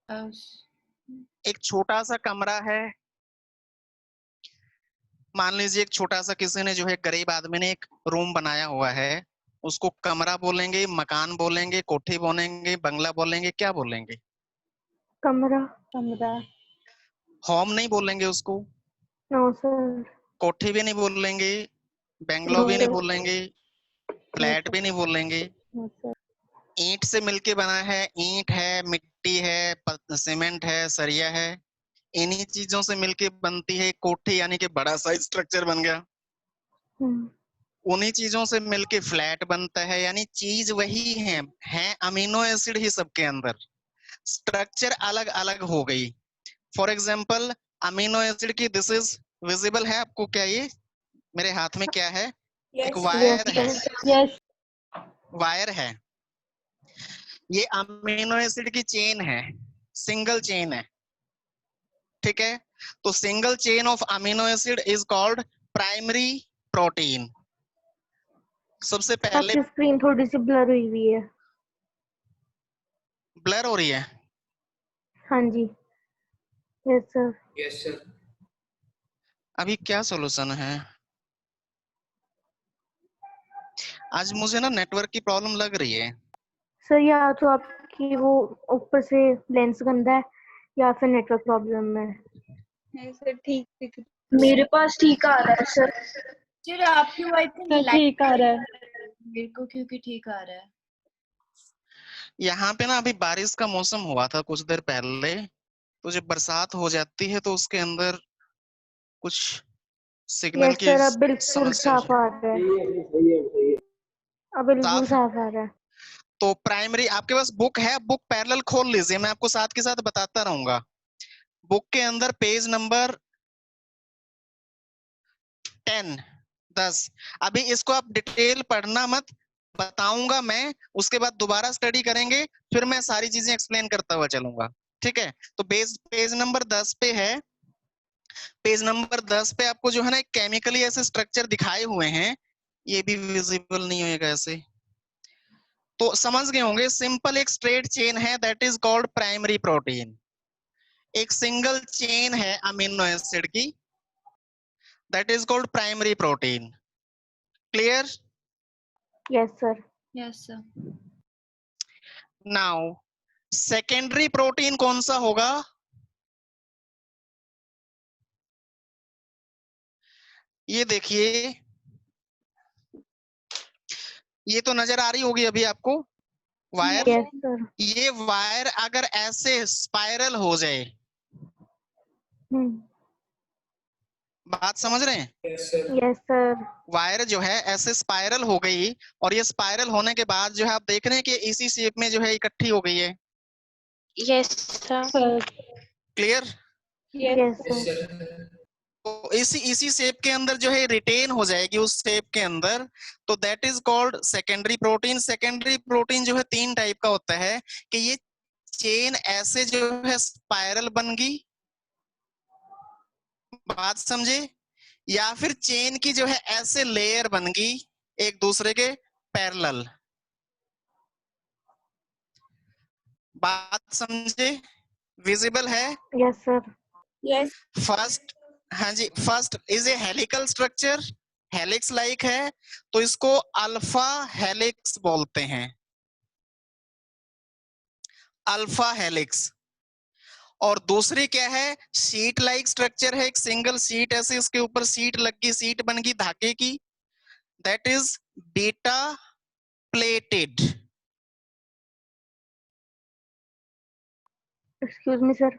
एक छोटा सा कमरा है, मान लीजिए एक छोटा सा किसी ने जो है गरीब आदमी ने एक रूम बनाया हुआ है, उसको कमरा बोलेंगे, मकान बोलेंगे, कोठी बोलेंगे, बंगला बोलेंगे, क्या बोलेंगे? कमरा। कमरा। होम नहीं बोलेंगे उसको, नो सर। कोठी भी नहीं बोलेंगे, बेंगलो भी नहीं बोलेंगे, फ्लैट भी नहीं बोलेंगे। No sir. ईंट से मिलके बना है, ईंट है, मिट्टी है, सीमेंट है, सरिया है, इन्हीं चीजों से मिलके बनती है कोठी, यानी कि बड़ा सा स्ट्रक्चर बन गया। उन्हीं चीजों से मिलके फ्लैट बनता है, यानी चीज वही है अमीनो एसिड ही सबके अंदर, स्ट्रक्चर अलग अलग हो गई। फॉर एग्जाम्पल अमीनो एसिड की दिस इज विजिबल है आपको क्या? ये मेरे हाथ में क्या है? एक वायर है, यस। वायर है, ये अमीनो एसिड की चेन है, सिंगल चेन है, ठीक है? तो single chain of amino acid is called primary protein. सबसे पहले आपकी स्क्रीन थोड़ी सी ब्लर हुई है। ब्लर हो रही है? हाँ जी। Yes sir. Yes sir. अभी क्या सॉल्यूशन है? आज मुझे ना नेटवर्क की प्रॉब्लम लग रही है सर, या तो आपकी वो ऊपर से लेंस गंदा है या फिर नेटवर्क प्रॉब्लम है। नहीं सर, ठीक मेरे पास ठीक आ रहा है सर। सर आपकी आई थिंक ठीक आ रहा है। मेरे को क्योंकि ठीक आ रहा है। यहाँ पे ना। अभी बारिश का मौसम हुआ था कुछ देर पहले, तो जब बरसात हो जाती है तो उसके अंदर कुछ सिग्नल यस की सर, अब बिल्कुल समस्या साफ आ रहा है। अब बिल्कुल साफ आ रहा है। तो प्राइमरी, आपके पास बुक है, बुक पैरेलल खोल लीजिए, मैं आपको साथ के साथ बताता रहूंगा। बुक के अंदर पेज नंबर 10। अभी इसको आप डिटेल पढ़ना मत, बताऊंगा मैं, उसके बाद दोबारा स्टडी करेंगे, फिर मैं सारी चीजें एक्सप्लेन करता हुआ चलूंगा, ठीक है? तो पेज नंबर 10 पे है। पेज नंबर 10 पे आपको जो है ना केमिकली ऐसे स्ट्रक्चर दिखाए हुए हैं, ये भी विजिबल नहीं होएगा ऐसे, तो समझ गए होंगे। सिंपल एक स्ट्रेट चेन है, that is called primary protein. एक सिंगल चेन है अमीनो एसिड की, that is called primary protein. Clear? Yes sir. Yes sir. Now secondary protein कौन सा होगा? ये देखिए, ये तो नजर आ रही होगी अभी आपको वायर। Yes sir. ये वायर अगर ऐसे स्पाइरल हो जाए, बात समझ रहे हैं? Yes sir. Yes sir. Wire जो है ऐसे स्पाइरल हो गई, और ये स्पाइरल होने के बाद जो है आप देख रहे हैं कि इसी शेप में जो है इकट्ठी हो गई है। Yes sir. Clear? Yes yes sir. Sir. तो इसी शेप के अंदर जो है रिटेन हो जाएगी उस शेप के अंदर, तो that is called secondary protein. Secondary protein जो है 3 टाइप का होता है, कि ये चेन ऐसे जो है स्पाइरल बन गई, बात समझे, या फिर चेन की जो है ऐसे लेयर बन गई एक दूसरे के पैरेलल, बात समझे? विजिबल है? Yes sir. यस। फर्स्ट, हाँ जी, first is a helical structure, helix like है, तो इसको अल्फा हेलिक्स बोलते हैं, अल्फा हेलिक्स। और दूसरी क्या है? शीट लाइक स्ट्रक्चर है, एक सिंगल शीट ऐसे इसके ऊपर शीट लग गई, शीट बन गई धागे की, that is beta pleated. Excuse me sir.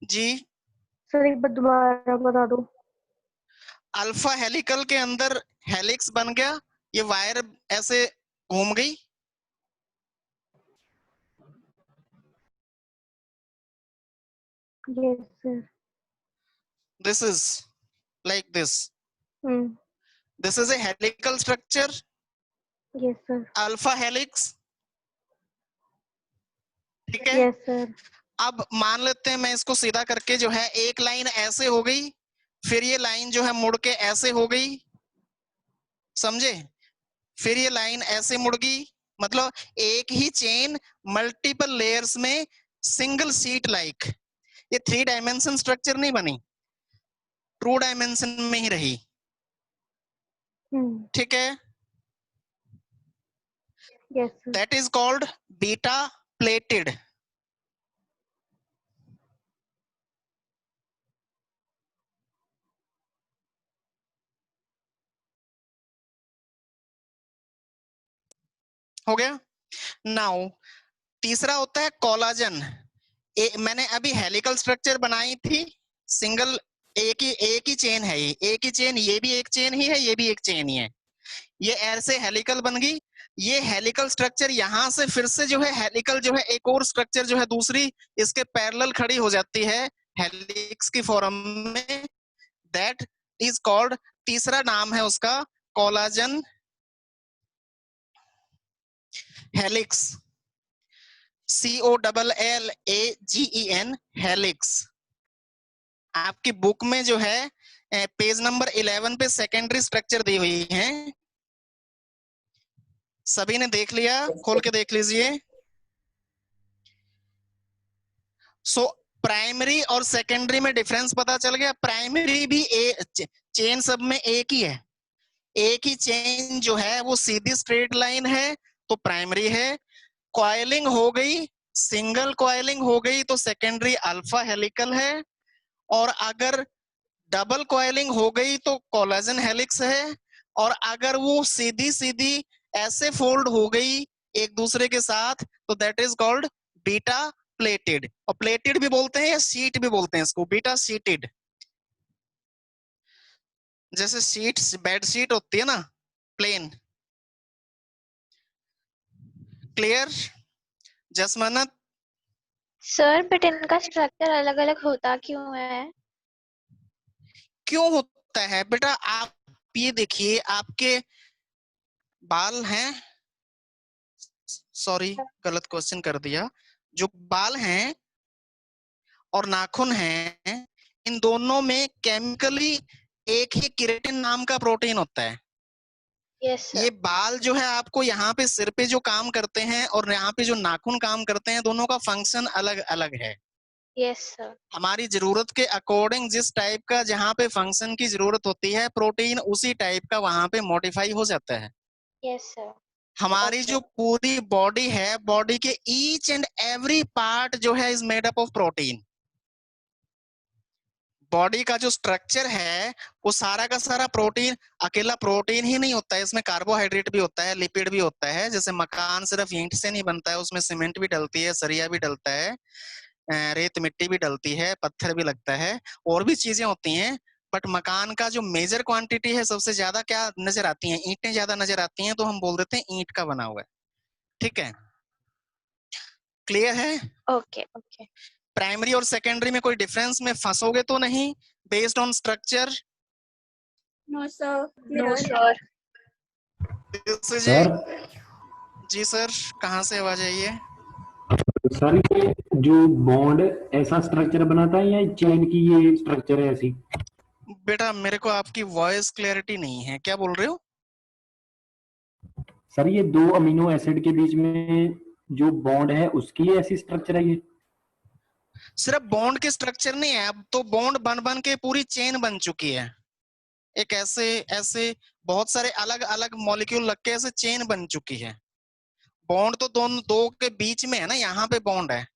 Ji, sir एक बार दोबारा बता दो। अल्फा हेलिकल के अंदर हेलिक्स बन गया, ये वायर ऐसे घूम गई, yes sir. This is like this, hmm. This is a helical structure, yes sir. Alpha helix, ठीक है? Yes sir. अब मान लेते हैं मैं इसको सीधा करके जो है एक लाइन ऐसे हो गई, फिर ये लाइन जो है मुड़ के ऐसे हो गई, समझे? फिर ये लाइन ऐसे मुड़ गई, मतलब एक ही चेन मल्टीपल लेयर्स में सिंगल सीट लाइक, ये 3 डायमेंशन स्ट्रक्चर नहीं बनी, 2 डायमेंशन में ही रही। ठीक है, Yes, sir. That is called beta pleated. हो गया। नाउ तीसरा होता है कोलाजन। मैंने अभी हेलिकल स्ट्रक्चर बनाई थी, सिंगल एक ही चेन है, ये एक ही चेन, ये भी एक चेन ही है, ये भी एक चेन ही है, ये ऐसे हेलिकल बन गई। ये हेलिकल स्ट्रक्चर यहाँ से फिर से जो है हेलिकल जो है एक और स्ट्रक्चर जो है दूसरी इसके पैरेलल खड़ी हो जाती है हेलिक्स की फॉर्म में, दैट इज कॉल्ड, तीसरा नाम है उसका कोलाजन हेलिक्स, COLLAGEN हेलिक्स। आपकी बुक में जो है पेज नंबर 11 पे सेकेंडरी स्ट्रक्चर दी हुई है, सभी ने देख लिया? खोल के देख लीजिए। सो प्राइमरी और सेकेंडरी में डिफरेंस पता चल गया। प्राइमरी भी चेन सब में एक ही है, एक ही चेन जो है वो सीधी स्ट्रेट लाइन है तो प्राइमरी है। कॉइलिंग हो गई, सिंगल कॉइलिंग हो गई तो सेकेंडरी अल्फा हेलिकल है, और अगर डबल कॉइलिंग हो गई तो कोलाजन हेलिक्स है, और अगर वो सीधी सीधी ऐसे फोल्ड हो गई एक दूसरे के साथ तो that is called beta pleated. और प्लेटेड भी बोलते हैं या शीट भी बोलते हैं इसको, बीटा शीटेड। जैसे शीट बेड शीट होती है ना प्लेन। क्लियर जसमानत? सर बट इनका स्ट्रक्चर अलग अलग होता क्यों है? क्यों होता है बेटा? आप ये देखिए, आपके बाल हैं, सॉरी गलत क्वेश्चन कर दिया, जो बाल हैं और नाखून हैं, इन दोनों में केमिकली एक ही केराटिन नाम का प्रोटीन होता है। यस ये सर। बाल जो है आपको यहाँ पे सिर पे जो काम करते हैं और यहाँ पे जो नाखून काम करते हैं, दोनों का फंक्शन अलग अलग है। Yes sir. हमारी जरूरत के अकॉर्डिंग जिस टाइप का जहाँ पे फंक्शन की जरूरत होती है, प्रोटीन उसी टाइप का वहां पे मॉडिफाई हो जाता है। Yes sir. हमारी Okay. जो पूरी बॉडी है, बॉडी के ईच एंड एवरी पार्ट जो है is made up of protein. Body का जो स्ट्रक्चर है वो सारा का सारा प्रोटीन, अकेला प्रोटीन ही नहीं होता है, इसमें कार्बोहाइड्रेट भी होता है, लिपिड भी होता है। जैसे मकान सिर्फ ईंट से नहीं बनता है, उसमें सीमेंट भी डलती है, सरिया भी डलता है, रेत मिट्टी भी डलती है, पत्थर भी लगता है, और भी चीजें होती हैं। बट मकान का जो मेजर क्वांटिटी है, सबसे ज्यादा क्या नजर आती है? ईंटें ज्यादा नजर आती हैं, तो हम बोल देते हैं ईंट का बना हुआ है। ठीक है, क्लियर है? Okay okay. प्राइमरी और सेकेंडरी में कोई डिफरेंस में फंसोगे तो नहीं based on structure? No sir. No sir. Sir ji sir, कहाँ से आवाज आई है? सर ये जो बॉन्ड ऐसा स्ट्रक्चर बनाता है या चेन की ये स्ट्रक्चर है ऐसी? बेटा मेरे को आपकी वॉइस क्लैरिटी नहीं है, क्या बोल रहे हो? सर ये 2 अमीनो एसिड के बीच में जो बॉन्ड है उसकी ऐसी स्ट्रक्चर है ये? सिर्फ बॉन्ड के स्ट्रक्चर नहीं है, अब तो बॉन्ड बन बन के पूरी चेन बन चुकी है। एक ऐसे ऐसे बहुत सारे अलग अलग मॉलिक्यूल लग के ऐसे चेन बन चुकी है। बॉन्ड तो दोनों दो के बीच में है ना, यहाँ पे बॉन्ड है,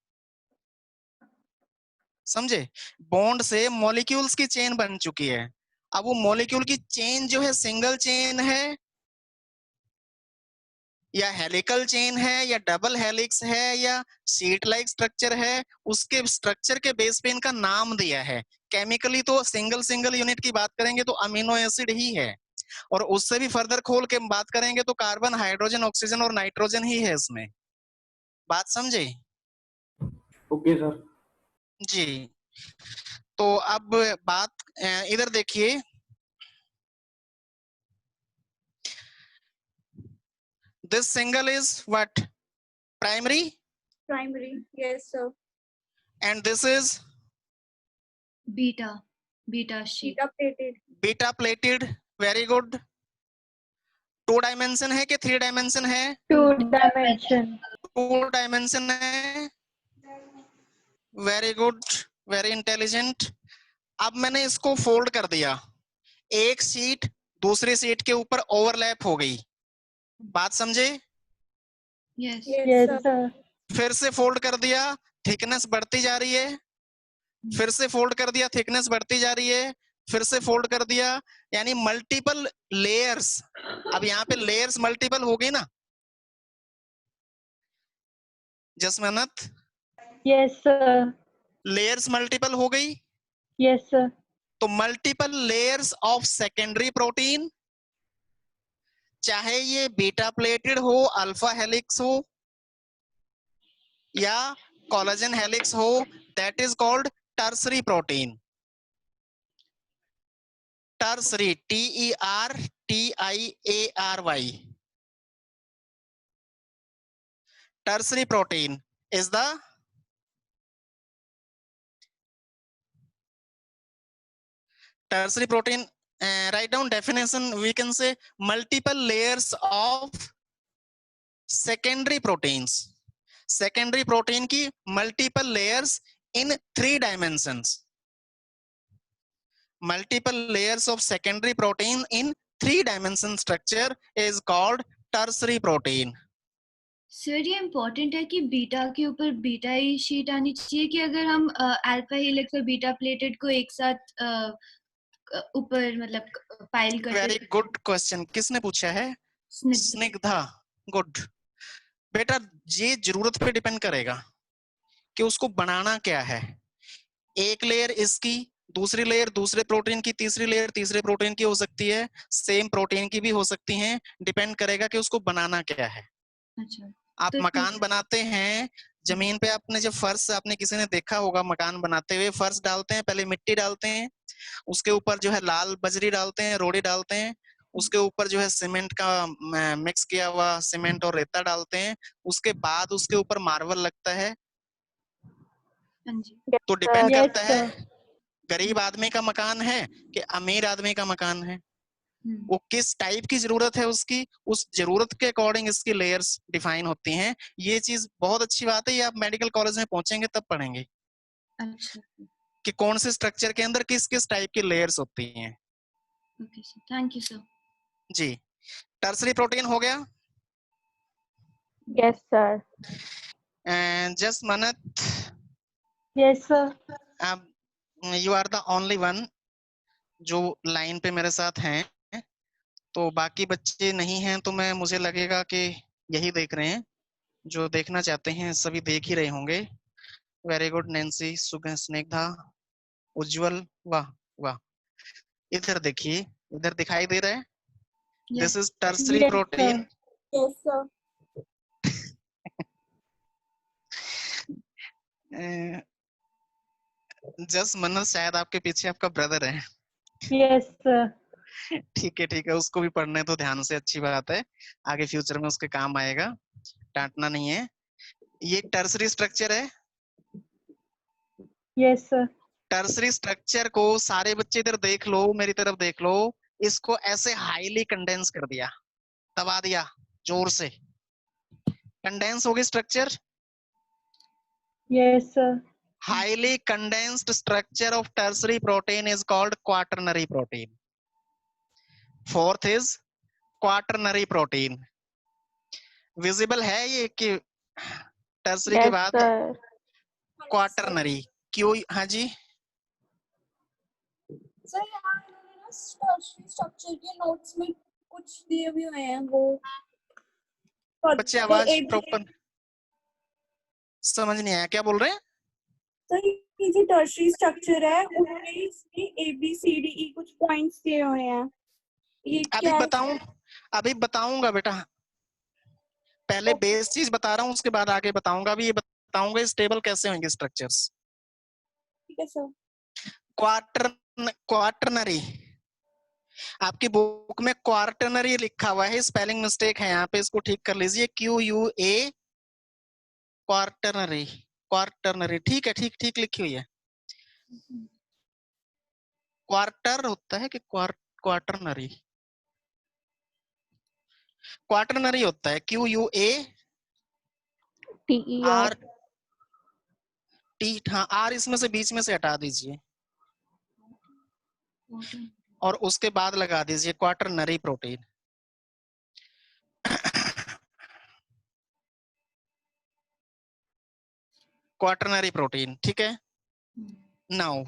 समझे? बॉन्ड से मॉलिक्यूल्स की चेन बन चुकी है। अब वो मॉलिक्यूल की चेन जो है सिंगल चेन है या हेलिकल चेन है या डबल हेलिक्स है या शीट लाइक स्ट्रक्चर है, उसके स्ट्रक्चर के बेस पे इनका नाम दिया है। केमिकली तो सिंगल सिंगल यूनिट की बात करेंगे तो अमीनो एसिड ही है, और उससे भी फर्दर खोल के बात करेंगे तो कार्बन, हाइड्रोजन, ऑक्सीजन और नाइट्रोजन ही है इसमें। बात समझे? Okay sir. जी, तो अब बात इधर देखिए, this single is what? Primary? Primary. Yes, sir. And this is Beta. Beta sheet. Beta plated. beta plated. Very good. 2 dimension है कि 3 dimension है? 2 dimension. 2 dimension है। Very good, very intelligent. अब मैंने इसको फोल्ड कर दिया, एक सीट दूसरी सीट के ऊपर ओवरलैप हो गई, बात समझे? Yes. Yes, sir. फिर से फोल्ड कर दिया, थिकनेस बढ़ती जा रही है, फिर से फोल्ड कर दिया, थिकनेस बढ़ती जा रही है, फिर से फोल्ड कर दिया, यानी मल्टीपल लेयर्स। अब यहाँ पे लेयर्स मल्टीपल हो गई ना जसमनत? Yes, sir. लेयर्स मल्टीपल हो गई। Yes, sir. तो multiple layers of secondary protein, चाहे ये बीटा प्लेटेड हो, अल्फा हेलिक्स हो या कोलेजन हेलिक्स हो, that is called tertiary protein. Tertiary, TERTIARY, tertiary protein is the tertiary protein. Write down definition. We can say multiple layers of secondary proteins. Secondary protein की multiple layers in 3 dimensions. Multiple layers of secondary protein in 3 dimension structure is called tertiary protein. Sir ये important है कि beta के ऊपर beta ही sheet आनी चाहिए कि अगर हम अल्फा हेलिक्स और बीटा प्लेटेड को एक साथ ऊपर मतलब पाइल करते वेरी गुड क्वेश्चन, किसने पूछा है? स्निग्धा। गुड बेटा, ये जरूरत पे डिपेंड करेगा कि उसको बनाना क्या है। एक लेयर इसकी, दूसरी लेयर दूसरे प्रोटीन की, तीसरी लेयर तीसरे प्रोटीन की हो सकती है, सेम प्रोटीन की भी हो सकती हैं, डिपेंड करेगा कि उसको बनाना क्या है। अच्छा, आप तो मकान बनाते हैं, जमीन पे आपने जब फर्श, आपने किसी ने देखा होगा मकान बनाते हुए, फर्श डालते हैं, पहले मिट्टी डालते हैं, उसके ऊपर जो है लाल बजरी डालते हैं, रोड़ी डालते हैं, उसके ऊपर जो है सीमेंट का मिक्स किया हुआ सीमेंट और रेता डालते हैं, उसके बाद उसके ऊपर मार्बल लगता है। हाँ जी। तो डिपेंड Yes, करता है sir. गरीब आदमी का मकान है कि अमीर आदमी का मकान है, हम्म, वो किस टाइप की जरूरत है उसकी, उस जरूरत के अकॉर्डिंग इसकी लेयर्स डिफाइन होती हैं। ये चीज बहुत अच्छी बात है, ये आप मेडिकल कॉलेज में पहुंचेंगे तब पढ़ेंगे अच्छा, कि कौन से स्ट्रक्चर के अंदर किस किस टाइप की लेयर्स होती हैं। Okay sir, thank you sir. जी, टर्सरी प्रोटीन हो गया। Yes, sir. Just minute, Yes, sir. अब you are the only one जो लाइन पे मेरे साथ हैं, तो बाकी बच्चे नहीं हैं, तो मैं, मुझे लगेगा कि यही देख रहे हैं, जो देखना चाहते हैं सभी देख ही रहे होंगे। Very good Nancy, Sugan, Snigdha, Ujjwal, वाह वाह। इधर देखिए, इधर दिखाई दे रहा है, this is tertiary Yes, protein. sir. Yes sir. Just minute शायद आपके पीछे आपका ब्रदर है। Yes, sir. ठीक है, उसको भी पढ़ने तो ध्यान से, अच्छी बात है, आगे फ्यूचर में उसके काम आएगा, डांटना नहीं है। ये टर्सरी स्ट्रक्चर है। Yes, sir. टर्सरी स्ट्रक्चर को सारे बच्चे इधर देख लो, मेरी तरफ देख लो, इसको ऐसे हाईली कंडेंस कर दिया, दबा दिया जोर से, कंडेंस हो गई structure. Yes, sir. Highly condensed structure of tertiary protein is called quaternary protein. Fourth is quaternary protein. Visible है ये कि टर्सरी के Yes, बाद sir. क्वाटरनरी क्यों? हाँ जी, सर यहाँ स्ट्रक्चर के नोट्स में कुछ दिए हुए हैं वो बच्चे आवाज प्रॉपर समझ नहीं आया, क्या बोल रहे हैं? सर ये जो टर्शरी स्ट्रक्चर है उन्होंने इसमें ABCDE कुछ पॉइंट्स दिए हुए हैं, ये अभी क्या बताऊं, अभी बताऊंगा बेटा, पहले बेस चीज बता रहा हूँ, उसके बाद आगे बताऊंगा। अभी ये बताऊंगा स्टेबल कैसे होंगे स्ट्रक्चर्स। ठीक है सर। क्वाटरनरी, आपकी बुक में क्वार्टनरी लिखा हुआ है, स्पेलिंग मिस्टेक है यहाँ पे, इसको ठीक कर लीजिए, QUA क्वार्टनरी, क्वार्टनरी, ठीक है, ठीक ठीक लिखी हुई है। क्वार्टर होता है कि क्वार्टरनरी? क्वार्टरनरी होता है, QUA TER. टी, हाँ आर इसमें से बीच में से हटा दीजिए और उसके बाद लगा दीजिए क्वाटरनरी प्रोटीन। क्वाटरनरी प्रोटीन, ठीक है। नाउ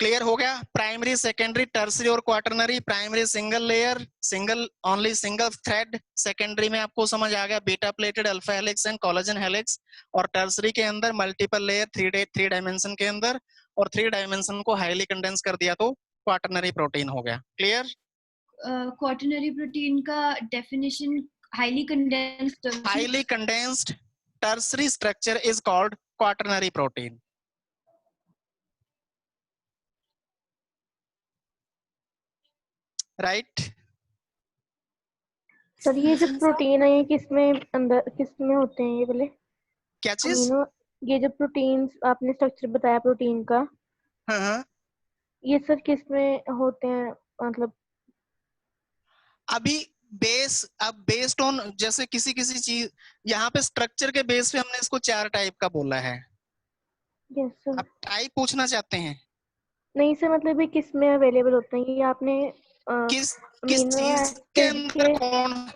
क्लियर हो गया। प्राइमरी, सेकेंडरी, टर्सरी और quaternary. Primary single layer, single only single thread. Secondary में आपको समझ आ गया beta pleated, alpha helix and collagen helix. और टर्सरी के अंदर मल्टीपल लेयर, थ्री डायमेंशन के अंदर, और थ्री डायमेंशन को हाईली कंडेंस कर दिया तो क्वाटरनरी प्रोटीन हो गया। क्लियर। क्वाटरनरी प्रोटीन का definition highly condensed. Highly condensed tertiary structure is called quaternary protein. Right. Sir ये जो प्रोटीन है ये किसमें अंदर किसमें होते हैं ये बोले? क्या चीज? अमीनो, ये जो प्रोटीन आपने स्ट्रक्चर बताया प्रोटीन का, हाँ, ये सर किसमें होते हैं मतलब? अभी बेस, अब बेस्ड ऑन जैसे किसी किसी चीज, यहाँ पे स्ट्रक्चर के बेस पे हमने इसको 4 टाइप का बोला है। Yes sir. अब टाइप पूछना चाहते हैं? नहीं सर, मतलब ये किसमें अवेलेबल होते हैं ये आपने किस किस अमीनो चीज के एसिड अंदर के? कौन,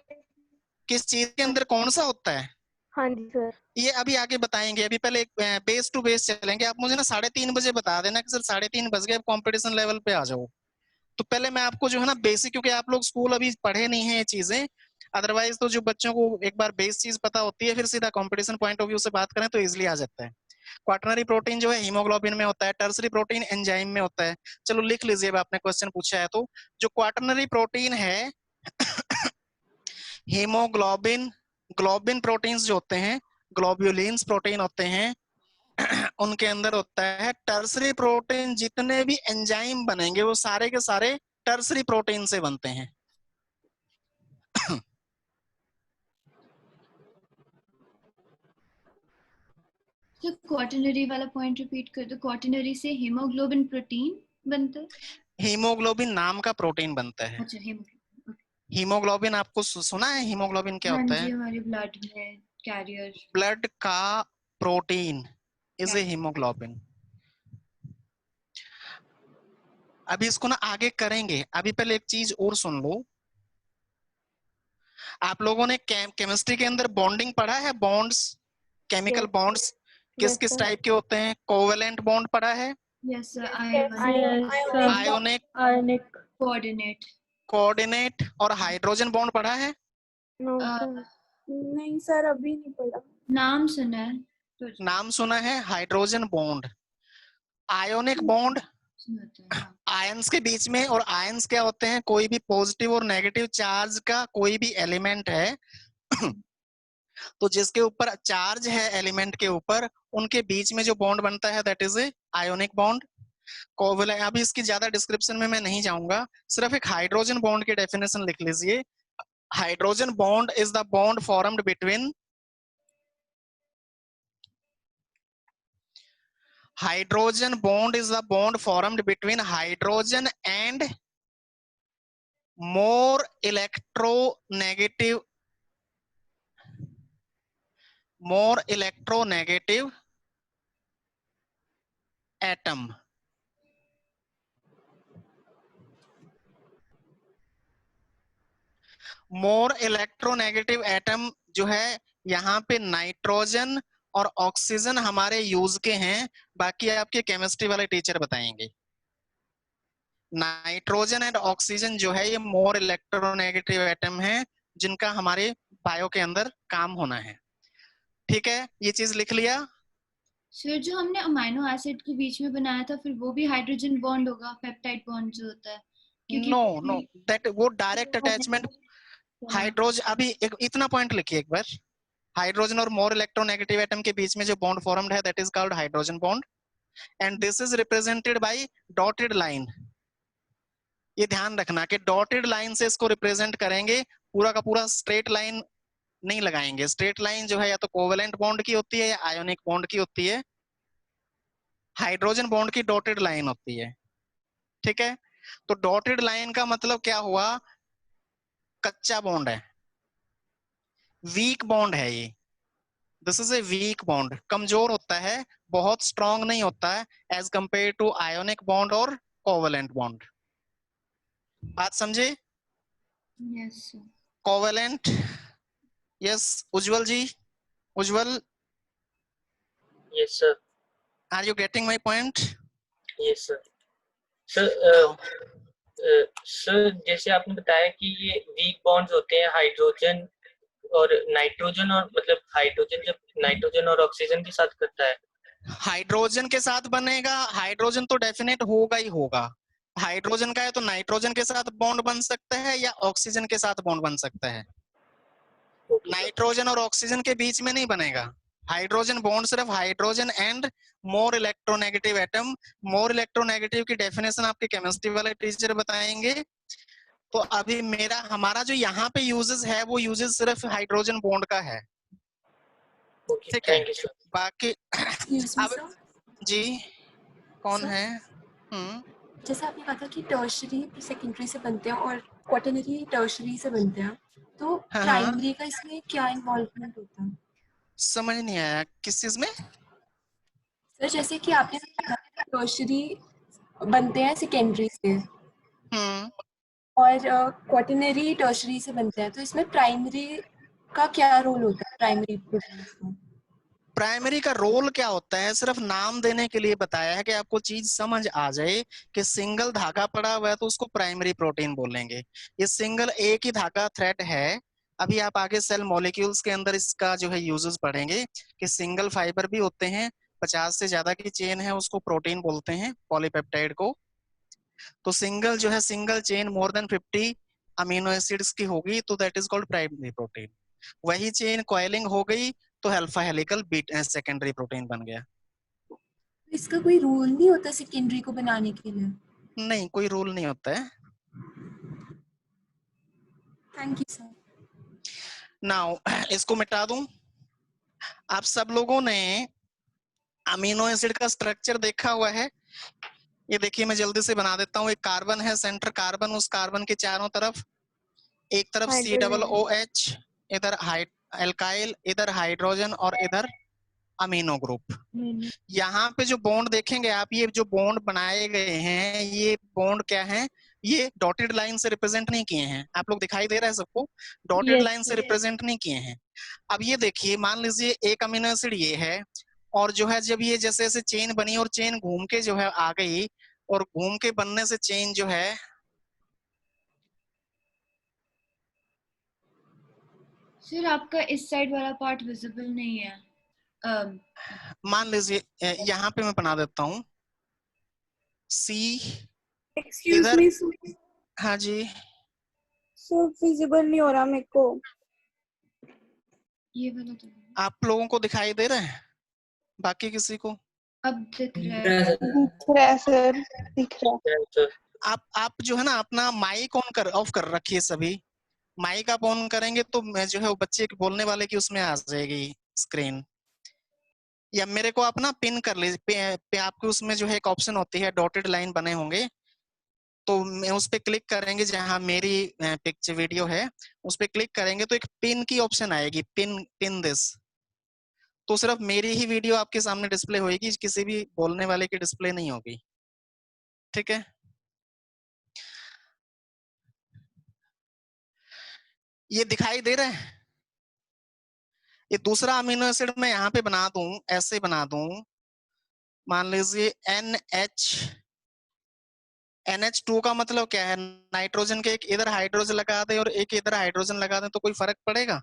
किस चीज के अंदर कौन सा होता है, हाँ जी सर। ये अभी आगे बताएंगे। अभी पहले एक बेस टू बेस चलेंगे। आप मुझे ना 3:30 बजे बता देना कि सर 3:30 बज गए, अब कंपटीशन लेवल पे आ जाओ। तो पहले मैं आपको जो है ना बेसिक, क्योंकि आप लोग स्कूल अभी पढ़े नहीं है ये चीजें, अदरवाइज तो जो बच्चों को एक बार बेस चीज पता होती है फिर सीधा कंपटीशन पॉइंट ऑफ व्यू से बात करें तो इजिली आ जाता है। क्वाटरनरी प्रोटीन जो है हीमोग्लोबिन में होता है, टर्सरी प्रोटीन एंजाइम में होता है। चलो लिख लीजिए, आपने क्वेश्चन पूछा है तो। जो क्वाटरनरी प्रोटीन है हीमोग्लोबिन, ग्लोबिन प्रोटीन्स जो होते हैं, ग्लोब्युलिन्स प्रोटीन होते हैं उनके अंदर होता है। टर्सरी प्रोटीन जितने भी एंजाइम बनेंगे वो सारे के सारे टर्सरी प्रोटीन से बनते हैं। तो क्वाटरनरी वाला पॉइंट रिपीट कर दो। क्वाटरनरी से हीमोग्लोबिन प्रोटीन बनता है। हीमोग्लोबिन नाम का प्रोटीन बनता है। अच्छा, हीमोग्लोबिन। हीमोग्लोबिन आपको सुना है हीमोग्लोबिन क्या हाँ होता जी, है? हमारे ब्लड में कैरियर। ब्लड का प्रोटीन इज ए हीमोग्लोबिन। अभी इसको ना आगे करेंगे, अभी पहले एक चीज और सुन लो। आप लोगों ने केमिस्ट्री के अंदर बॉन्डिंग पढ़ा है, बॉन्ड्स, केमिकल Yes. बॉन्ड्स किस Yes, किस sir. टाइप के होते हैं? कोवेलेंट बॉन्ड पढ़ा है, yes sir. Ionic, Ionic. Coordinate. Coordinate और हाइड्रोजन बॉन्ड पढ़ा है? No, Uh, sir. नहीं सर, अभी नहीं पढ़ा। नाम सुना है तो नाम सुना है हाइड्रोजन बॉन्ड। आयोनिक बॉन्ड सुना है। हाँ। आयंस के बीच में, और आयंस क्या होते हैं? कोई भी पॉजिटिव और नेगेटिव चार्ज का कोई भी एलिमेंट है तो जिसके ऊपर चार्ज है एलिमेंट के ऊपर, उनके बीच में जो बॉन्ड बनता है that is a ionic bond. Covalent, अभी इसकी ज्यादा डिस्क्रिप्शन में मैं नहीं जाऊंगा, सिर्फ एक हाइड्रोजन बॉन्ड की डेफिनेशन लिख लीजिए। Hydrogen bond is the bond formed between, hydrogen bond is the bond formed between hydrogen and more electronegative atom. More electronegative atom जो है यहाँ पे नाइट्रोजन और ऑक्सीजन हमारे यूज के हैं, बाकी आपके केमिस्ट्री वाले टीचर बताएंगे। नाइट्रोजन एंड ऑक्सीजन जो है ये मोर इलेक्ट्रोनेगेटिव एटम है जिनका हमारे बायो के अंदर काम होना है। ठीक है, ये चीज लिख लिया। सर जो हमने अमाइनो एसिड के बीच में बनाया था फिर वो भी हाइड्रोजन बॉन्ड होगा, पेप्टाइड बॉन्ड जो होता है? क्योंकि नो दैट वो डायरेक्ट अटैचमेंट हाइड्रोजन। अभी एक इतना पॉइंट लिखिए एक बार, हाइड्रोजन और मोर इलेक्ट्रोनेगेटिव एटम के बीच में जो बॉन्ड फॉर्म्ड है that is called hydrogen bond and this is represented by dotted line. ये ध्यान रखना कि डॉटेड लाइन से इसको रिप्रेजेंट करेंगे, पूरा का पूरा स्ट्रेट लाइन नहीं लगाएंगे। स्ट्रेट लाइन जो है या तो कोवेलेंट बॉन्ड की होती है या आयोनिक बॉन्ड की होती है, हाइड्रोजन बॉन्ड की डॉटेड लाइन होती है। ठीक है, तो डॉटेड लाइन का मतलब क्या हुआ? कच्चा बॉन्ड है, वीक बॉन्ड है ये। This is a weak bond, कमजोर होता है, बहुत स्ट्रांग नहीं होता है as compare to ionic bond और कोवेलेंट बॉन्ड। बात समझे? Yes sir. Covalent, yes Ujjwal ji, Ujjwal Yes, sir. Are you getting my point? Yes, sir. Sir, sir जैसे आपने बताया कि ये वीक बॉन्ड्स होते हैं हाइड्रोजन और नाइट्रोजन, और मतलब हाइड्रोजन जब नाइट्रोजन और ऑक्सीजन के साथ करता है। हाइड्रोजन के साथ बनेगा, हाइड्रोजन तो डेफिनेट होगा ही होगा। हाइड्रोजन का है तो नाइट्रोजन के साथ बॉन्ड बन सकता है या ऑक्सीजन के साथ बॉन्ड बन सकता है। Okay, sir. नाइट्रोजन और ऑक्सीजन के बीच में नहीं बनेगा। हाइड्रोजन बॉन्ड सिर्फ hydrogen and more electronegative atom. More electronegative की डेफिनेशन आपके केमिस्ट्री वाले टीचर बताएंगे। तो अभी हमारा जो यहाँ पे यूजेस है वो यूजेस सिर्फ हाइड्रोजन बॉन्ड का है। Okay, ठीक है, thank you, sir. बाकी Excuse me, अब sir. जी कौन Sir? है? जैसे आपने कहा था कि टर्शरी सेकेंडरी से बनते हैं और क्वाटरनरी टर्शरी से बनते हैं, तो हाँ, प्राइमरी का इसमें क्या इन्वॉल्वमेंट होता है? समझ नहीं आया किस चीज में? सर जैसे कि आपने कहा था टर्शरी बनते हैं सेकेंडरी से और क्वाटरनरी टर्शरी से बनते हैं, तो इसमें प्राइमरी का क्या रोल होता है? प्राइमरी प्रोटीन्स का प्राइमरी का रोल क्या होता है सिर्फ नाम देने के लिए बताया है कि आपको चीज समझ आ जाए कि सिंगल धागा पड़ा हुआ है तो उसको प्राइमरी प्रोटीन बोलेंगे। ये सिंगल एक ही धागा थ्रेड है। अभी आप आगे सेल मॉलिक्यूल्स के अंदर इसका जो है यूजेस पढ़ेंगे कि सिंगल फाइबर भी होते हैं, 50 से ज्यादा की चेन है उसको प्रोटीन बोलते हैं, पॉलीपेप्टाइड को। तो सिंगल जो है single chain more than 50 amino acids की होगी तो that is called primary protein. वही चेन कॉइलिंग हो गई तो अल्फा हेलिकल सेकेंडरी प्रोटीन बन गया। इसका कोई रोल नहीं होता सेकेंडरी को बनाने के लिए? नहीं, कोई रूल नहीं होता है। Thank you sir. नाउ इसको मिटा दूं। आप सब लोगों ने अमीनो एसिड का स्ट्रक्चर देखा हुआ है। ये देखिए मैं जल्दी से बना देता हूँ। एक कार्बन है, सेंटर कार्बन, उस कार्बन के चारों तरफ एक तरफ COOH, इधर एल्काइल, इधर हाइड्रोजन और इधर अमीनो ग्रुप। यहाँ पे जो बॉन्ड देखेंगे आप, ये जो बॉन्ड बनाए गए हैं ये बॉन्ड क्या है? ये डॉटेड लाइन से रिप्रेजेंट नहीं किए हैं। आप लोग दिखाई दे रहा है सबको? डॉटेड लाइन से रिप्रेजेंट नहीं किए हैं। अब ये देखिए, मान लीजिए एक अमीनो एसिड ये है और जो है जब ये जैसे जैसे चेन बनी और चेन घूम के जो है आ गई और घूम के बनने से चेन जो है सर आपका इस साइड वाला पार्ट विजिबल नहीं है। मान लीजिए यहाँ पे मैं बना देता हूँ C एक्सक्यूज इधर। मी सर, हाँ जी, विजिबल नहीं हो रहा मेरे को। ये वाला तो आप लोगों को दिखाई दे रहा है? बाकी किसी को? अब दिख रहा है। दिख रहा है सर, दिख रहा है। Yes, sir. आप जो है ना अपना माइक ऑफ कर रखिए सभी। माइक आप ऑन करेंगे तो मैं जो है वो बच्चे के बोलने वाले की उसमें आ जाएगी स्क्रीन। या मेरे को आप ना पिन कर लीजिए, आपके उसमें जो है एक ऑप्शन होती है, डॉटेड लाइन बने होंगे तो मैं उस पर क्लिक करेंगे जहां मेरी पिक्चर वीडियो है, उस पर क्लिक करेंगे तो एक पिन की ऑप्शन आएगी, पिन दिस। तो सिर्फ मेरी ही वीडियो आपके सामने डिस्प्ले होगी, किसी भी बोलने वाले की डिस्प्ले नहीं होगी। ठीक है, ये दिखाई दे रहा है? ये दूसरा अमीनो एसिड मैं यहाँ पे बना दूं, ऐसे बना दूं, मान लीजिए NH2 का मतलब क्या है? नाइट्रोजन के एक इधर हाइड्रोजन लगा दे और एक इधर हाइड्रोजन लगा दे तो कोई फर्क पड़ेगा?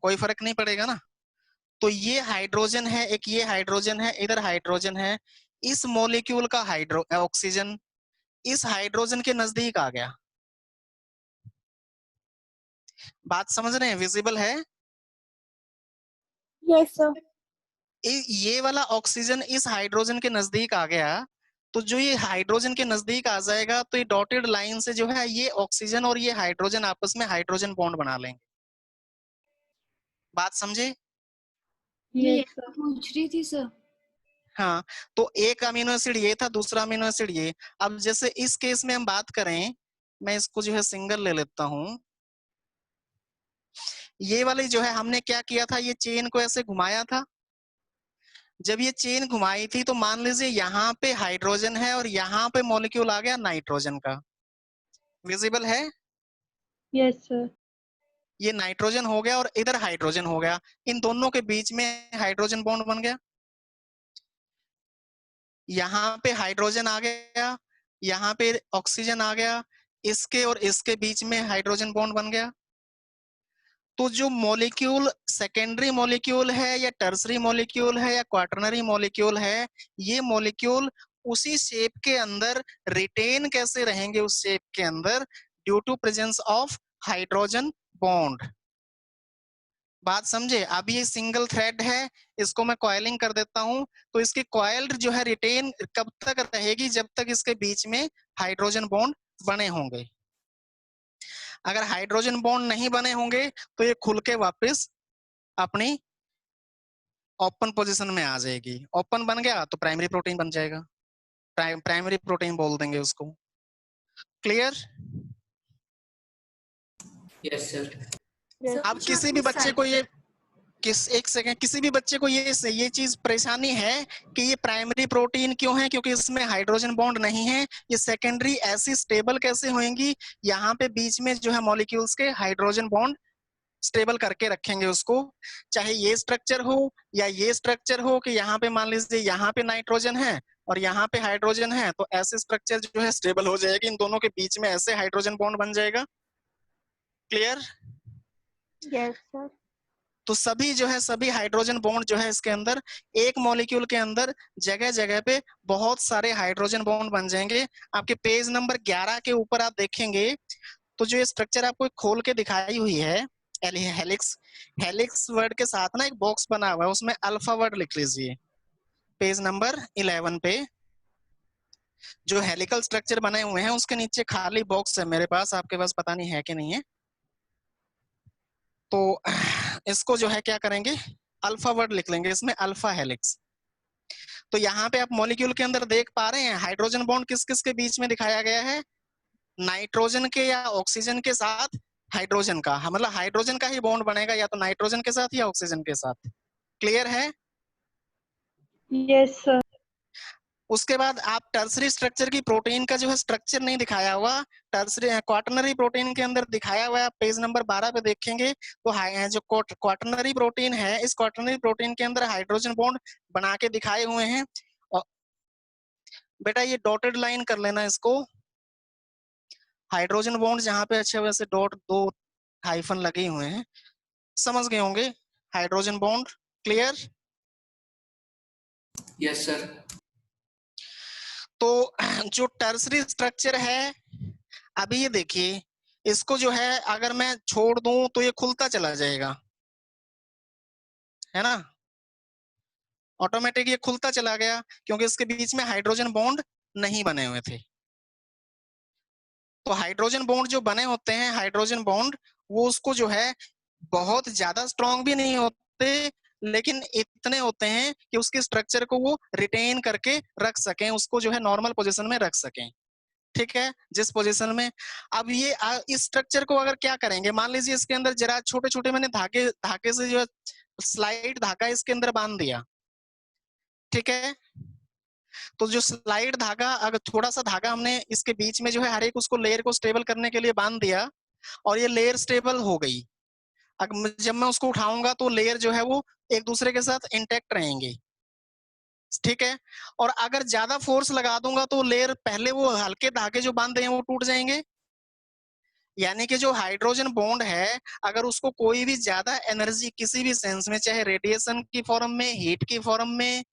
कोई फर्क नहीं पड़ेगा ना। तो ये हाइड्रोजन है, एक ये हाइड्रोजन है, इधर हाइड्रोजन है। इस मॉलिक्यूल का ऑक्सीजन इस हाइड्रोजन के नजदीक आ गया। बात समझ रहे हैं? विजिबल है? Yes sir. ये वाला ऑक्सीजन इस हाइड्रोजन के नजदीक आ गया तो जो ये हाइड्रोजन के नजदीक आ जाएगा तो ये डॉटेड लाइन से जो है ये ऑक्सीजन और ये हाइड्रोजन आपस में हाइड्रोजन बॉन्ड बना लेंगे। बात समझे? मैं यही पूछ रही थी सर। हाँ, तो एक अमीनो एसिड ये था, दूसरा अमीनो एसिड ये। अब जैसे इस केस में हम बात करें, मैं इसको जो है सिंगल ले लेता हूं। ये वाली जो है हमने क्या किया था, ये चेन को ऐसे घुमाया था। जब ये चेन घुमाई थी तो मान लीजिए यहाँ पे हाइड्रोजन है और यहाँ पे मॉलिक्यूल आ गया नाइट्रोजन का। विजिबल है? Yes sir. ये नाइट्रोजन हो गया और इधर हाइड्रोजन हो गया, इन दोनों के बीच में हाइड्रोजन बॉन्ड बन गया। यहाँ पे हाइड्रोजन आ गया, यहाँ पे ऑक्सीजन आ गया, इसके और इसके बीच में हाइड्रोजन बॉन्ड बन गया। तो जो मॉलिक्यूल सेकेंडरी मॉलिक्यूल है या टर्सरी मॉलिक्यूल है या क्वाटरनरी मॉलिक्यूल है, ये मॉलिक्यूल उसी शेप के अंदर रिटेन कैसे रहेंगे उस शेप के अंदर, due to presence of hydrogen bond. बात समझे? अब ये सिंगल थ्रेड है, इसको मैं कॉइलिंग कर देता हूं, तो इसकी कॉइल जो है रिटेन कब तक रहेगी, जब तक इसके बीच में हाइड्रोजन बॉन्ड बने होंगे। अगर हाइड्रोजन बॉन्ड नहीं बने होंगे तो ये खुल के वापस अपनी ओपन पोजीशन में आ जाएगी। ओपन बन गया तो प्राइमरी प्रोटीन बन जाएगा, प्राइमरी प्रोटीन बोल देंगे उसको। क्लियर? Yes sir. अब किसी भी बच्चे को ये एक सेकंड, किसी भी बच्चे को ये चीज परेशानी है कि ये प्राइमरी प्रोटीन क्यों है, क्योंकि इसमें हाइड्रोजन बॉन्ड नहीं है, ये सेकेंडरी ऐसी स्टेबल कैसे होंगी, यहाँ पे बीच में जो है मॉलिक्यूल्स के हाइड्रोजन बॉन्ड स्टेबल करके रखेंगे उसको, चाहे ये स्ट्रक्चर हो या ये स्ट्रक्चर हो, कि यहाँ पे मान लीजिए यहाँ पे नाइट्रोजन है और यहाँ पे हाइड्रोजन है, तो ऐसे स्ट्रक्चर जो है स्टेबल हो जाएगी, इन दोनों के बीच में ऐसे हाइड्रोजन बॉन्ड बन जाएगा। क्लियर? Yes sir. तो सभी जो है सभी हाइड्रोजन बॉन्ड जो है इसके अंदर, एक मॉलिक्यूल के अंदर जगह जगह पे बहुत सारे हाइड्रोजन बॉन्ड बन जाएंगे। आपके पेज नंबर 11 के ऊपर आप देखेंगे तो जो ये स्ट्रक्चर आपको खोल के दिखाई हुई है, हेलिक्स, हेलिक्स वर्ड के साथ ना एक बॉक्स बना हुआ है, उसमें अल्फा वर्ड लिख लीजिए। पेज नंबर 11 पे जो हेलिकल स्ट्रक्चर बने हुए हैं उसके नीचे खाली बॉक्स है मेरे पास, आपके पास पता नहीं है कि नहीं है। तो इसको जो है क्या करेंगे, अल्फा वर्ड लिख लेंगे इसमें, अल्फा हेलिक्स। तो यहाँ पे आप मॉलिक्यूल के अंदर देख पा रहे हैं हाइड्रोजन बॉन्ड किस किस के बीच में दिखाया गया है, नाइट्रोजन के या ऑक्सीजन के साथ हाइड्रोजन का, मतलब हाइड्रोजन का ही बॉन्ड बनेगा या तो नाइट्रोजन के साथ या ऑक्सीजन के साथ। क्लियर है? Yes sir. उसके बाद आप टर्सरी स्ट्रक्चर की प्रोटीन का जो है स्ट्रक्चर नहीं दिखाया हुआ, टर्सरी क्वाटरनरी प्रोटीन के अंदर दिखाया हुआ है, पेज नंबर 12 पे देखेंगे तो जो क्वाटरनरी प्रोटीन है, इस क्वाटरनरी प्रोटीन के अंदर हाइड्रोजन बॉन्ड बना के दिखाए हुए हैं। और बेटा ये डॉटेड लाइन कर लेना इसको, हाइड्रोजन बॉन्ड जहाँ पे अच्छे वैसे डॉट 2 हाइफन लगे हुए हैं, समझ गए होंगे hydrogen bond. Clear? Yes sir. तो जो टर्सरी स्ट्रक्चर है, अभी ये देखिए, इसको जो है अगर मैं छोड़ दूं तो ये खुलता चला जाएगा, है ना, ऑटोमेटिक ये खुलता चला गया क्योंकि इसके बीच में हाइड्रोजन बॉन्ड नहीं बने हुए थे। तो हाइड्रोजन बॉन्ड जो बने होते हैं, हाइड्रोजन बॉन्ड वो उसको जो है बहुत ज्यादा स्ट्रॉन्ग भी नहीं होते, लेकिन इतने होते हैं कि उसके स्ट्रक्चर को वो रिटेन करके रख सकें, उसको जो है नॉर्मल पोजीशन में रख सकें। ठीक है, जिस पोजीशन में। अब ये इस स्ट्रक्चर को अगर क्या करेंगे, मान लीजिए इसके अंदर जरा छोटे छोटे मैंने धागे से जो स्लाइड धागा इसके अंदर बांध दिया, ठीक है, तो जो स्लाइड धागा, अगर थोड़ा सा धागा हमने इसके बीच में जो है हर एक उसको लेयर को स्टेबल करने के लिए बांध दिया और ये लेयर स्टेबल हो गई, जब मैं उसको उठाऊंगा तो लेयर जो है वो एक दूसरे के साथ इंटैक्ट रहेंगे। ठीक है, और अगर ज्यादा फोर्स लगा दूंगा तो लेयर पहले वो हल्के धागे जो बांधे हैं वो टूट जाएंगे। यानी कि जो हाइड्रोजन बॉन्ड है, अगर उसको कोई भी ज्यादा एनर्जी किसी भी सेंस में, चाहे रेडिएशन की फॉर्म में, हीट की फॉर्म में,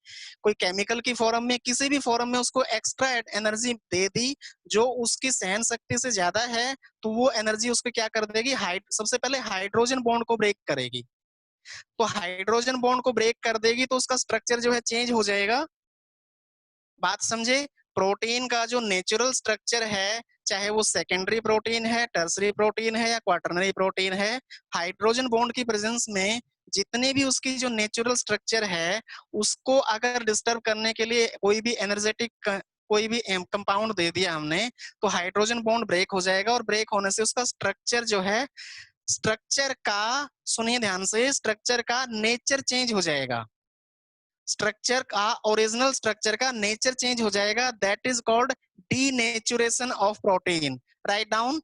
कोई केमिकल की फॉर्म में, किसी भी फॉर्म में उसको एक्स्ट्रा एनर्जी दे दी जो उसकी सहन शक्ति से ज्यादा है, तो वो एनर्जी उसको क्या कर देगी, सबसे पहले हाइड्रोजन बॉन्ड को ब्रेक करेगी। तो हाइड्रोजन बॉन्ड को ब्रेक कर देगी तो उसका स्ट्रक्चर जो है चेंज हो जाएगा। बात समझे? प्रोटीन का जो नेचुरल स्ट्रक्चर है, चाहे वो सेकेंडरी प्रोटीन है, टर्सरी प्रोटीन है या क्वाटरनरी प्रोटीन है, हाइड्रोजन बॉन्ड की प्रेजेंस में जितनी भी उसकी जो नेचुरल स्ट्रक्चर है, उसको अगर डिस्टर्ब करने के लिए कोई भी एनर्जेटिक कोई भी कंपाउंड दे दिया हमने, तो हाइड्रोजन बॉन्ड ब्रेक हो जाएगा और ब्रेक होने से उसका स्ट्रक्चर जो है स्ट्रक्चर का, सुनिए ध्यान से, स्ट्रक्चर का नेचर चेंज हो जाएगा, स्ट्रक्चर का, ओरिजिनल स्ट्रक्चर का नेचर चेंज हो जाएगा, that is called denaturation of protein. Write down,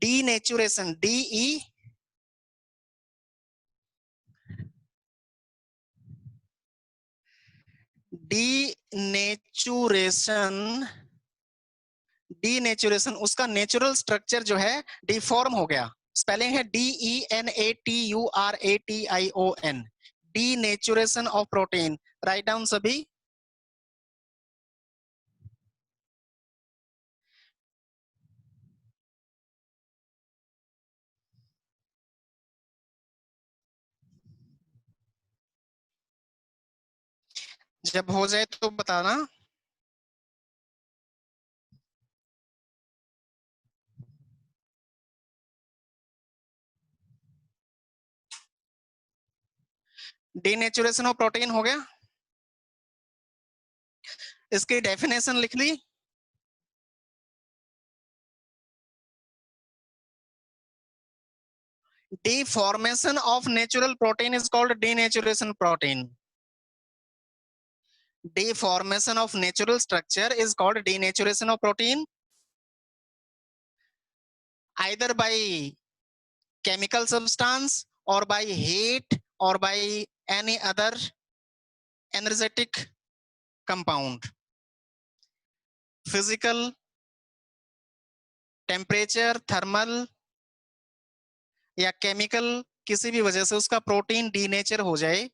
denaturation, DE denaturation, denaturation, उसका नेचुरल स्ट्रक्चर जो है डिफॉर्म हो गया। स्पेलिंग है DENATURATION, denaturation of protein. Write down सभी। जब हो जाए तो बताना। डीनेचुरेशन ऑफ प्रोटीन हो गया, इसकी डेफिनेशन लिख ली। Deformation of natural protein is called denaturation protein. Deformation of natural structure is called denaturation of protein, either by chemical substance or by heat or by any other energetic compound. Physical, temperature, thermal या chemical, किसी भी वजह से उसका protein denature हो जाए।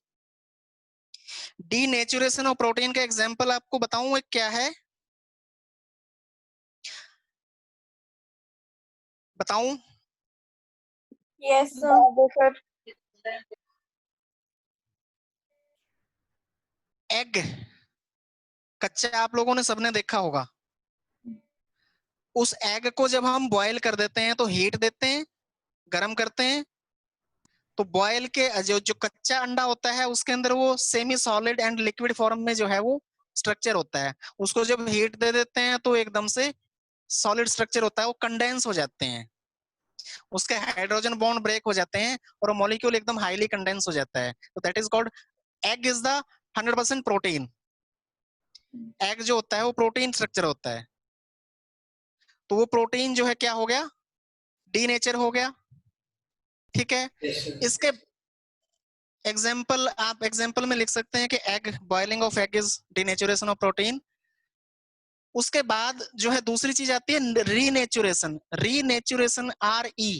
Denaturation of protein का example आपको बताऊं एक क्या है, बताऊं? Yes sir. एग कच्चा आप लोगों ने सबने देखा होगा। उस एग को जब हम बॉयल कर देते हैं तो हीट देते हैं, गर्म करते हैं, तो बॉयल के जो कच्चा अंडा होता है उसके अंदर वो semi solid and liquid form में जो है वो स्ट्रक्चर होता है। उसको जब हीट दे देते हैं तो एकदम से सॉलिड स्ट्रक्चर होता है, वो कंडेंस हो जाते हैं, उसके हाइड्रोजन बॉन्ड ब्रेक हो जाते हैं और मॉलिक्यूल एकदम हाईली कंडेंस हो जाता है। तो that is called egg is the 100% protein. Egg जो होता है वो प्रोटीन स्ट्रक्चर होता है, तो वो प्रोटीन जो है क्या हो गया, डीनेचर हो गया। ठीक है, इसके एग्जाम्पल आप एग्जाम्पल में लिख सकते हैं कि egg, boiling of egg is denaturation of protein. उसके बाद जो है दूसरी चीज आती है renaturation. Renaturation RE,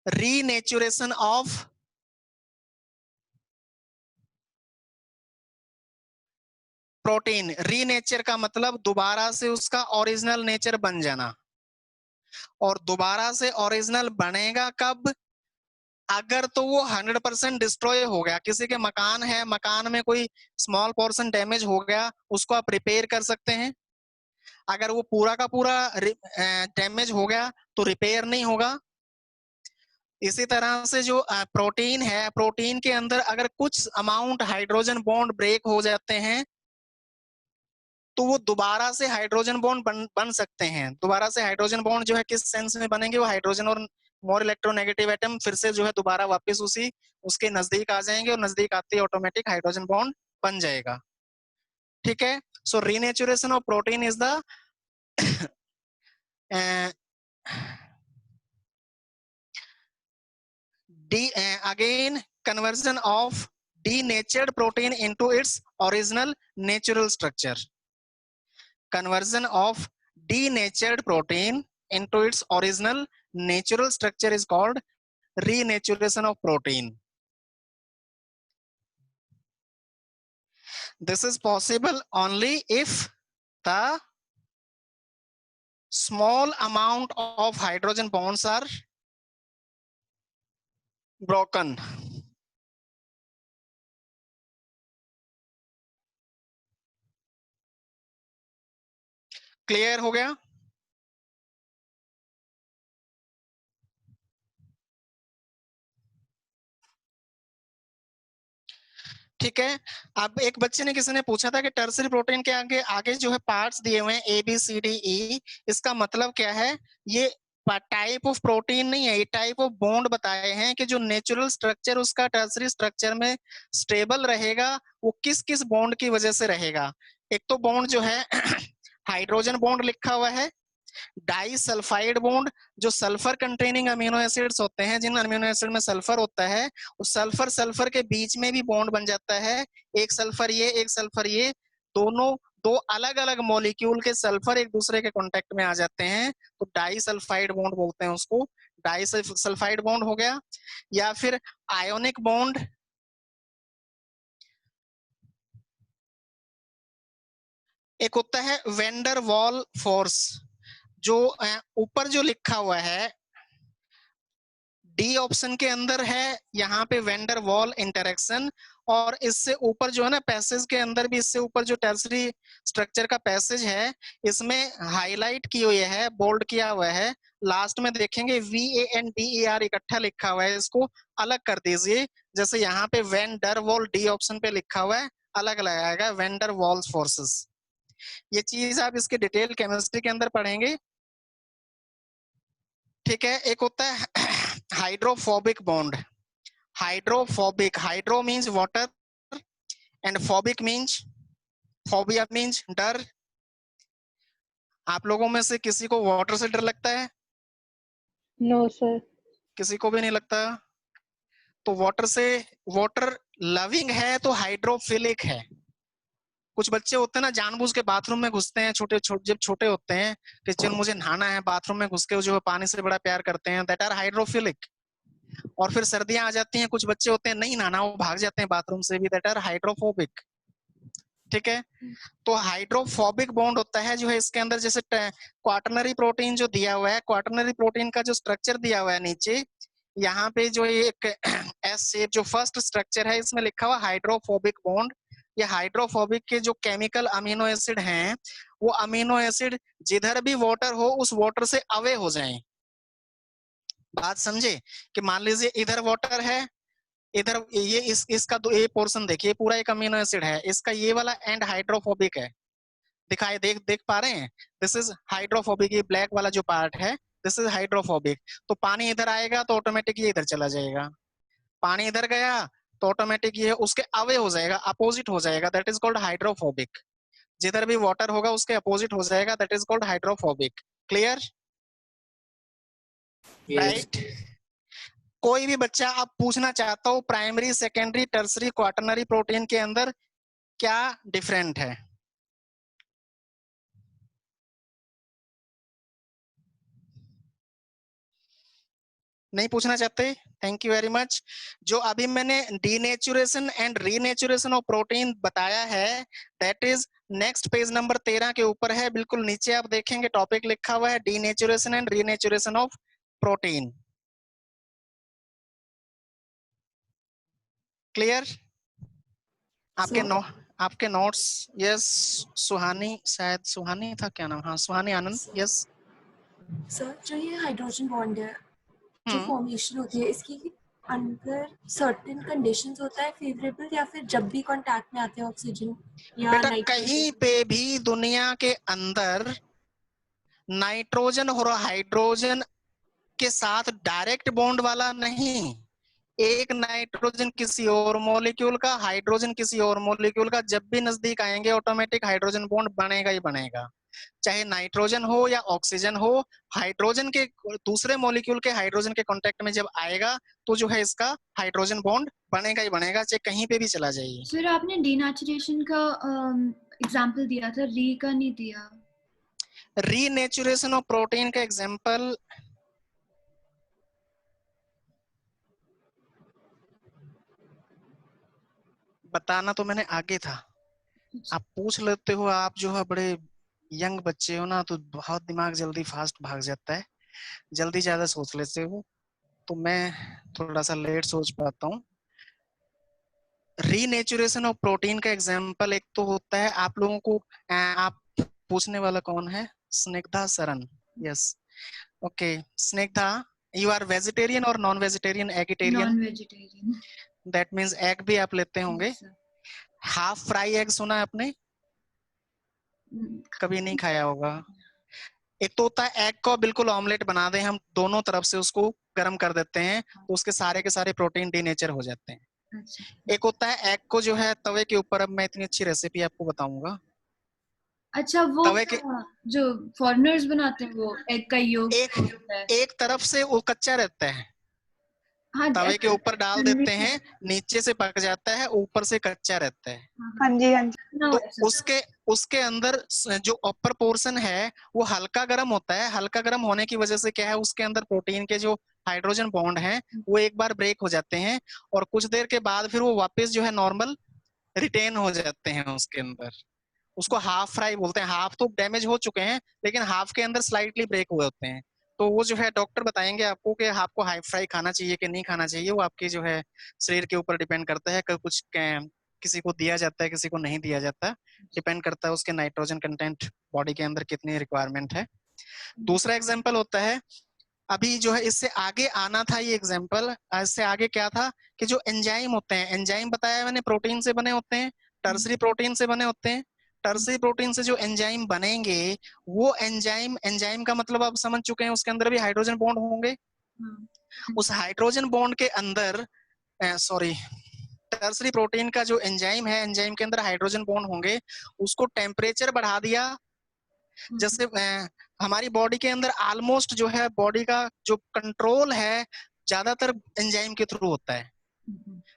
renaturation of protein. Renature का मतलब दोबारा से उसका ओरिजिनल नेचर बन जाना, और दोबारा से ओरिजिनल बनेगा कब, अगर तो वो 100% डिस्ट्रॉय हो गया। किसी के मकान है, मकान में कोई स्मॉल पोर्शन डैमेज हो गया, उसको आप रिपेयर कर सकते हैं। अगर वो पूरा का पूरा डैमेज हो गया तो रिपेयर नहीं होगा। इसी तरह से जो प्रोटीन है, प्रोटीन के अंदर अगर कुछ अमाउंट हाइड्रोजन बॉन्ड ब्रेक हो जाते हैं तो वो दोबारा से हाइड्रोजन बॉन्ड बन सकते हैं। दोबारा से हाइड्रोजन बॉन्ड जो है किस सेंस में बनेंगे, वो हाइड्रोजन और मोर इलेक्ट्रोनेगेटिव एटम फिर से जो है दोबारा वापस उसी उसके नजदीक आ जाएंगे, और नजदीक आते ही ऑटोमेटिक हाइड्रोजन बॉन्ड बन जाएगा। ठीक है, so renaturation of protein is the again conversion of denatured protein into its original natural structure. Conversion of denatured protein into its original natural structure is called renaturation of protein. This is possible only if the small amount of hydrogen bonds are broken. Clear हो गया? ठीक है, अब एक बच्चे ने, किसी ने पूछा था कि टर्सरी प्रोटीन के आगे आगे जो है पार्ट्स दिए हुए हैं A B C D E, इसका मतलब क्या है? ये टाइप ऑफ प्रोटीन नहीं है, ये टाइप ऑफ बॉन्ड बताए हैं कि जो नेचुरल स्ट्रक्चर उसका टर्सरी स्ट्रक्चर में स्टेबल रहेगा, वो किस किस बॉन्ड की वजह से रहेगा। एक तो बॉन्ड जो है हाइड्रोजन बॉन्ड लिखा हुआ है, डाई सल्फाइड बॉन्ड, जो सल्फर कंटेनिंग अमीनो एसिड्स होते हैं, जिन अमीनो एसिड में सल्फर होता है, उस सल्फर सल्फर के बीच में भी बॉन्ड बन जाता है, एक सल्फर ये एक सल्फर ये, दोनों दो अलग अलग मॉलिक्यूल के सल्फर एक दूसरे के कांटेक्ट में आ जाते हैं, तो डाई सल्फाइड बॉन्ड बोलते हैं उसको, डाई सल्फाइड बॉन्ड हो गया। या फिर आयोनिक बॉन्ड, एक होता है वेंडर वॉल फोर्स, जो ऊपर जो लिखा हुआ है डी ऑप्शन के अंदर है, यहाँ पे वेंडर वॉल इंटरेक्शन, और इससे ऊपर जो है ना पैसेज के अंदर भी, इससे ऊपर जो टर्सरी स्ट्रक्चर का पैसेज है, इसमें हाईलाइट की हुई है, बोल्ड किया हुआ है, लास्ट में देखेंगे VANDER इकट्ठा लिखा हुआ है, इसको अलग कर दीजिए। जैसे यहाँ पे वेंडर वॉल डी ऑप्शन पे लिखा हुआ है, अलग लगाएगा वेंडर वॉल्स फोर्सेस। ये चीज आप इसके डिटेल केमिस्ट्री के अंदर पढ़ेंगे, ठीक है। एक होता है hydrophobic bond, hydrophobic, hydro means water and phobic means, phobia means डर। आप लोगों में से किसी को वाटर से डर लगता है? No sir. किसी को भी नहीं लगता? तो वाटर से, वाटर लविंग है तो हाइड्रोफिलिक है। कुछ बच्चे होते हैं ना जानबूझ के बाथरूम में घुसते हैं, जब छोटे होते हैं कि चल मुझे नहाना है, बाथरूम में घुस के जो है पानी से बड़ा प्यार करते हैं, दैट आर हाइड्रोफिलिक। और फिर सर्दियां आ जाती हैं, कुछ बच्चे होते हैं नहीं नहाना, वो भाग जाते हैं बाथरूम से भी, दैट आर हाइड्रोफोबिक, ठीक है। तो हाइड्रोफोबिक बॉन्ड होता है जो है इसके अंदर, जैसे क्वाटरनरी प्रोटीन जो दिया हुआ है, क्वाटरनरी प्रोटीन का जो स्ट्रक्चर दिया हुआ है नीचे, यहाँ पे जो एक एस शेप जो फर्स्ट स्ट्रक्चर है, इसमें लिखा हुआ हाइड्रोफोबिक बॉन्ड। ये हाइड्रोफोबिक के जो केमिकल अमीनो एसिड हैं, वो अमीनो एसिड जिधर भी वाटर हो उस वाटर से अवे हो जाएं। बात समझे? कि मान लीजिए इधर वाटर है, इधर ये इसका ये पोर्शन देखिए, पूरा एक अमीनो एसिड है, इसका ये वाला एंड हाइड्रोफोबिक है, दिखाई देख पा रहे हैं? दिस इज हाइड्रोफोबिक, ये ब्लैक वाला जो पार्ट है दिस इज हाइड्रोफोबिक। तो पानी इधर आएगा तो ऑटोमेटिक ये इधर चला जाएगा, पानी इधर गया तो ऑटोमेटिक ये उसके अवे हो जाएगा, अपोजिट हो जाएगा, दैट इज कॉल्ड हाइड्रोफोबिक। जिधर भी वाटर होगा उसके अपोजिट हो जाएगा, that is called hydrophobic. Clear? Right. कोई भी बच्चा अब पूछना चाहता हो primary secondary tertiary quaternary protein के अंदर क्या डिफरेंट है? नहीं पूछना चाहते? Thank you very much. जो अभी मैंने denaturation and renaturation of protein बताया है, that is next page number 13 के ऊपर है, बिल्कुल नीचे आप देखेंगे टॉपिक लिखा हुआ है denaturation and renaturation of protein. Clear? आपके नोट्स? यस सुहानी, शायद सुहानी था, क्या नाम? हाँ सुहानी आनंद, यस सर जो ये हाइड्रोजन बॉन्ड है, जो फॉर्मेशन होती है इसकी अंदर सर्टेन कंडीशंस होता है फेवरेबल, या फिर जब भी कांटेक्ट में आते हैं ऑक्सीजन या बेटा नाइट्रोजन? कहीं पे भी दुनिया के अंदर नाइट्रोजन और हाइड्रोजन के साथ डायरेक्ट बॉन्ड वाला नहीं, एक नाइट्रोजन किसी और मॉलिक्यूल का, हाइड्रोजन किसी और मॉलिक्यूल का, जब भी नजदीक आएंगे ऑटोमेटिक हाइड्रोजन बॉन्ड बनेगा ही बनेगा, चाहे नाइट्रोजन हो या ऑक्सीजन हो। हाइड्रोजन के दूसरे मॉलिक्यूल के हाइड्रोजन के कांटेक्ट में जब आएगा तो जो है इसका हाइड्रोजन बॉन्ड बनेगा ही बनेगा, चाहे कहीं पे भी चला जाइए। सर आपने डीनेचुरेशन का एग्जांपल दिया था, री का नहीं दिया। रीनेचुरेशन ऑफ प्रोटीन का एग्जांपल बताना तो मैंने आगे था, आप पूछ लेते हो, आप जो है बड़े यंग बच्चे हो ना, तो बहुत दिमाग जल्दी फास्ट भाग जाता है, जल्दी ज्यादा सोच लेते हो, तो मैं थोड़ा सा लेट सोच पाता हूँ। रीनेचुरेशन ऑफ प्रोटीन का एग्जांपल एक तो होता है, आप लोगों को आप पूछने वाला कौन है? Snigdha Saran, yes okay. Snigdha, you are vegetarian और non vegetarian? Eggitarian? Non vegetarian. That means egg भी आप लेते होंगे। हाफ फ्राई एग सुना है आपने? कभी नहीं खाया होगा। एक तो होता है एग को बिल्कुल ऑमलेट बना दें हम, दोनों तरफ से उसको गर्म कर देते हैं तो उसके सारे के सारे प्रोटीन डीनेचर हो जाते हैं। अच्छा एक होता है एग को जो है तवे के ऊपर, अब मैं इतनी अच्छी रेसिपी आपको बताऊंगा। अच्छा, वो तवे के जो फॉरेनर्स बनाते हैं वो एग का योग होता है। एक तरफ से वो कच्चा रहता है, हाँ तवे के ऊपर डाल देते हाँ हैं, नीचे से पक जाता है, ऊपर से कच्चा रहता है। हाँ जी हाँ तो जी। उसके अंदर जो अपर पोर्शन है वो हल्का गर्म होता है। हल्का गर्म होने की वजह से क्या है, उसके अंदर प्रोटीन के जो हाइड्रोजन बॉन्ड हैं वो एक बार ब्रेक हो जाते हैं और कुछ देर के बाद फिर वो वापस जो है नॉर्मल रिटेन हो जाते हैं उसके अंदर। उसको हाफ फ्राई बोलते हैं। हाफ तो डैमेज हो चुके हैं लेकिन हाफ के अंदर स्लाइटली ब्रेक हुए होते हैं। तो वो जो है डॉक्टर बताएंगे आपको कि आपको हाफ फ्राई खाना चाहिए कि नहीं खाना चाहिए। वो आपके जो है शरीर के ऊपर डिपेंड करता है। कुछ किसी को दिया जाता है, किसी को नहीं दिया जाता, डिपेंड करता है उसके नाइट्रोजन कंटेंट बॉडी के अंदर कितनी रिक्वायरमेंट है। दूसरा एग्जाम्पल होता है, अभी जो है इससे आगे आना था ये एग्जाम्पल, इससे आगे क्या था कि जो एंजाइम होते हैं, एंजाइम बताया मैंने प्रोटीन से बने होते हैं, टर्सरी प्रोटीन से बने होते हैं। टर्सरी प्रोटीन से जो एंजाइम बनेंगे वो एंजाइम का मतलब आप समझ चुके हैं, उसके अंदर भी हाइड्रोजन बॉन्ड होंगे। उस हाइड्रोजन बॉन्ड के अंदर टर्सरी प्रोटीन का जो एंजाइम है, एंजाइम के अंदर हाइड्रोजन बॉन्ड होंगे। उसको टेम्परेचर बढ़ा दिया, जैसे हमारी बॉडी के अंदर ऑलमोस्ट जो है बॉडी का जो कंट्रोल है ज्यादातर एंजाइम के थ्रू होता है।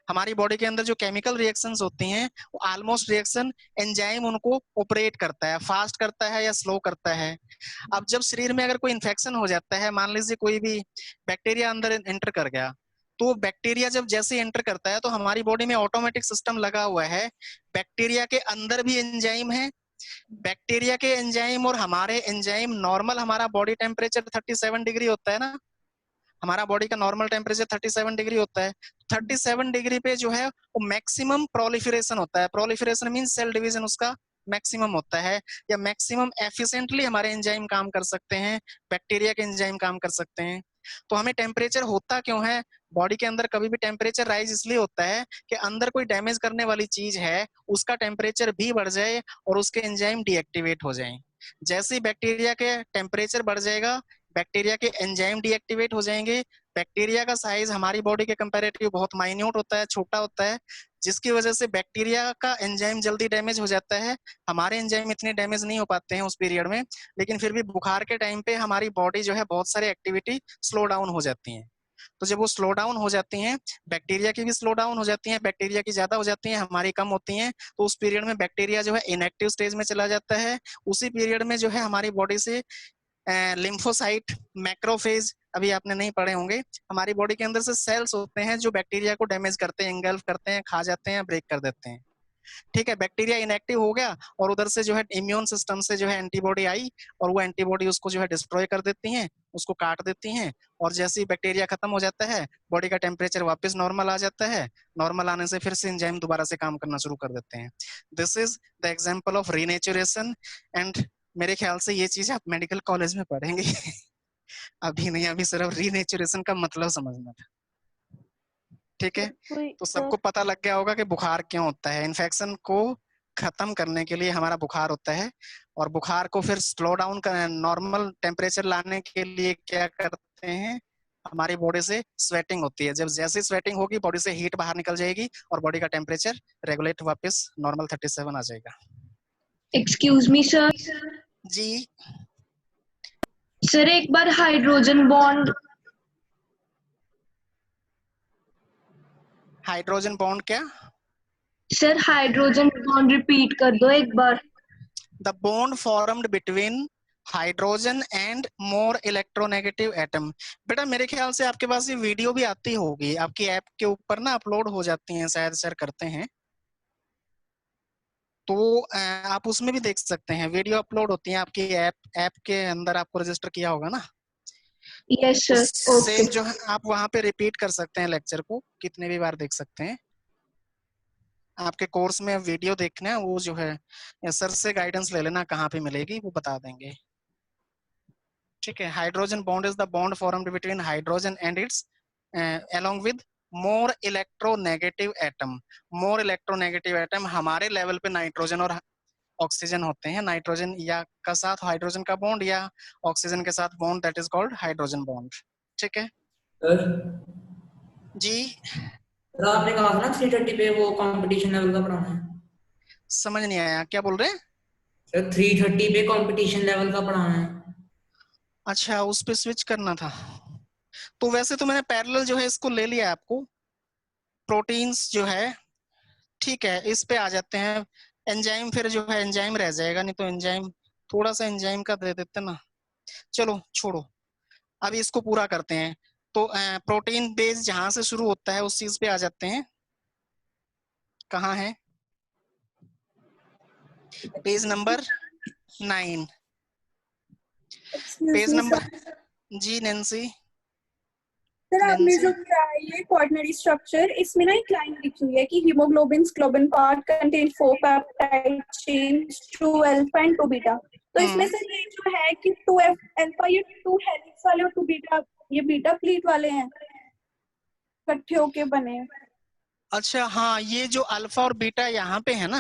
हमारी बॉडी के अंदर जो केमिकल रिएक्शंस होती हैं वो ऑलमोस्ट रिएक्शन एंजाइम उनको ऑपरेट करता है, फास्ट करता है या स्लो करता है। अब जब शरीर में अगर कोई इन्फेक्शन हो जाता है, मान लीजिए कोई भी बैक्टीरिया अंदर एंटर कर गया, तो बैक्टीरिया जब जैसे एंटर करता है तो हमारी बॉडी में ऑटोमेटिक सिस्टम लगा हुआ है। बैक्टीरिया के अंदर भी एंजाइम है। बैक्टीरिया के एंजाइम और हमारे एंजाइम नॉर्मल, हमारा बॉडी टेम्परेचर 37 डिग्री होता है ना, हमारा बॉडी का नॉर्मल टेम्परेचर 37 डिग्री होता है। 37 डिग्री पे जो है वो मैक्सिमम प्रोलिफरेशन होता है। प्रोलिफरेशन मीन सेल डिवीजन उसका मैक्सिमम होता है, या मैक्सिमम एफिशिएंटली हमारे एंजाइम काम कर सकते हैं, बैक्टीरिया के एंजाइम काम कर सकते हैं। तो हमें टेम्परेचर होता क्यों है बॉडी के अंदर, कभी भी टेम्परेचर राइज इसलिए होता है कि अंदर कोई डैमेज करने वाली चीज है, उसका टेम्परेचर भी बढ़ जाए और उसके एंजाइम डीएक्टिवेट हो जाएं। जैसे ही बैक्टीरिया के टेम्परेचर बढ़ जाएगा, बैक्टीरिया के एंजाइम डीएक्टिवेट हो जाएंगे। बैक्टीरिया का साइज हमारी बॉडी के कंपैरेटिव बहुत माइन्यूट होता है, छोटा होता है, जिसकी वजह से बैक्टीरिया का एंजाइम जल्दी डैमेज हो जाता है। हमारे एंजाइम इतने डैमेज नहीं हो पाते हैं उस पीरियड में, लेकिन फिर भी बुखार के टाइम पे हमारी बॉडी जो है बहुत सारी एक्टिविटी स्लो डाउन हो जाती है। तो जब वो स्लो डाउन हो जाती हैं, बैक्टीरिया की भी स्लो डाउन हो जाती है, बैक्टीरिया की ज्यादा हो जाती है, हमारी कम होती हैं, तो उस पीरियड में बैक्टीरिया जो है इनएक्टिव स्टेज में चला जाता है। उसी पीरियड में जो है हमारी बॉडी से लिम्फोसाइट, मैक्रोफेज, अभी आपने नहीं पढ़े होंगे, हमारी बॉडी के अंदर से सेल्स होते हैं जो बैक्टीरिया को डैमेज करते हैं, इंगल्फ करते हैं, खा जाते हैं, ब्रेक कर देते हैं। ठीक है, बैक्टीरिया इनएक्टिव हो गया और उधर से जो है इम्यून सिस्टम से जो है एंटीबॉडी आई और वो एंटीबॉडी उसको जो है डिस्ट्रॉय कर देती हैं, उसको काट देती हैं। और जैसे ही बैक्टीरिया खत्म हो जाता है, बॉडी का टेम्परेचर वापस नॉर्मल आ जाता है। नॉर्मल आने से फिर से एंजाइम दोबारा से काम करना शुरू कर देते हैं। This is the example of renaturation. And मेरे ख्याल से ये चीज आप मेडिकल कॉलेज में पढ़ेंगे अभी नहीं, अभी सिर्फ रीनेचुरेशन का मतलब समझना था। ठीक है, तो सबको पता लग गया होगा कि बुखार क्यों होता है। इन्फेक्शन को खत्म करने के लिए हमारा बुखार होता है, और बुखार को फिर स्लो डाउन कर नॉर्मल टेम्परेचर लाने के लिए क्या करते हैं, हमारी बॉडी से स्वेटिंग होती है। जब जैसे स्वेटिंग होगी बॉडी से हीट बाहर निकल जाएगी और बॉडी का टेम्परेचर रेगुलेट वापस नॉर्मल 37 आ जाएगा। Excuse me sir. जी सर एक बार हाइड्रोजन बॉन्ड क्या? सर हाइड्रोजन बॉन्ड रिपीट कर दो एक बार। The bond formed between hydrogen and more electronegative atom. बेटा मेरे ख्याल से आपके पास ये वीडियो भी आती होगी, आपकी ऐप के ऊपर ना अपलोड हो जाती हैं, शायद शेयर करते हैं, तो आप उसमें भी देख सकते हैं, वीडियो अपलोड होती है आपकी ऐप के अंदर। आपको रजिस्टर किया होगा ना? Yes sir. सेम जो है आप वहां पे रिपीट कर सकते हैं, लेक्चर को कितने भी बार देख सकते हैं। आपके कोर्स में वीडियो देखना है, वो जो है सर से गाइडेंस ले लेना कहाँ पे मिलेगी, वो बता देंगे। ठीक है, hydrogen bond is the bond formed between hydrogen and it's along with more electronegative atom. More electronegative atom हमारे लेवल पे नाइट्रोजन और ऑक्सीजन होते हैं, नाइट्रोजन या का साथ हाइड्रोजन का बॉन्ड या ऑक्सीजन के साथ bond, that is called hydrogen bond. ठीक है सर जी, सर आपने कहा था ना 330 पे वो कंपटीशन लेवल का पढ़ाना है। समझ नहीं आया, क्या बोल रहे हैं? सर 330 पे कंपटीशन लेवल का पढ़ाना है। अच्छा, उस पे स्विच करना था। तो वैसे तो मैंने पैरेलल जो है इसको ले लिया आपको, प्रोटीन्स जो है, ठीक है, इस पे आ जाते हैं। एंजाइम फिर जो है एंजाइम रह जाएगा, नहीं तो एंजाइम थोड़ा सा एंजाइम का दे देते ना। चलो छोड़ो, अभी इसको पूरा करते हैं। तो प्रोटीन बेस जहां से शुरू होता है उस चीज पे आ जाते हैं। कहाँ है? Page number 9। पेज नंबर, जी नैन्सी। सर आपने नैन्सी जो किया है ये क्वाटरनरी स्ट्रक्चर, इसमें ना एक लाइन लिखी हुई है कि haemoglobin globin part contain 4 peptide chains 2 alpha and 2 beta. तो इसमें से ये जो है कि 2 अल्फा ये 2 हेलिक्स वाले और 2 बीटा ये बीटा प्लीट वाले हैं, इकट्ठे होके बने हैं। अच्छा हाँ, ये जो अल्फा और बीटा यहाँ पे है ना,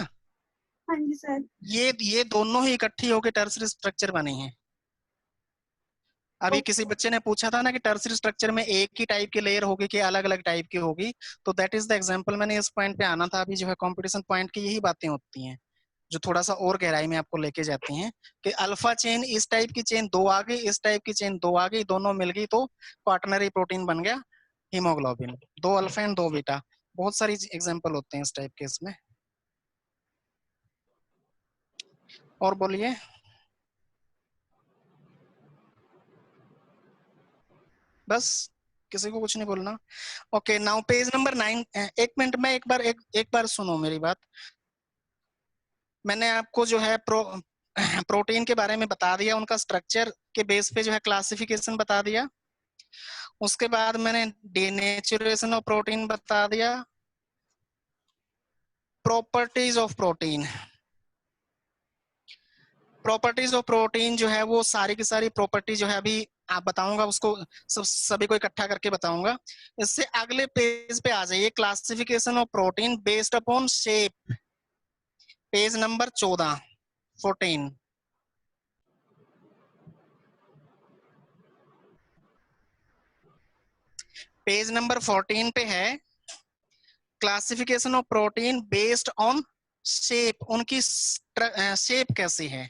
हाँ जी सर। ये दोनों ही इकट्ठी होके टर्सरी स्ट्रक्चर बने हैं। अभी किसी बच्चे ने पूछा था ना कि टर्सरी स्ट्रक्चर में एक ही टाइप की लेयर होगी कि अलग अलग टाइप की होगी, तो दैट इज द एग्जांपल। मैंने इस पॉइंट पे आना था। अभी जो है कंपटीशन पॉइंट की यही बातें होती हैं जो थोड़ा सा और गहराई में आपको लेके जाती हैं कि अल्फा चेन, इस टाइप की चेन 2 आ गई, इस टाइप की चेन 2 आ गई, दोनों मिल गई तो क्वाटरनरी प्रोटीन बन गया हीमोग्लोबिन। 2 अल्फा एंड 2 बीटा, बहुत सारी एग्जाम्पल होते हैं इस टाइप के इसमें। और बोलिए। बस, किसी को कुछ नहीं बोलना। Okay, now page number 9। एक मिनट में एक बार सुनो मेरी बात। मैंने आपको जो है प्रोटीन के बारे में बता दिया, उनका स्ट्रक्चर के बेस पे जो है क्लासिफिकेशन बता दिया। उसके बाद मैंने डीनेचुरेशन ऑफ प्रोटीन बता दिया, properties of protein. Properties of protein जो है वो सारी की सारी प्रॉपर्टी जो है अभी आप बताऊंगा, उसको सभी को इकट्ठा करके बताऊंगा। इससे अगले पेज पे आ जाइए, classification of protein based upon shape, page number 14। Page number 14 पे है classification of protein based on shape. उनकी शेप कैसी है?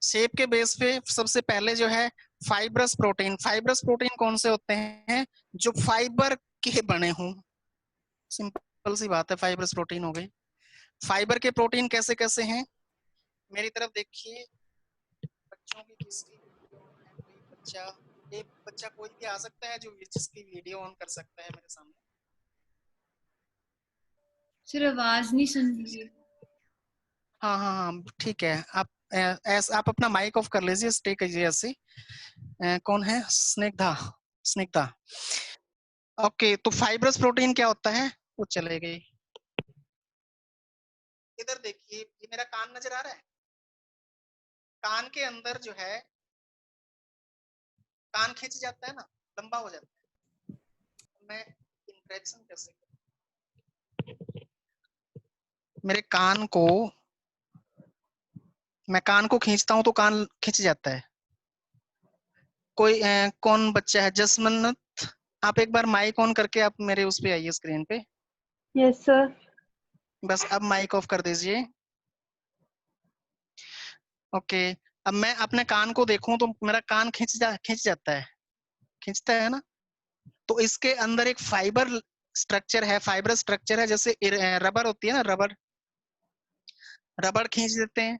शेप के बेस पे सबसे पहले जो है फाइब्रस प्रोटीन। फाइब्रस प्रोटीन कौन से होते हैं? जो फाइबर के बने हों। सिंपल सी बात है, फाइब्रस प्रोटीन हो गई। फाइबर के प्रोटीन कैसे कैसे हैं? मेरी तरफ देखिए, बच्चों की किसकी एक बच्चा कोई भी आ सकता है जो जिसकी वीडियो ऑन कर सकता है मेरे सामने। सर आवाज नहीं सुन रही। हाँ हाँ हाँ, ठीक है। आप अपना माइक ऑफ कर लीजिए, स्टे कीजिए ऐसे। कौन है? स्निग्धा। ओके, तो फाइब्रस प्रोटीन क्या होता है? वो चले गई। इधर देखिए, ये मेरा कान नजर आ रहा है। कान के अंदर जो है, कान खींच जाता है ना, लंबा हो जाता है। मैं इंट्रैक्शन कैसे करूं? मेरे कान को, मैं कान को खींचता हूं तो कान खिंच जाता है। कोई कौन बच्चा है? जसमन्नत, आप एक बार माइक ऑन करके आप मेरे उस पे आइए, स्क्रीन पे। Yes sir. बस अब माइक ऑफ कर दीजिए। ओके, अब मैं अपने कान को देखूं तो मेरा कान खिंच जाता है, खींचता है ना। तो इसके अंदर एक फाइबर स्ट्रक्चर है, फाइबर स्ट्रक्चर है। जैसे रबर होती है ना, रबर खींच देते हैं,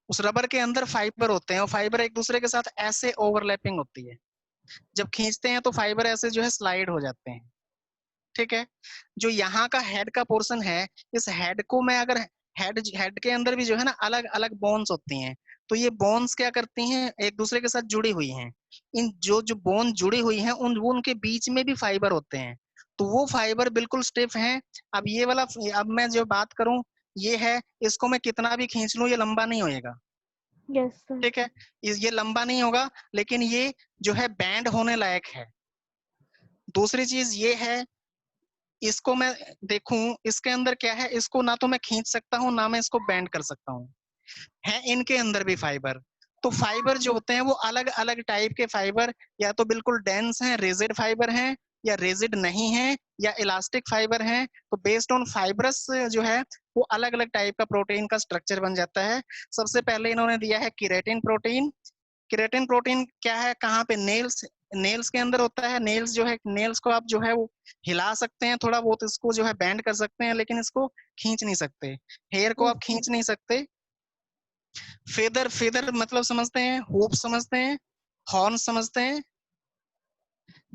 उस रबर के अंदर फाइबर होते हैं और फाइबर एक दूसरे के साथ ऐसे ओवरलैपिंग होती है। जब खींचते हैं तो फाइबर ऐसे जो है स्लाइड हो जाते हैं। ठीक है, जो यहाँ का हेड का पोर्शन है, इस हेड को मैं अगर हेड के अंदर भी जो है ना अलग अलग बोन्स होती हैं, तो ये बोन्स क्या करती हैं? एक दूसरे के साथ जुड़ी हुई हैं। इन जो बोन जुड़ी हुई हैं उनके बीच में भी फाइबर होते हैं, तो वो फाइबर बिल्कुल स्टिफ हैं। अब ये वाला, अब मैं जो बात करूं ये है, इसको मैं कितना भी खींच लूं ये लंबा नहीं होएगा। Yes sir. ठीक है, ये लंबा नहीं होगा, लेकिन ये जो है बैंड होने लायक है। दूसरी चीज ये है, इसको मैं देखूं इसके अंदर क्या है, इसको ना तो मैं खींच सकता हूं ना मैं इसको बैंड कर सकता हूं। है इनके अंदर भी फाइबर। तो फाइबर जो होते हैं वो अलग अलग टाइप के फाइबर, या तो बिल्कुल डेंस हैं, रिजिड फाइबर हैं, या रिजिड नहीं है, या इलास्टिक फाइबर हैं। तो बेस्ड ऑन फाइबरस जो है वो अलग अलग टाइप का प्रोटीन का स्ट्रक्चर बन जाता है। सबसे पहले इन्होंने दिया है केराटिन प्रोटीन। केराटिन प्रोटीन क्या है, कहाँ पे, नेल्स, नेल्स के अंदर होता है। नेल्स जो है, नेल्स को आप जो है वो हिला सकते हैं थोड़ा बहुत, इसको जो है बैंड कर सकते हैं, लेकिन इसको खींच नहीं सकते। हेयर को आप खींच नहीं सकते। फेदर, फेदर मतलब समझते हैं, होप समझते हैं, हॉर्न समझते हैं,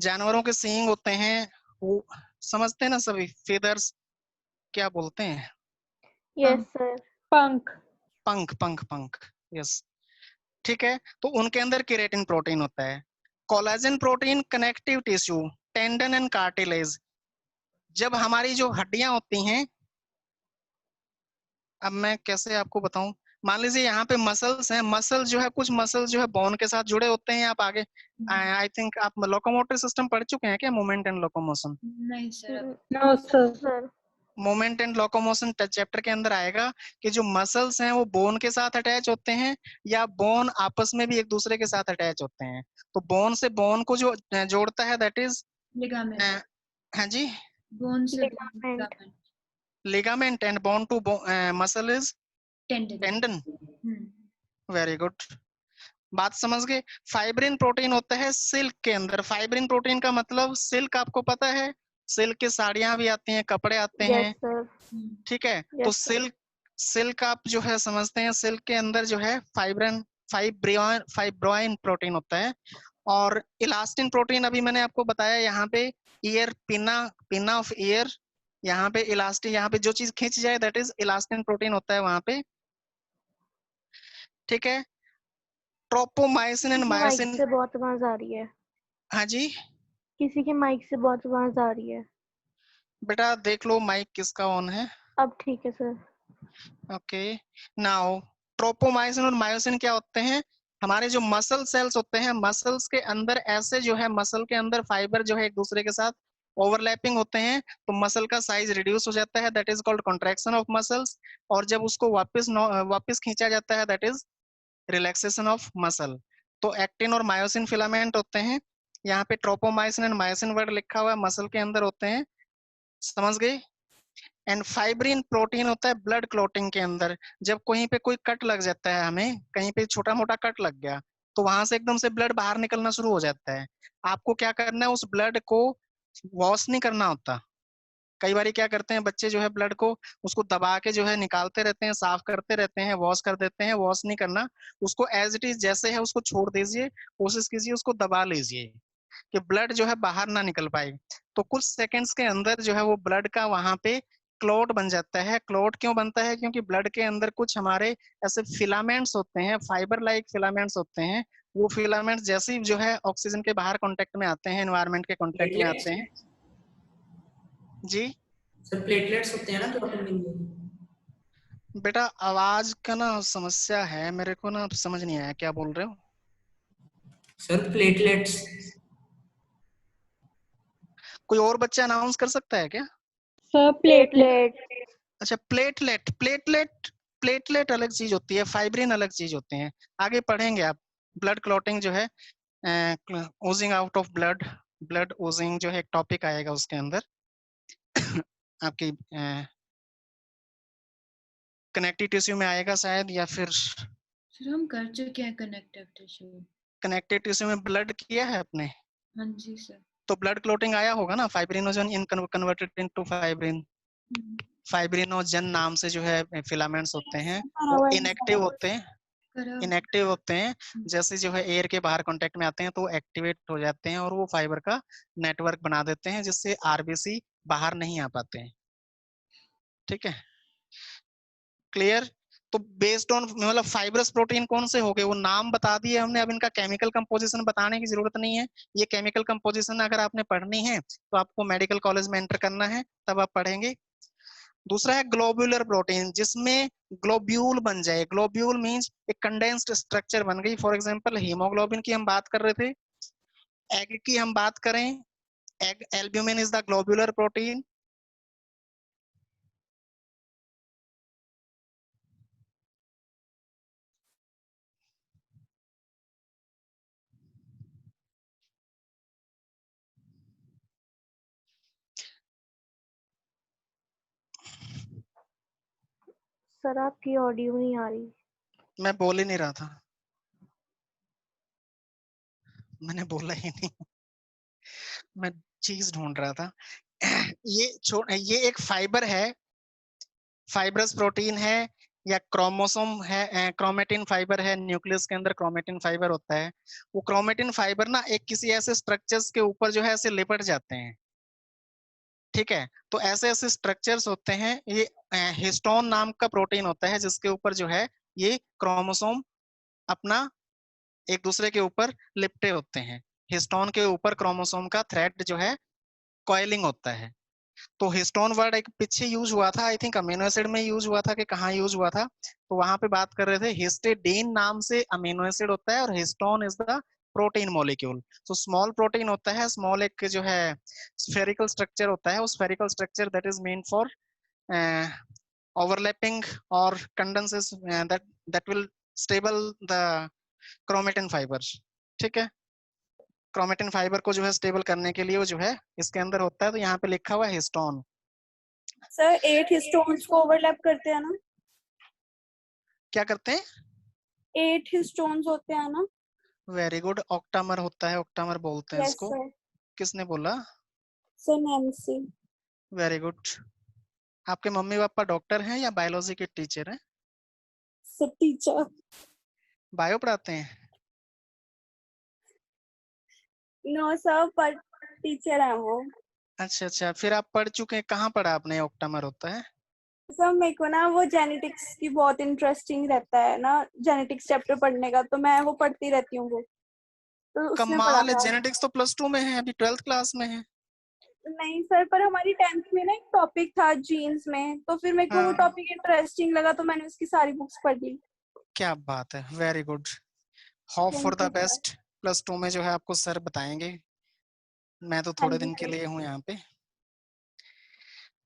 जानवरों के सींग होते हैं वो समझते हैं ना सभी। फेदर्स क्या बोलते हैं? Yes sir. पंख। पंख, पंख, पंख, यस। ठीक है, तो उनके अंदर केराटिन प्रोटीन होता है। Collagen protein connective tissue, tendon and cartilage. जब हमारी जो हड्डियां होती हैं, अब मैं कैसे आपको बताऊं, मान लीजिए यहाँ पे मसल्स हैं, मसल जो है, कुछ मसल जो है बोन के साथ जुड़े होते हैं। आप आगे, आई थिंक आप लोकोमोटर सिस्टम पढ़ चुके हैं क्या, मूवमेंट एंड लोकोमोशन? नहीं सर। No sir. Sir movement and locomotion chapter के अंदर आएगा कि जो मसल्स हैं वो बोन के साथ अटैच होते हैं, या बोन आपस में भी एक दूसरे के साथ अटैच होते हैं। तो बोन से बोन को जो जोड़ता है दैट इज, लिगामेंट। हाँ जी, बोन से ligament. Ligament, and bone to muscle is tendon. Tendon. Very good, बात समझ गए। फाइब्रिन प्रोटीन होता है सिल्क के अंदर। फाइब्रिन प्रोटीन का मतलब, सिल्क आपको पता है, सिल्क की साड़ियां भी आती हैं, कपड़े आते हैं, यस सर। ठीक है। तो यस सर। सिल्क, सिल्क आप जो है समझते हैं, सिल्क के अंदर जो है फाइब्रिन, फाइब्रोइन प्रोटीन होता है। और इलास्टिन प्रोटीन अभी मैंने आपको बताया, यहाँ पे ईयर, पिना, पिना ऑफ ईयर, यहाँ पे इलास्टिन, यहाँ पे जो चीज खींच जाए दैट इज इलास्टिन प्रोटीन होता है वहां पे, ठीक है। ट्रोपोमाइसिन एंड किसी के माइक मायोसिन, से बहुत आवाज आ रही है। हाँ जी किसी के माइक से बहुत आवाज आ रही है। बेटा देख लो माइक किसका ऑन है। अब ठीक है सर। ओके, नाउ ट्रोपोमाइसिन और मायोसिन क्या होते हैं, हमारे जो मसल सेल्स होते हैं, मसल्स के अंदर ऐसे जो है, मसल के अंदर फाइबर जो है एक दूसरे के साथ ओवरलैपिंग होते हैं, तो मसल का साइज रिड्यूस हो जाता है, that is called contraction of muscles. और जब उसको वापस खींचा जाता है that is relaxation of muscle. तो एक्टिन और मायोसिन फिलामेंट होते हैं। यहाँ पे ट्रोपोमाइसिन एंड मायोसिन वर्ड लिखा हुआ है, मसल के अंदर होते हैं, समझ गए। एंड फाइब्रिन प्रोटीन होता है ब्लड क्लॉटिंग के अंदर। जब कहीं पे कोई कट लग जाता है, हमें कहीं पे छोटा मोटा कट लग गया, तो वहां से एकदम से ब्लड बाहर निकलना शुरू हो जाता है। आपको क्या करना है, उस ब्लड को वॉश नहीं करना होता। कई बार क्या करते हैं बच्चे जो है, ब्लड को उसको दबा के जो है निकालते रहते हैं, साफ करते रहते हैं, वॉश कर देते हैं। वॉश नहीं करना, उसको एज इट इज जैसे है उसको छोड़ दीजिए, कोशिश कीजिए उसको दबा लीजिए कि ब्लड जो है बाहर ना निकल पाए। तो कुछ सेकंड्स के अंदर जो है वो ब्लड का वहां पे क्लॉट बन जाता है। क्लॉट क्यों बनता है, क्योंकि ब्लड के अंदर कुछ हमारे ऐसे फिलामेंट्स होते हैं, फाइबर लाइक फिलामेंट्स होते हैं। वो फिलामेंट्स जैसे ही जो है ऑक्सीजन के बाहर कांटेक्ट में आते हैं, एनवायरनमेंट के कांटेक्ट में आते हैं। जी सर प्लेटलेट्स होते हैं ना प्रोटीन के लिए। बेटा आवाज का ना समस्या है, मेरे को ना समझ नहीं आया क्या बोल रहे हो। Sir platelets. कोई और बच्चा अनाउंस कर सकता है क्या? Sir platelet. अच्छा प्लेटलेट, प्लेटलेट, प्लेटलेट अलग चीज होती है, फाइब्रिन अलग चीज होते हैं। आगे पढ़ेंगे आप। ब्लड क्लॉटिंग जो है, Ojing out of blood, blood Ojing जो है एक टॉपिक आएगा उसके अंदर। आपकी कनेक्टिव टिश्यू में आएगा शायद, या फिर सर हम कर चुके हैं कनेक्टिव टिश्यू। कनेक्टिव टिश्यू में ब्लड किया है आपने, हाँ जी सर। तो ब्लड क्लॉटिंग आया होगा ना, फाइब्रिनोजन इन कन्वर्टेड इनटू फाइब्रिन। फाइब्रिनोजन नाम से जो है फिलामेंट्स होते हैं, वो इनएक्टिव होते हैं, इनएक्टिव होते हैं। जैसे जो है एयर के बाहर कांटेक्ट में आते हैं तो एक्टिवेट हो जाते हैं, और वो फाइबर का नेटवर्क बना देते हैं, जिससे आरबीसी बाहर नहीं आ पाते हैं। ठीक है, क्लियर। तो बेस्ड ऑन, मतलब फाइब्रस प्रोटीन कौन से हो गए वो नाम बता दिए हमने, अब इनका केमिकल कंपोजिशन बताने की जरूरत नहीं है। ये केमिकल कंपोजिशन अगर आपने पढ़नी है तो आपको मेडिकल कॉलेज में एंटर करना है, तब आप पढ़ेंगे। दूसरा है ग्लोब्यूलर प्रोटीन, जिसमें ग्लोब्यूल बन जाए। ग्लोब्यूल मींस एक कंडेंस्ड स्ट्रक्चर बन गई। फॉर एग्जांपल हीमोग्लोबिन की हम बात कर रहे थे, एग की हम बात करें, egg albumin is the globular protein. Sir आपकी ऑडियो नहीं आ रही। मैं बोल ही नहीं रहा था, मैंने बोला ही नहीं, मैं चीज ढूंढ रहा था। ये एक फाइबर है, फाइब्रस प्रोटीन है या क्रोमोसोम है, क्रोमेटिन फाइबर है, न्यूक्लियस के अंदर क्रोमेटिन फाइबर होता है। वो क्रोमेटिन फाइबर ना एक किसी ऐसे स्ट्रक्चर्स के ऊपर जो है ऐसे लिपट जाते हैं, ठीक है। तो ऐसे ऐसे स्ट्रक्चर्स होते हैं, ये हिस्टोन नाम का प्रोटीन होता है जिसके ऊपर जो है ये क्रोमोसोम अपना एक दूसरे के ऊपर लिपटे होते हैं। हिस्टोन के ऊपर क्रोमोसोम का थ्रेड जो है कॉइलिंग होता है। तो हिस्टोन वर्ड एक पीछे यूज हुआ था, आई थिंक अमीनो एसिड में यूज हुआ था कि कहाँ यूज हुआ था, तो वहां पे बात कर रहे थे हिस्टिडीन नाम से अमीनो एसिड होता है और histone is the protein molecule. तो स्मॉल प्रोटीन होता है, स्मॉल एक जो है स्फेरिकल स्ट्रक्चर होता है, उस spherical structure that is main for overlapping or condenses that will stable the chromatin fibers, ठीक है। क्रोमेटिन फाइबर को जो है स्टेबल करने के लिए वो जो है इसके अंदर होता है। तो यहाँ पे लिखा हुआ है हिस्टोन। सर 8 हिस्टोन्स को ओवरलैप करते हैं ना? क्या करते हैं? 8 हिस्टोन्स होते हैं ना? वेरी गुड, ऑक्टामर होता है, ऑक्टामर बोलते हैं यस इसको। सर। किसने बोला? Sir Nancy. Very good. आपके मम्मी पापा डॉक्टर हैं या बायोलॉजी के टीचर हैं? Sir teacher. बायो पढ़ाते हैं? नो सर, पर टीचर है वो। अच्छा अच्छा, फिर आप पढ़ चुके हैं, कहाँ पढ़ा आपने ऑक्टामर होता है? सर मेरे को ना वो जेनेटिक्स की बहुत इंटरेस्टिंग रहता है ना, जेनेटिक्स चैप्टर पढ़ने का, तो मैं वो पढ़ती रहती हूँ वो, तो उसने पढ़ा कमाल है, था। जेनेटिक्स तो +2 में है, अभी 12th क्लास में है। नहीं सर, पर हमारी 10th में ना एक टॉपिक था जीन्स में, तो फिर मेरे को वो हाँ, टॉपिक इंटरेस्टिंग लगा, तो मैंने उसकी सारी बुक्स पढ़ ली। क्या बात है, very good. Hope for thank the you sir. Best. +2 में जो है आपको सर बताएंगे, मैं तो हाँ थोड़े जी दिन के सर। लिए हूँ यहाँ पे,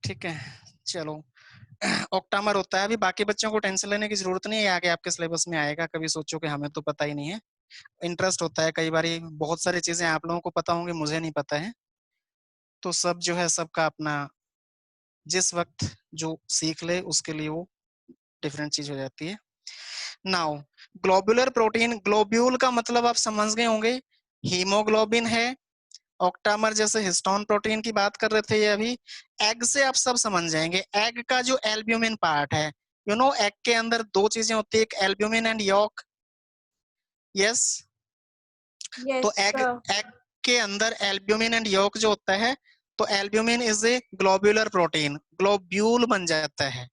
ठीक है। चलो, ऑक्टामर होता है, अभी बाकी बच्चों को टेंशन लेने की जरूरत नहीं है, आगे आपके सिलेबस में आएगा। कभी सोचो कि हमें तो पता ही नहीं है, इंटरेस्ट होता है, कई बार बहुत सारी चीजें आप लोगों को पता होंगी, मुझे नहीं पता है। तो सब जो है सबका अपना, जिस वक्त जो सीख ले उसके लिए वो डिफरेंट चीज हो जाती है। नाउ ग्लोबुलर प्रोटीन, ग्लोब्यूल का मतलब आप समझ गए होंगे, हीमोग्लोबिन है। ऑक्टामर जैसे हिस्टोन प्रोटीन की बात कर रहे थे ये अभी, एग से आप सब समझ जाएंगे। एग का जो एल्ब्यूमिन पार्ट है, यू नो एग के अंदर दो चीजें होती है, एक एल्ब्यूमिन एंड यॉक। यस, तो यस एग सर। एग के अंदर एल्ब्यूमिन एंड यॉक जो होता है, तो albumin is a globular protein, globule बन जाता है,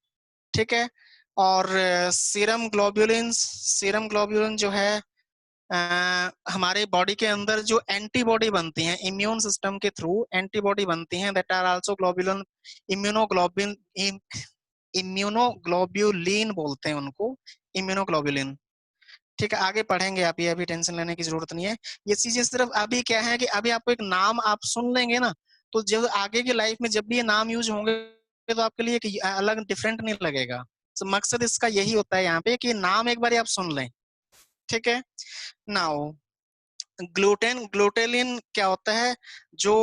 ठीक है। और सीरम ग्लोब्यूलिन जो है हमारे बॉडी के अंदर जो एंटीबॉडी बनती हैं इम्यून सिस्टम के थ्रू, एंटीबॉडी बनती हैं, that are also globulin, immunoglobin, immunoglobulin बोलते हैं उनको, इम्यूनोग्लोब्यूलिन, ठीक है। आगे पढ़ेंगे आप, ये अभी टेंशन लेने की जरूरत नहीं है। ये चीजें सिर्फ अभी क्या है कि अभी आपको एक नाम आप सुन लेंगे ना, तो जब आगे की लाइफ में जब भी ये नाम यूज होंगे तो आपके लिए एक अलग डिफरेंट नहीं लगेगा। तो मकसद इसका यही होता है यहाँ पे कि नाम एक बार आप सुन लें, ठीक है। नाउ ग्लूटेलिन क्या होता है? जो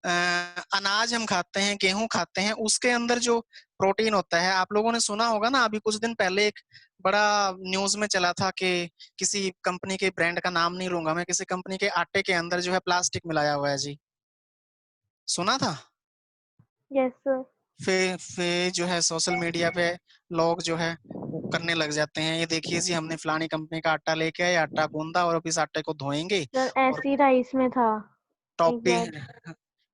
अनाज हम खाते हैं, गेहूं खाते हैं, उसके अंदर जो प्रोटीन होता है, आप लोगों ने सुना होगा ना, अभी कुछ दिन पहले एक बड़ा न्यूज में चला था कि किसी कंपनी के, ब्रांड का नाम नहीं लूंगा मैं, किसी कंपनी के आटे के अंदर जो है प्लास्टिक मिलाया हुआ है जी, सुना था? Yes sir. फिर जो है सोशल मीडिया पे लोग जो है वो करने लग जाते हैं, ये देखिए जी हमने फलानी कंपनी का आटा लेके आए, आटा गूंदा और अब इस आटे को धोएंगे सर और ऐसी राइस में था टॉप एक भी बार।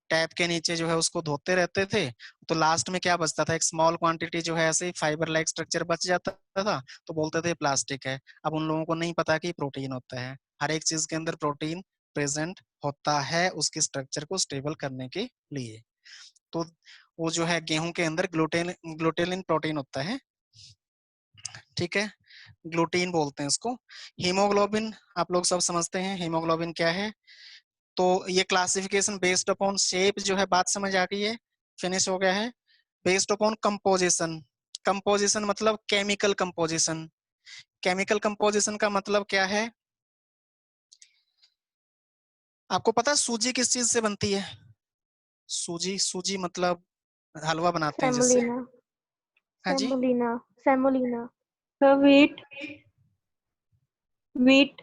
टैप के नीचे जो है उसको धोते रहते थे, तो लास्ट में क्या बचता था? एक स्मॉल क्वांटिटी जो है ऐसे फाइबर लाइक स्ट्रक्चर बच जाता था, तो बोलते थे प्लास्टिक है। अब उन लोगों को नहीं पता कि प्रोटीन होता है, हर एक चीज के अंदर प्रोटीन प्रेजेंट होता है उसकी स्ट्रक्चर को स्टेबल करने के लिए। तो वो जो है गेहूं के अंदर ग्लूटेलिन प्रोटीन होता है, ठीक है, ग्लूटीन बोलते हैं इसको। हीमोग्लोबिन आप लोग सब समझते हैं हीमोग्लोबिन क्या है। तो ये क्लासिफिकेशन बेस्ड अपॉन शेप जो है, बात समझ आ गई है, फिनिश हो गया है। बेस्ड अपॉन कंपोजिशन, कंपोजिशन मतलब केमिकल कंपोजिशन। केमिकल कंपोजिशन का मतलब क्या है? आपको पता है सूजी किस चीज से बनती है? सूजी, सूजी मतलब हलवा बनाते हैं जिससे। सेमोलिना। हाँ जी, semolina. Semolina. Sir wheat. Wheat.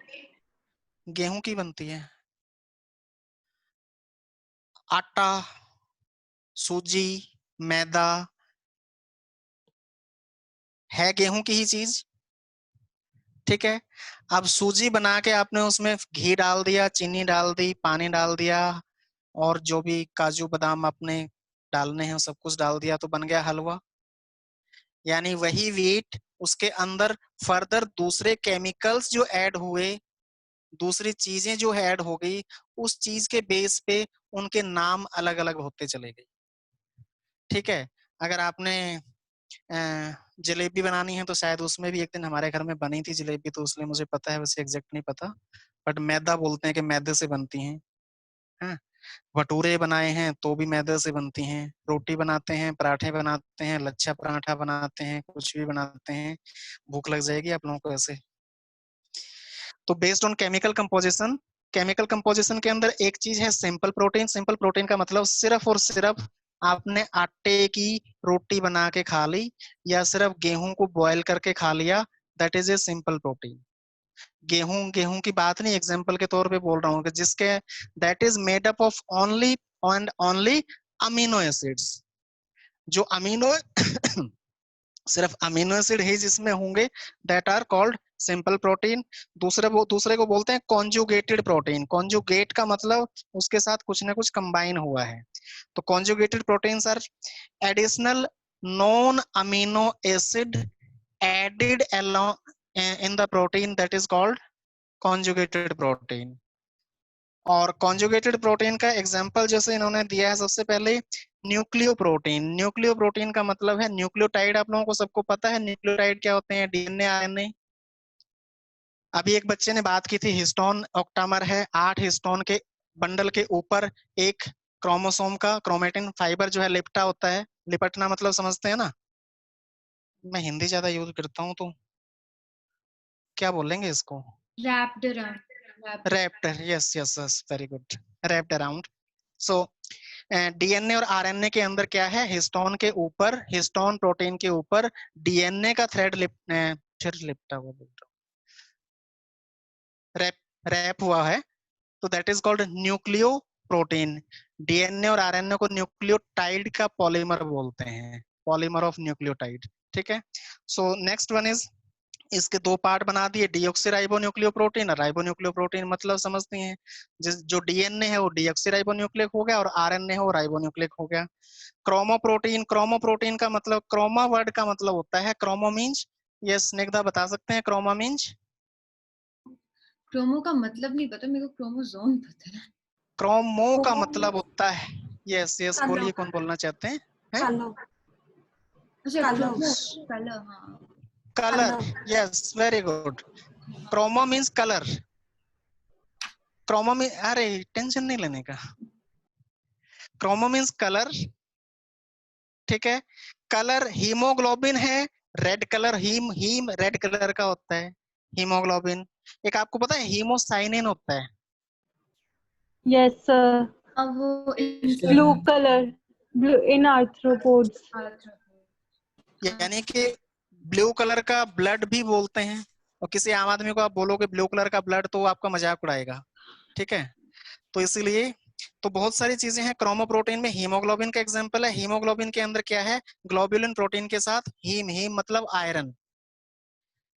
गेहूं की बनती है। आटा, सूजी, मैदा है गेहूं की ही चीज, ठीक है। अब सूजी बना के आपने उसमें घी डाल दिया, चीनी डाल दी, पानी डाल दिया, और जो भी काजू बादाम आपने डालने हैं सब कुछ डाल दिया, तो बन गया हलवा। यानी वही वीट, उसके अंदर फर्दर दूसरे केमिकल्स जो ऐड हुए, दूसरी चीजें जो ऐड हो गई, उस चीज के बेस पे उनके नाम अलग अलग होते चले गए, ठीक है। अगर आपने जलेबी बनानी है तो शायद उसमें भी एक दिन हमारे घर में बनी थी जलेबी, तो इसलिए मुझे पता है, वैसे एग्जैक्ट नहीं पता, बट मैदा बोलते हैं कि मैदे से बनती हैं। हाँ, भटूरे बनाए हैं तो भी मैदे से बनती हैं, रोटी बनाते हैं, पराठे बनाते हैं, लच्छा पराठा बनाते हैं, कुछ भी बनाते हैं। भूख लग जाएगी आप लोगों को ऐसे। तो based on chemical composition, chemical composition के अंदर एक चीज है सिंपल प्रोटीन। सिंपल प्रोटीन का मतलब सिर्फ और सिर्फ आपने आटे की रोटी बना के खा ली या सिर्फ गेहूं को बॉयल करके खा लिया, that is a simple protein. गेहूं गेहूं की बात नहीं, एग्जांपल के तौर पे बोल रहा हूँ कि जिसके that is made up of only and only amino acids. जो अमीनो सिर्फ अमीनो एसिड ही जिसमें होंगे, that are called simple protein. दूसरे को बोलते हैं कॉन्जुगेटेड प्रोटीन। कॉन्जुगेट का मतलब उसके साथ कुछ ना कुछ कंबाइन हुआ है। तो conjugated proteins are additional non amino acid added along in the protein that is called conjugated protein। और कॉन्जुगेटेड प्रोटीन का एग्जांपल जैसे इन्होंने दिया है, सबसे पहले न्यूक्लियो प्रोटीन। न्यूक्लियो प्रोटीन का मतलब है न्यूक्लियोटाइड। आप लोगों को सबको पता है न्यूक्लियोटाइड क्या होते हैं, डीएनए, आरएनए। अभी एक बच्चे ने बात की थी हिस्टोन ऑक्टामर है, 8 हिस्टोन के बंडल के ऊपर एक क्रोमोसोम का क्रोमेटिन फाइबर जो है लिपटा होता है। लिपटना मतलब समझते हैं ना, मैं हिंदी ज्यादा यूज करता हूँ तो क्या बोलेंगे इसको, wrapped around wrapped, yes yes yes, very good, wrapped around. So DNA और आरएनए के अंदर क्या है, हिस्टोन के ऊपर, हिस्टोन प्रोटीन के ऊपर डीएनए का थ्रेड फिर लिपटा हुआ बोल रहा हूं, रैप हुआ है, तो that is called nucleo protein. DNA और आरएनए को न्यूक्लियोटाइड का पॉलीमर बोलते हैं, पॉलीमर ऑफ न्यूक्लियोटाइड, ठीक है। सो नेक्स्ट वन इज, इसके दो पार्ट बना दिए, डीऑक्सीराइबोन्यूक्लियोप्रोटीन और राइबोन्यूक्लियोप्रोटीन। मतलब समझते हैं, जिस जो डीएनए है वो डीऑक्सीराइबोन्यूक्लिक हो गया और आरएनए है वो राइबोन्यूक्लिक हो गया। क्रोमोप्रोटीन, क्रोमोप्रोटीन का मतलब, क्रोमा वर्ड का मतलब होता है क्रोमो मींस, ये स्निग्धा बता सकते हैं क्रोमा मींस? क्रोमो का मतलब नहीं पता मेरे को, क्रोमोसोम पता है। क्रोमो का मतलब होता है, यस यस, कलर। बोलिए कौन बोलना चाहते हैं? कलर। अच्छा कलर। कलर, हाँ colour, yes, very good. Chromo means colour. Chromo में, अरे टेंशन नहीं लेने का, क्रोमो मींस कलर, ठीक है। कलर हीमोग्लोबिन है, red colour, haem red colour का होता है, हीमोग्लोबिन। एक आपको पता है हीमोसाइनिन होता है, यस सर। अब वो blue colour, blue in arthropods. यानी कि ब्लू कलर का ब्लड भी बोलते हैं। और किसी आम आदमी को आप बोलोगे ब्लू कलर का ब्लड तो वो आपका मजाक उड़ाएगा, ठीक है। तो इसीलिए तो बहुत सारी चीजें हैं क्रोमोप्रोटीन में। हीमोग्लोबिन का एग्जांपल है, हीमोग्लोबिन के अंदर क्या है, ग्लोबुलिन प्रोटीन के साथ हीम, हीम मतलब आयरन,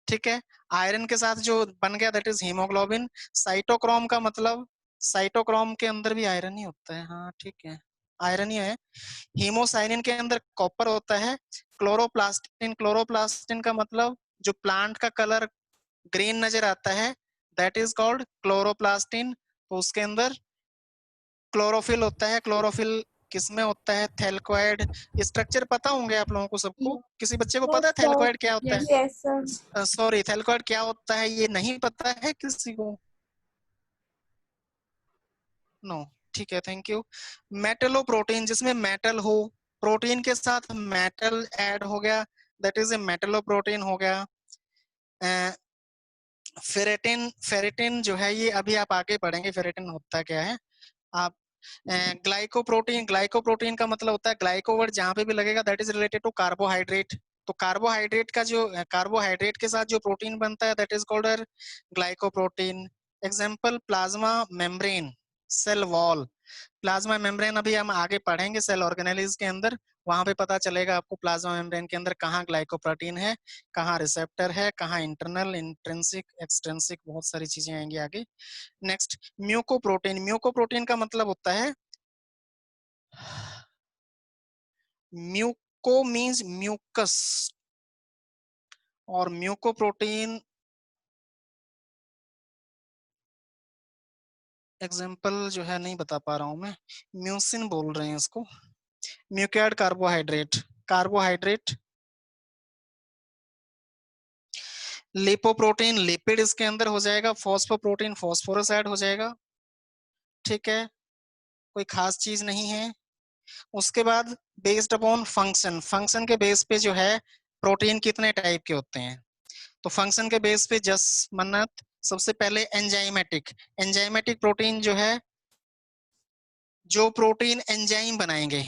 ठीक है। आयरन के साथ जो बन गया दैट इज हीमोग्लोबिन। साइटोक्रोम का मतलब, साइटोक्रोम के अंदर भी आयरन ही होता है, हाँ ठीक है, आयरन ही है। हीमोसाइनिन के अंदर कॉपर होता है। क्लोरोप्लास्टिन, क्लोरोप्लास्टिन का मतलब जो प्लांट का कलर ग्रीन नजर आता है, दैट इज कॉल्ड क्लोरोप्लास्टिन। तो उसके अंदर क्लोरोफिल होता है। क्लोरोफिल किसमें होता है, थैलेकोइड। स्ट्रक्चर पता होंगे आप लोगों को सबको, किसी बच्चे को पता है थैलेकोइड क्या होता है? Yes sir. सॉरी, थैलेकोइड क्या होता है ये नहीं पता है किसी को? नो, ठीक है, थैंक यू। मेटलोप्रोटीन, जिसमें मेटल हो, प्रोटीन के साथ मेटल ऐड हो गया, दैट इज ए मेटलोप्रोटीन हो गया। फेरेटिन, फेरेटिन जो है ये अभी आप आगे पढ़ेंगे फेरेटिन होता क्या है। आप ग्लाइकोप्रोटीन, ग्लाइकोप्रोटीन का मतलब होता है, ग्लाइको वर्ड जहां पे भी लगेगा that is related to carbohydrate, तो कार्बोहाइड्रेट के साथ जो प्रोटीन बनता है that is called glycoprotein. Example plasma membrane, cell wall. Plasma membrane अभी हम आगे पढ़ेंगे सेल ऑर्गेनेलिज के अंदर, वहां पे पता चलेगा आपको प्लाज्मा मेम्ब्रेन के अंदर कहाँ ग्लाइकोप्रोटीन है, कहाँ रिसेप्टर है, कहाँ इंटरनल, इंट्रिंसिक, एक्सट्रिंसिक, बहुत सारी चीजें आएंगी आगे। Next mucoprotein. म्यूकोप्रोटीन का मतलब होता है, म्यूको मींस म्यूकस, और म्यूकोप्रोटीन एग्जाम्पल जो है नहीं बता पा रहा हूं मैं, म्यूसिन बोल रहे हैं इसको। म्यूकैड कार्बोहाइड्रेट, कार्बोहाइड्रेट। लिपोप्रोटीन, लिपिड इसके अंदर हो जाएगा। फॉस्फोप्रोटीन, फॉस्फोरस ऐड हो जाएगा। ठीक है, कोई खास चीज नहीं है। उसके बाद बेस्ड अपॉन फंक्शन, फंक्शन के बेस पे जो है प्रोटीन कितने टाइप के होते हैं, तो फंक्शन के बेस पे जस मन्नत, सबसे पहले एंजाइमेटिक। एंजाइमेटिक प्रोटीन जो है, जो प्रोटीन एंजाइम बनाएंगे।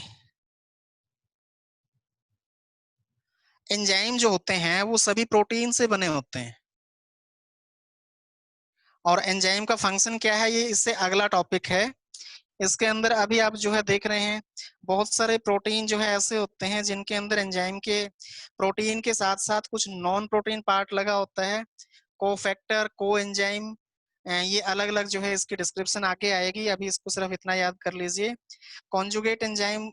एंजाइम जो होते हैं वो सभी प्रोटीन से बने होते हैं, और एंजाइम का फंक्शन क्या है ये इससे अगला टॉपिक है। इसके अंदर अभी आप जो है देख रहे हैं बहुत सारे प्रोटीन जो है ऐसे होते हैं जिनके अंदर एंजाइम के प्रोटीन के साथ साथ कुछ नॉन प्रोटीन पार्ट लगा होता है, कोफैक्टर, को एंजाइम, ये अलग अलग जो है इसकी डिस्क्रिप्शन आगे आएगी, अभी इसको सिर्फ इतना याद कर लीजिए। कॉन्जुगेट एंजाइम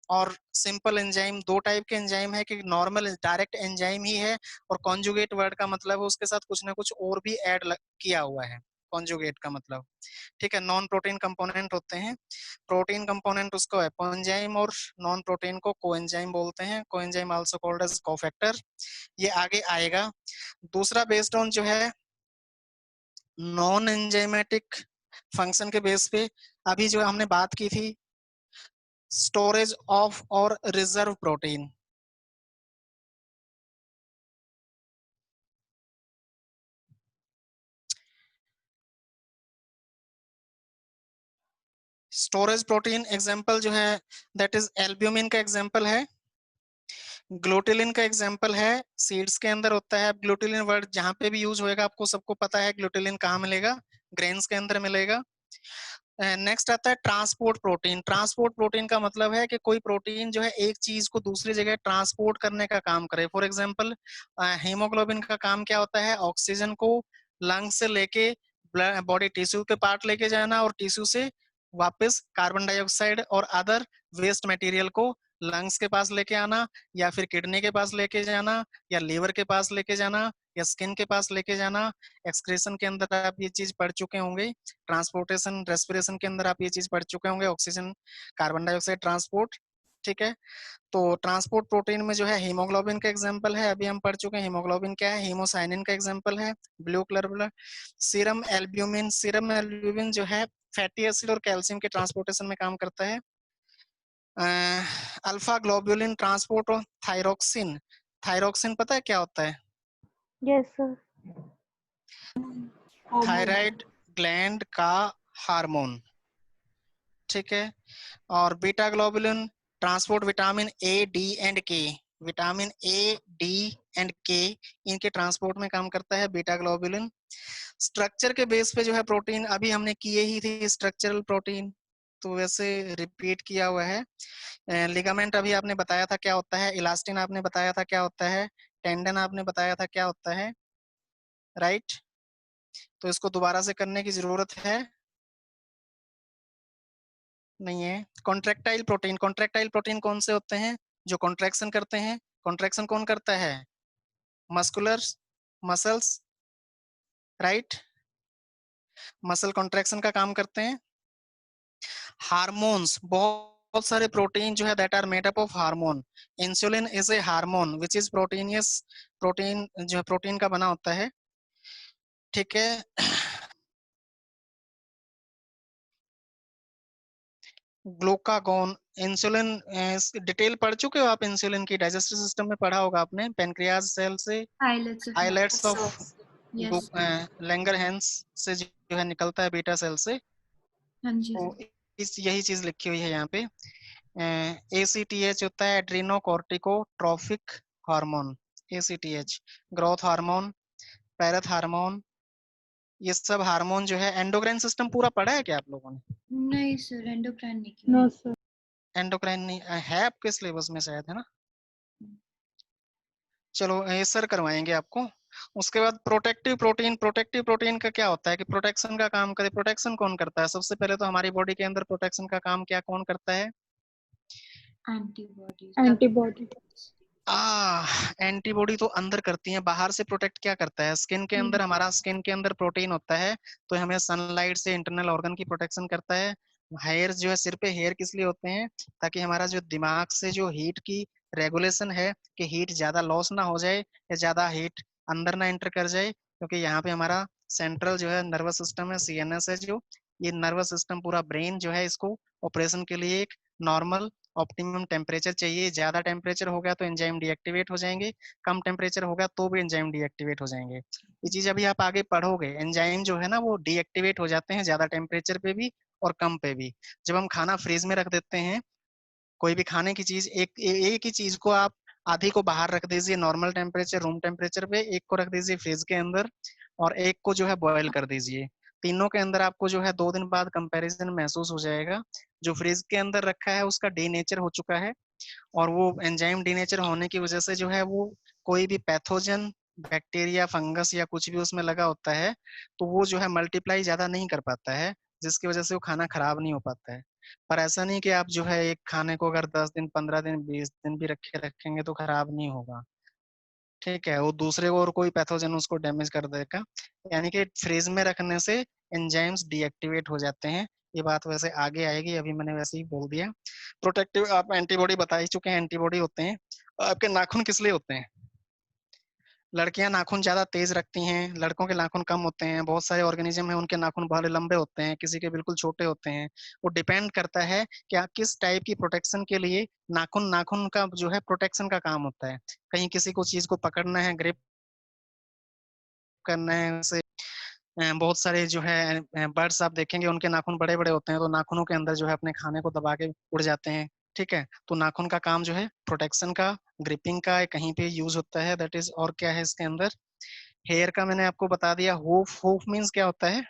और सिंपल एंजाइम, दो टाइप के एंजाइम है कि नॉर्मल डायरेक्ट एंजाइम ही है, और कॉन्जुगेट वर्ड का मतलब है उसके साथ कुछ ना कुछ और भी ऐड किया हुआ है, कॉन्जुगेट का मतलब। ठीक है, नॉन प्रोटीन कंपोनेंट होते हैं, प्रोटीन कंपोनेंट उसको एपोएंजाइम और नॉन प्रोटीन को कोएंजाइम बोलते हैं। Coenzyme also called as cofactor, ये आगे आएगा। दूसरा बेस्ड ऑन जो है नॉन एंजाइमेटिक फंक्शन के बेस पे, अभी जो हमने बात की थी स्टोरेज ऑफ और reserve protein. Storage protein example जो है दैट इज एल्ब्यूमिन का एग्जांपल है, ग्लूटेलिन का एग्जांपल है, सीड्स के अंदर होता है। ग्लूटेलिन वर्ड जहां पे भी यूज होएगा आपको सबको पता है ग्लूटेलिन कहाँ मिलेगा, ग्रेन्स के अंदर मिलेगा। नेक्स्ट आता है ट्रांसपोर्ट प्रोटीन। ट्रांसपोर्ट प्रोटीन का मतलब है कि कोई प्रोटीन जो है एक चीज को दूसरी जगह ट्रांसपोर्ट करने का काम करे। फॉर एग्जांपल हीमोग्लोबिन का काम क्या होता है, ऑक्सीजन को लंग से लेके बॉडी टिश्यू के पार्ट लेके जाना, और टिश्यू से वापस कार्बन डाइऑक्साइड और अदर वेस्ट मटेरियल को लंग्स के पास लेके आना, या फिर किडनी के पास लेके जाना, या लीवर के पास लेके जाना, या स्किन के पास लेके जाना। एक्सक्रीशन के अंदर आप ये चीज पढ़ चुके होंगे, ट्रांसपोर्टेशन रेस्पिरेशन के अंदर आप ये चीज पढ़ चुके होंगे, ऑक्सीजन कार्बन डाइऑक्साइड ट्रांसपोर्ट। ठीक है, तो ट्रांसपोर्ट प्रोटीन में जो है हीमोग्लोबिन का एग्जांपल है, अभी हम पढ़ चुके हैं हीमोग्लोबिन क्या है, हीमोसाइनिन का एग्जांपल है, blue colour blood. Serum albumin, serum albumin जो है फैटी एसिड और कैल्शियम के ट्रांसपोर्टेशन में काम करता है। अल्फा ग्लोबुलिन ट्रांसपोर्ट और थायरोक्सिन, थायरोक्सिन पता है क्या होता है? Yes sir. थायराइड ग्लैंड का हार्मोन। ठीक है, और beta globulin transport vitamin A, D and के, विटामिन ए, डी एंड के इनके ट्रांसपोर्ट में काम करता है बीटा ग्लोबुलिन। स्ट्रक्चर के बेस पे जो है प्रोटीन अभी हमने किए ही थी, स्ट्रक्चरल प्रोटीन, तो वैसे रिपीट किया हुआ है। लिगामेंट अभी आपने बताया था क्या होता है, इलास्टिन आपने बताया था क्या होता है, टेंडन आपने बताया था क्या होता है, राइट? तो इसको दोबारा से करने की जरूरत है नहीं है। कॉन्ट्रैक्टाइल प्रोटीन, कॉन्ट्रैक्टाइल प्रोटीन कौन से होते हैं? जो कॉन्ट्रैक्शन करते हैं। कॉन्ट्रैक्शन कौन करता है? Muscular muscles, right? Muscle contraction का काम करते हैं। हार्मोन्स, बहुत सारे प्रोटीन जो है that are made up of hormone. Insulin is a hormone which is proteinaceous, protein जो है प्रोटीन का बना होता है। ठीक है, ग्लूकागोन, इंसुलिन डिटेल पढ़ चुके हो आप, इंसुलिन की डाइजेस्टिव सिस्टम में पढ़ा होगा आपने, पेनक्रियाज सेल से आइलेट्स ऑफ लैंगरहैंस से जो है निकलता है बीटा सेल से। तो यही चीज लिखी हुई है यहाँ पे। ACTH होता है adrenocorticotrophic hormone, ACTH, growth hormone, parathormone, ये सब हार्मोन जो है। एंडोक्राइन सिस्टम पूरा पढ़ा है क्या आप लोगों ने? नहीं सर, एंडोक्राइन नहीं किया। No sir. एंडोक्राइन नहीं है आपके सिलेबस में शायद, है ना? चलो ये सर करवाएंगे आपको। उसके बाद प्रोटेक्टिव प्रोटीन, प्रोटेक्टिव प्रोटीन का क्या होता है कि प्रोटेक्शन का काम करे। प्रोटेक्शन कौन करता है? सबसे पहले तो हमारी बॉडी के अंदर प्रोटेक्शन का काम क्या कौन करता है? एंटीबॉडी। एंटीबॉडी तो अंदर करती है, बाहर से प्रोटेक्ट क्या करता है? स्किन के अंदर, हमारा स्किन के अंदर प्रोटीन होता है तो हमें सनलाइट से इंटरनल ऑर्गन की प्रोटेक्शन करता है। हेयर जो है सिर पे, हेयर किस लिए होते हैं? ताकि हमारा जो दिमाग से जो हीट की रेगुलेशन है कि हीट ज्यादा लॉस ना हो जाए या ज्यादा हीट अंदर ना एंटर कर जाए, क्योंकि यहाँ पे हमारा सेंट्रल जो है नर्वस सिस्टम है, CNS है, जो ये नर्वस सिस्टम पूरा ब्रेन जो है, इसको ऑपरेशन के लिए एक नॉर्मल ऑप्टिमम टेम्परेचर चाहिए। ज्यादा टेम्परेचर हो गया तो एंजाइम डीएक्टिवेट हो जाएंगे, कम टेम्परेचर हो गया तो भी एंजाइम डीएक्टिवेट हो जाएंगे। ये चीज अभी आप आगे पढ़ोगे। एंजाइम जो है ना वो डीएक्टिवेट हो जाते हैं ज्यादा टेम्परेचर पे भी और कम पे भी। जब हम खाना फ्रीज में रख देते हैं, कोई भी खाने की चीज, एक ही चीज को आप आधी को बाहर रख दीजिए नॉर्मल टेम्परेचर रूम टेम्परेचर पे, एक को रख दीजिए फ्रिज के अंदर और एक को जो है बॉयल कर दीजिए। तीनों के अंदर आपको जो है 2 दिन बाद कंपैरिजन महसूस हो जाएगा। जो फ्रिज के अंदर रखा है उसका डीनेचर हो चुका है और वो एंजाइम डीनेचर होने की वजह से जो है वो कोई भी पैथोजन, बैक्टीरिया, फंगस या कुछ भी उसमें लगा होता है तो वो जो है मल्टीप्लाई ज्यादा नहीं कर पाता है, जिसकी वजह से वो खाना खराब नहीं हो पाता है। पर ऐसा नहीं कि आप जो है एक खाने को अगर 10 दिन, 15 दिन, 20 दिन भी रखेंगे तो खराब नहीं होगा। ठीक है, वो दूसरे को और कोई पैथोजन उसको डैमेज कर देगा। यानी कि फ्रीज में रखने से एंजाइम्स डीएक्टिवेट हो जाते हैं। ये बात वैसे आगे आएगी, अभी मैंने वैसे ही बोल दिया। प्रोटेक्टिव आप एंटीबॉडी बता ही चुके हैं, एंटीबॉडी होते हैं। आपके नाखून किस लिए होते हैं? लड़कियां नाखून ज्यादा तेज रखती हैं, लड़कों के नाखून कम होते हैं। बहुत सारे ऑर्गेनिज्म है उनके नाखून बहुत लंबे होते हैं, किसी के बिल्कुल छोटे होते हैं। वो डिपेंड करता है कि आप किस टाइप की प्रोटेक्शन के लिए नाखून, नाखून का जो है प्रोटेक्शन का काम होता है। कहीं किसी को चीज को पकड़ना है, ग्रिप करना है उसे। बहुत सारे जो है बर्ड्स आप देखेंगे उनके नाखून बड़े बड़े होते हैं तो नाखूनों के अंदर जो है अपने खाने को दबा के उड़ जाते हैं। ठीक है, तो नाखून का काम जो है प्रोटेक्शन का, ग्रिपिंग का कहीं पे यूज होता है, दैट इज। और क्या है इसके अंदर? हेयर का मैंने आपको बता दिया। हूफ, हूफ मीन्स क्या होता है?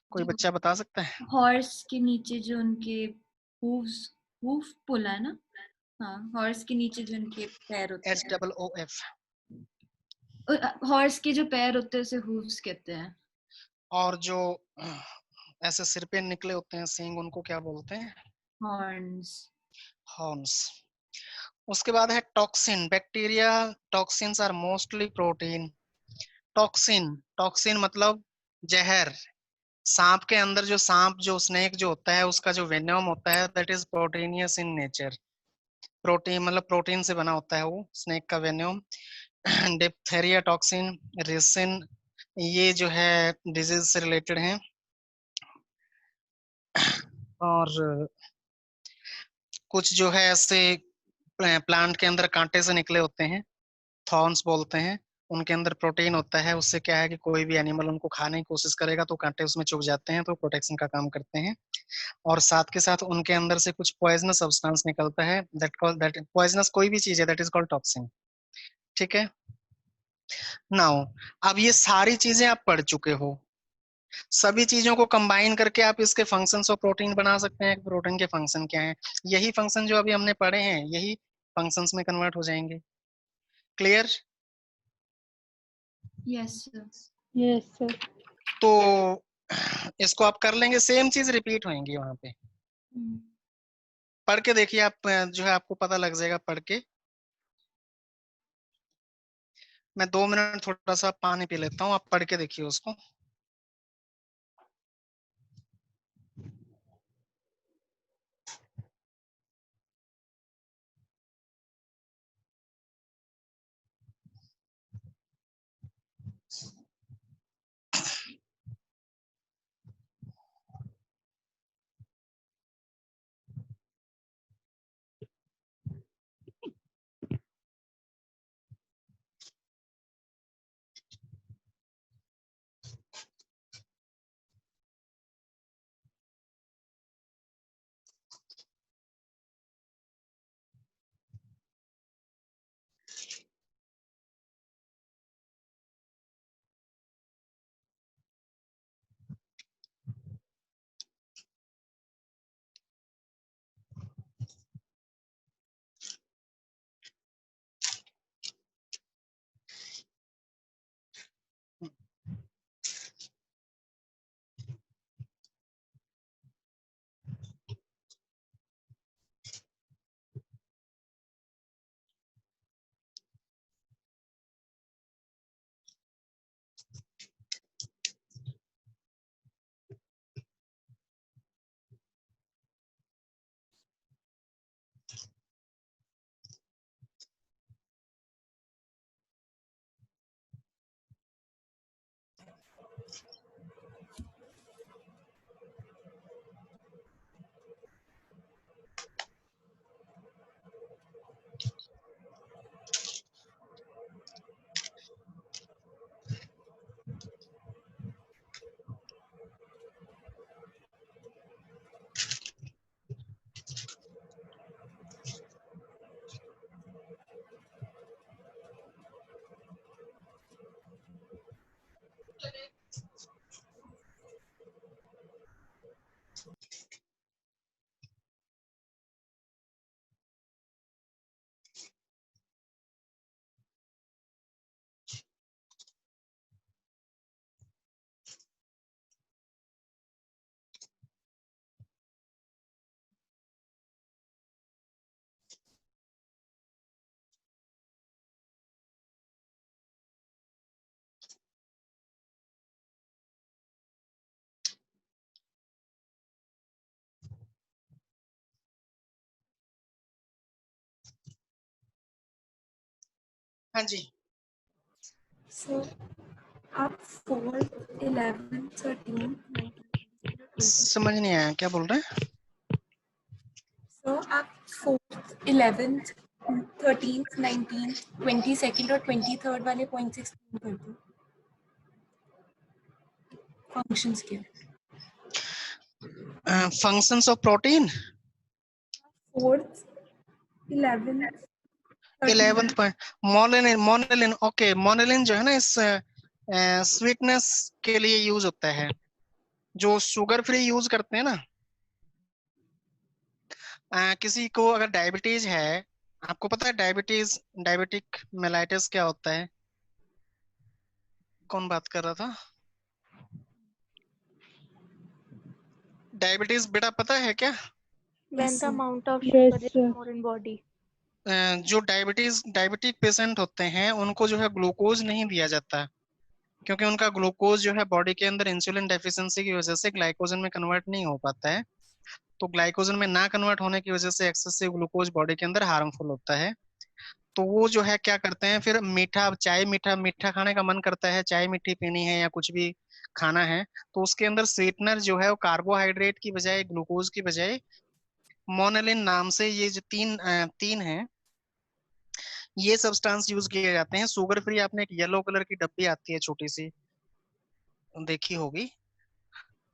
कोई बच्चा बता सकता है? हॉर्स के नीचे जो उनके हूव्स, हूफ बोला है ना? हाँ, हॉर्स के नीचे जो उनके पैर होते हैं, HOOF। हॉर्स के जो पैर होते हैं उसे हूव्स कहते हैं। और जो ऐसे सिर पे निकले होते हैं सींग, उनको क्या बोलते हैं? हॉर्न्स। हॉर्न्स। उसके बाद है toxin, bacteria. Toxins are mostly protein. Toxin, toxin मतलब जहर। सांप के अंदर जो, सांप जो, स्नेक जो होता है उसका जो वेनम होता है that is proteinaceous in nature. Protein मतलब प्रोटीन से बना होता है वो स्नेक का वेनम। डिप्थेरिया टॉक्सिन, रेसिन, ये जो है डिजीज से रिलेटेड हैं। और कुछ जो है ऐसे प्लांट के अंदर कांटे से निकले होते हैं, थॉर्न्स बोलते हैं। उनके अंदर प्रोटीन होता है, उससे क्या है कि कोई भी एनिमल उनको खाने की कोशिश करेगा तो कांटे उसमें चुभ जाते हैं, तो प्रोटेक्शन का काम करते हैं। और साथ के साथ उनके अंदर से कुछ पॉइजनस सब्सटेंस निकलता है, दैट पॉइजनस कोई भी चीज है, दैट इज कॉल्ड टॉक्सिन। ठीक है, नाउ अब ये सारी चीजें आप पढ़ चुके हो। सभी चीजों को कंबाइन करके आप इसके फंक्शंस ऑफ प्रोटीन बना सकते हैं। प्रोटीन के फंक्शन क्या हैं? यही फंक्शन जो अभी हमने पढ़े हैं यही फंक्शंस में कन्वर्ट हो जाएंगे। Clear? Yes sir. Yes sir. तो इसको आप कर लेंगे, सेम चीज रिपीट होंगी वहां पे। पढ़ के देखिए आप, जो है आपको पता लग जाएगा पढ़ के। मैं 2 मिनट थोड़ा सा पानी पी लेता हूँ, आप पढ़ के देखिए उसको। हाँ जी। सो आप 4, 11, 13, 19, समझ नहीं आया क्या बोल रहे हैं। सो आप 4th, 11th, 13th, 19th, 22nd और 23rd वाले पॉइंट्स एक्सप्लेन कर दो फंक्शंस के। Functions of protein 4th, 11th, 11th point monellin. Monellin okay, monellin जो है ना इस स्वीटनेस के लिए यूज होता है, जो शुगर फ्री यूज करते हैं ना। किसी को अगर डायबिटीज है, आपको पता है डायबिटीज, डायबिटिक मेलाइटिस क्या होता है? कौन बात कर रहा था? डायबिटीज बेटा पता है क्या? When the amount of Yes, sugar is sir. more in body. जो डायबिटिक पेशेंट होते हैं उनको जो है ग्लूकोज नहीं दिया जाता, क्योंकि उनका ग्लूकोज जो है बॉडी के अंदर इंसुलिन डेफिशिएंसी की वजह से ग्लाइकोजन में कन्वर्ट नहीं हो पाता है। तो ग्लाइकोजन में ना कन्वर्ट होने की वजह से एक्सेसिव ग्लूकोज बॉडी के अंदर हार्मफुल होता है। तो वो जो है क्या करते हैं, फिर मीठा चाय, मीठा मीठा खाने का मन करता है, चाय मीठी पीनी है या कुछ भी खाना है, तो उसके अंदर स्वीटनर जो है वो कार्बोहाइड्रेट की बजाय, ग्लूकोज की बजाय मोनोलिन नाम से ये जो तीन है, ये सब्सटेंस यूज किए जाते हैं। शुगर फ्री आपने एक येलो कलर की डब्बी आती है छोटी सी, देखी होगी।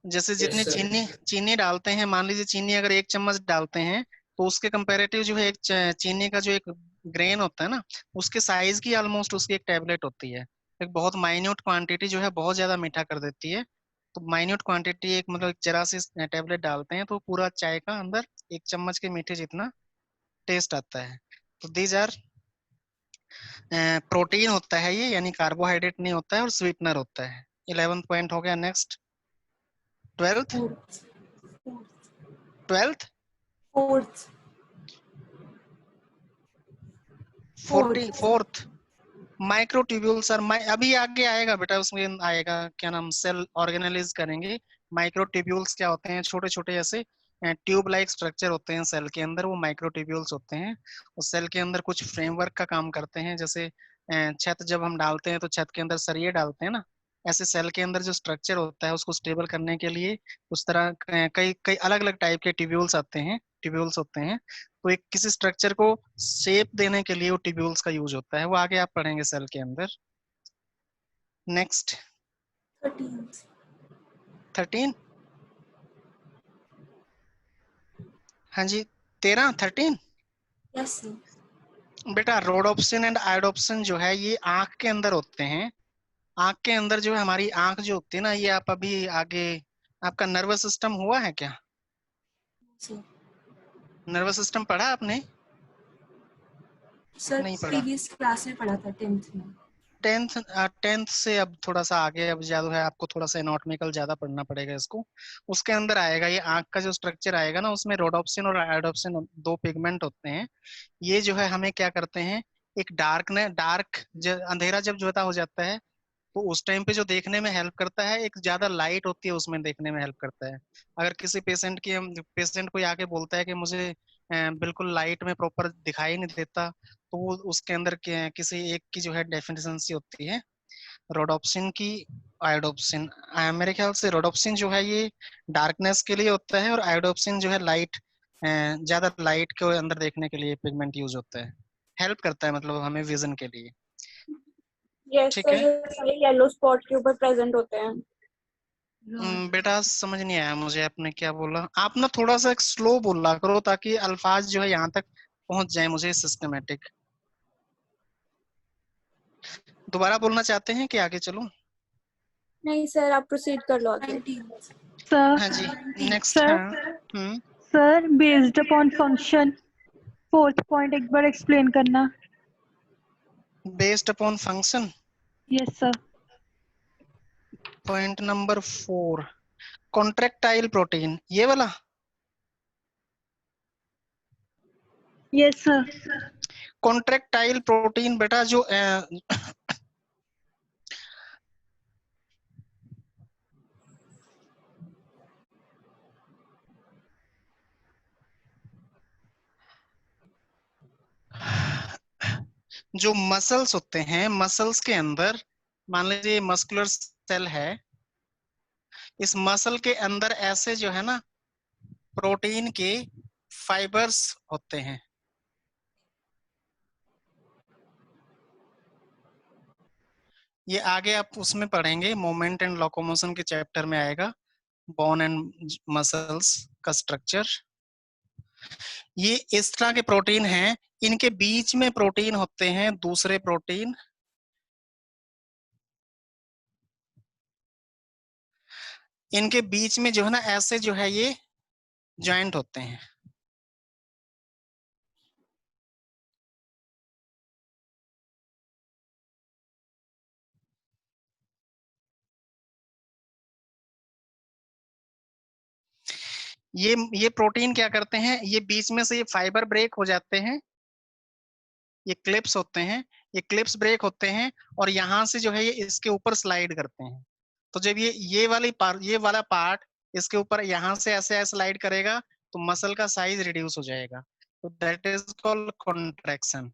जैसे जितनी Yes, sir. चीनी चीनी डालते हैं, मान लीजिए चीनी अगर 1 चम्मच डालते हैं, तो उसके कंपैरेटिव जो है एक चीनी का जो एक ग्रेन होता है ना, उसके साइज की ऑलमोस्ट उसकी एक टैबलेट होती है। एक बहुत माइन्यूट क्वांटिटी जो है बहुत ज्यादा मीठा कर देती है। तो माइन्यूट क्वांटिटी एक मतलब जरा सी टैबलेट डालते हैं तो पूरा चाय का अंदर 1 चम्मच के मीठे जितना टेस्ट आता है। तो दीज आर प्रोटीन होता है ये, यानी कार्बोहाइड्रेट नहीं होता है, और स्वीटनर होता है। 11th पॉइंट हो गया। Next 12th। 12th 4th 44th microtubules. और अभी आगे आएगा बेटा, उसमें आएगा क्या नाम, सेल ऑर्गेनाइज करेंगे। माइक्रोट्यूब्यूल्स क्या होते हैं? छोटे छोटे ऐसे ट्यूब लाइक स्ट्रक्चर होते हैं सेल के अंदर, वो माइक्रोट्यूब्यूल्स होते हैं। उस सेल के अंदर कुछ फ्रेमवर्क का काम करते हैं। जैसे छत जब हम डालते हैं तो छत के अंदर सरिये डालते हैं ना, ऐसे सेल के अंदर जो स्ट्रक्चर होता है उसको स्टेबल करने के लिए उस तरह कई कई अलग अलग टाइप के ट्यूब्यूल्स आते हैं, ट्यूब्यूल्स होते हैं। तो एक किसी स्ट्रक्चर को शेप देने के लिए वो ट्यूब्यूल्स का यूज होता है, वो आगे आप पढ़ेंगे सेल के अंदर। Next 13th 13। हाँ जी 13 13। Yes sir. बेटा रोडोप्सिन एंड आयोडोप्सिन जो है ये आंख के अंदर होते हैं। आंख के अंदर जो है, हमारी आंख जो होती है ना, ये आप अभी आगे आपका नर्वस सिस्टम हुआ है क्या? नर्वस सिस्टम पढ़ा आपने? सर नहीं पढ़ा। प्रीवियस क्लास में पढ़ा था 10th में। 10th से अब थोड़ा सा आगे अब ज्यादा है, आपको थोड़ा सा एनाटॉमिकल ज्यादा पढ़ना पड़ेगा इसको। उसके अंदर आएगा ये आंख का जो स्ट्रक्चर आएगा ना, उसमें रोडोप्सिन और आयोडोप्सिन दो पिगमेंट होते हैं। ये जो है हमें क्या करते हैं, एक डार्क अंधेरा जब ज्यादा हो जाता है तो उस टाइम पे जो देखने में हेल्प करता है, एक ज्यादा लाइट होती है उसमें देखने में हेल्प करता है। अगर किसी पेशेंट कोई आके बोलता है कि मुझे बिल्कुल लाइट में प्रॉपर दिखाई नहीं देता, तो वो उसके अंदर किसी एक की जो है डेफिशिएंसी होती है, रोडोप्सिन की, आयोडोप्सिन। मेरे ख्याल से रोडोप्सिन जो है ये डार्कनेस के लिए होता है, और आयोडोप्सिन जो है लाइट, ज्यादा लाइट के अंदर देखने के लिए पिगमेंट यूज होता है, हेल्प करता है मतलब हमें विजन के लिए। यस ठीक सर, है। ये सारे येलो स्पॉट के ऊपर प्रेजेंट होते हैं। बेटा समझ नहीं आया मुझे आपने क्या बोला। आप ना थोड़ा सा स्लो बोला करो ताकि अल्फाज जो है यहाँ तक पहुंच जाए मुझे सिस्टमेटिक। दोबारा बोलना चाहते हैं कि आगे चलूं? नहीं सर, आप प्रोसीड कर लो आगे। 19th हाँ Sir, जी नेक्स्ट। sir, हाँ। हम्म। sir, based upon function, fourth point एक बार explain करना. Based upon function, Yes, sir. Point number 4, contractile protein, ये वाला। Yes, sir. कॉन्ट्रेक्टाइल प्रोटीन बेटा जो जो मसल्स होते हैं, मसल्स के अंदर मान लीजिए मस्कुलर सेल है, इस मसल के अंदर ऐसे जो है ना प्रोटीन के फाइबर्स होते हैं। ये आगे आप उसमें पढ़ेंगे, मूवमेंट एंड लोकोमोशन के चैप्टर में आएगा, बोन एंड मसल्स का स्ट्रक्चर। ये इस तरह के प्रोटीन हैं, इनके बीच में प्रोटीन होते हैं दूसरे प्रोटीन, इनके बीच में जो है ना ऐसे जो है ये जॉइंट होते हैं। ये प्रोटीन क्या करते हैं, ये बीच में से ये फाइबर ब्रेक हो जाते हैं, ये क्लिप्स होते हैं, ये क्लिप्स ब्रेक होते हैं और यहाँ से जो है ये इसके ऊपर स्लाइड करते हैं। तो जब ये वाला पार्ट इसके ऊपर यहाँ से ऐसे स्लाइड करेगा तो मसल का साइज रिड्यूस हो जाएगा, तो दैट इज कॉल्ड कॉन्ट्रैक्शन।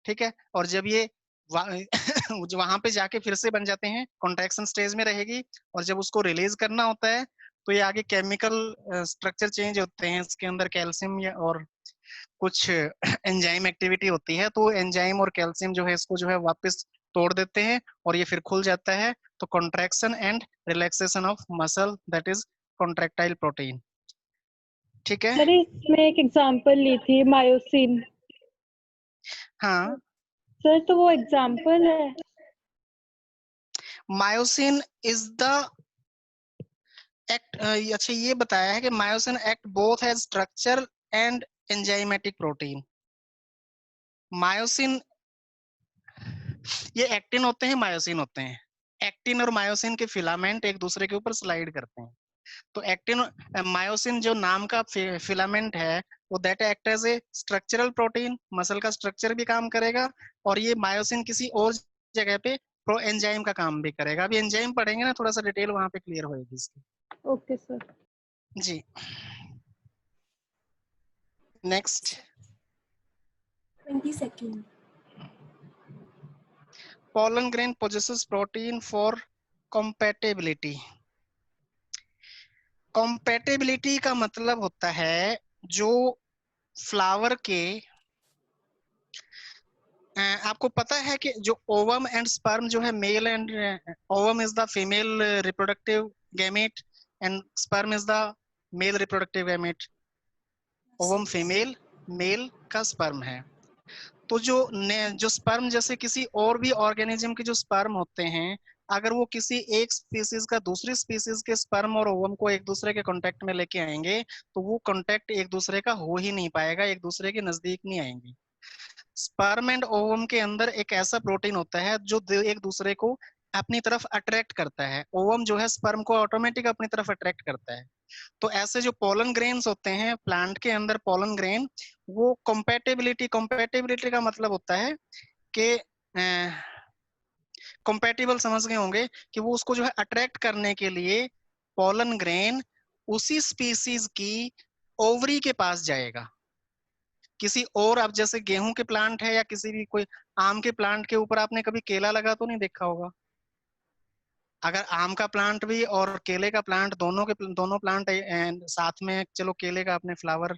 ठीक है, और जब ये वहां पे जाके फिर से बन जाते हैं, कॉन्ट्रैक्शन स्टेज में रहेगी, और जब उसको रिलीज करना होता है तो ये आगे केमिकल स्ट्रक्चर चेंज होते हैं, इसके अंदर कैल्शियम या और कुछ एंजाइम एक्टिविटी होती है, तो एंजाइम और कैल्शियम जो है इसको जो है वापस तोड़ देते हैं और ये फिर खुल जाता है। तो contraction and relaxation of muscle, that is contractile protein. ठीक है, सर इसमें एक एग्जांपल ली थी मायोसिन। हाँ सर तो वो एग्जांपल है। मायोसिन इज द एक्ट, अच्छा ये बताया है कि myosin act both as structure and enzymatic protein. Myosin, ये एक्टिन होते हैं, मायोसिन होते हैं। एक्टिन और मायोसिन के फिलामेंट एक दूसरे के ऊपर स्लाइड करते हैं। तो एक्टिन मायोसिन जो नाम का फिलामेंट है वो that act as a structural protein, muscle का स्ट्रक्चर भी काम करेगा, और ये मायोसिन किसी और जगह पे प्रो एंजाइम का काम भी करेगा। अभी एंजाइम पढ़ेंगे ना, थोड़ा सा डिटेल वहां पे क्लियर होएगी इसकी। ओके सर जी, next 20 second. pollen grain possesses protein for compatibility। compatibility का मतलब होता है जो फ्लावर के आपको पता है कि जो ओवम एंड स्पर्म जो है male and ovum is the female reproductive gamete and sperm is the male reproductive gamete. Ovum female, male का स्पर्म है। तो जो स्पर्म जैसे किसी और भी ऑर्गेनिज्म के जो स्पर्म होते हैं, अगर वो किसी एक स्पीसीज का दूसरी स्पीसीज के स्पर्म और ओवम को एक दूसरे के कांटेक्ट में लेके आएंगे तो वो कांटेक्ट एक दूसरे का हो ही नहीं पाएगा, एक दूसरे के नजदीक नहीं आएंगे। स्पर्म एंड ओवम के अंदर एक ऐसा प्रोटीन होता है जो एक दूसरे को अपनी तरफ अट्रैक्ट करता है। ओवम जो है स्पर्म को ऑटोमेटिक अपनी तरफ अट्रैक्ट करता है। तो ऐसे जो पोलन ग्रेन्स होते हैं प्लांट के अंदर, पोलन ग्रेन, वो कंपैटिबिलिटी का मतलब होता है कि कंपैटिबल समझ गए होंगे कि वो उसको जो है अट्रैक्ट करने के लिए पोलन ग्रेन उसी स्पीसीज की ओवरी के पास जाएगा। किसी और, अब जैसे गेहूं के प्लांट है या किसी भी कोई आम के प्लांट के ऊपर आपने कभी केला लगा तो नहीं देखा होगा। अगर आम का प्लांट भी और केले का प्लांट दोनों प्लांट साथ में, चलो केले का अपने फ्लावर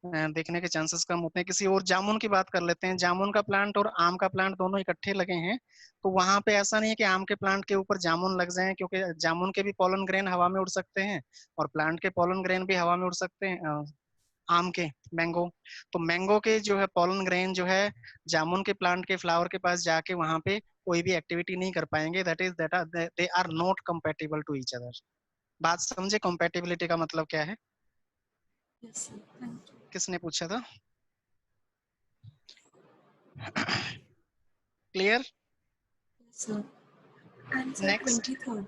देखने के चांसेस कम होते हैं। किसी और जामुन की बात कर लेते हैं, जामुन का प्लांट और आम का प्लांट दोनों इकट्ठे लगे हैं, तो वहां पे ऐसा नहीं है कि आम के प्लांट के ऊपर जामुन लग जाए, क्योंकि जामुन के भी पोलन ग्रेन हवा में उड़ सकते हैं और प्लांट के पोलन ग्रेन भी हवा में उड़ सकते हैं। आम के, मैंगो, तो मैंगो के जो है पोलन ग्रेन जो है जामुन के प्लांट के फ्लावर के पास जाके वहां पे कोई भी एक्टिविटी नहीं कर पाएंगे। That is they are not compatible to each other. बात समझे कंपैटिबिलिटी का मतलब क्या है? Yes, sir. Thank you. किसने पूछा था? Clear? Yes, sir. Answer Next. 23rd.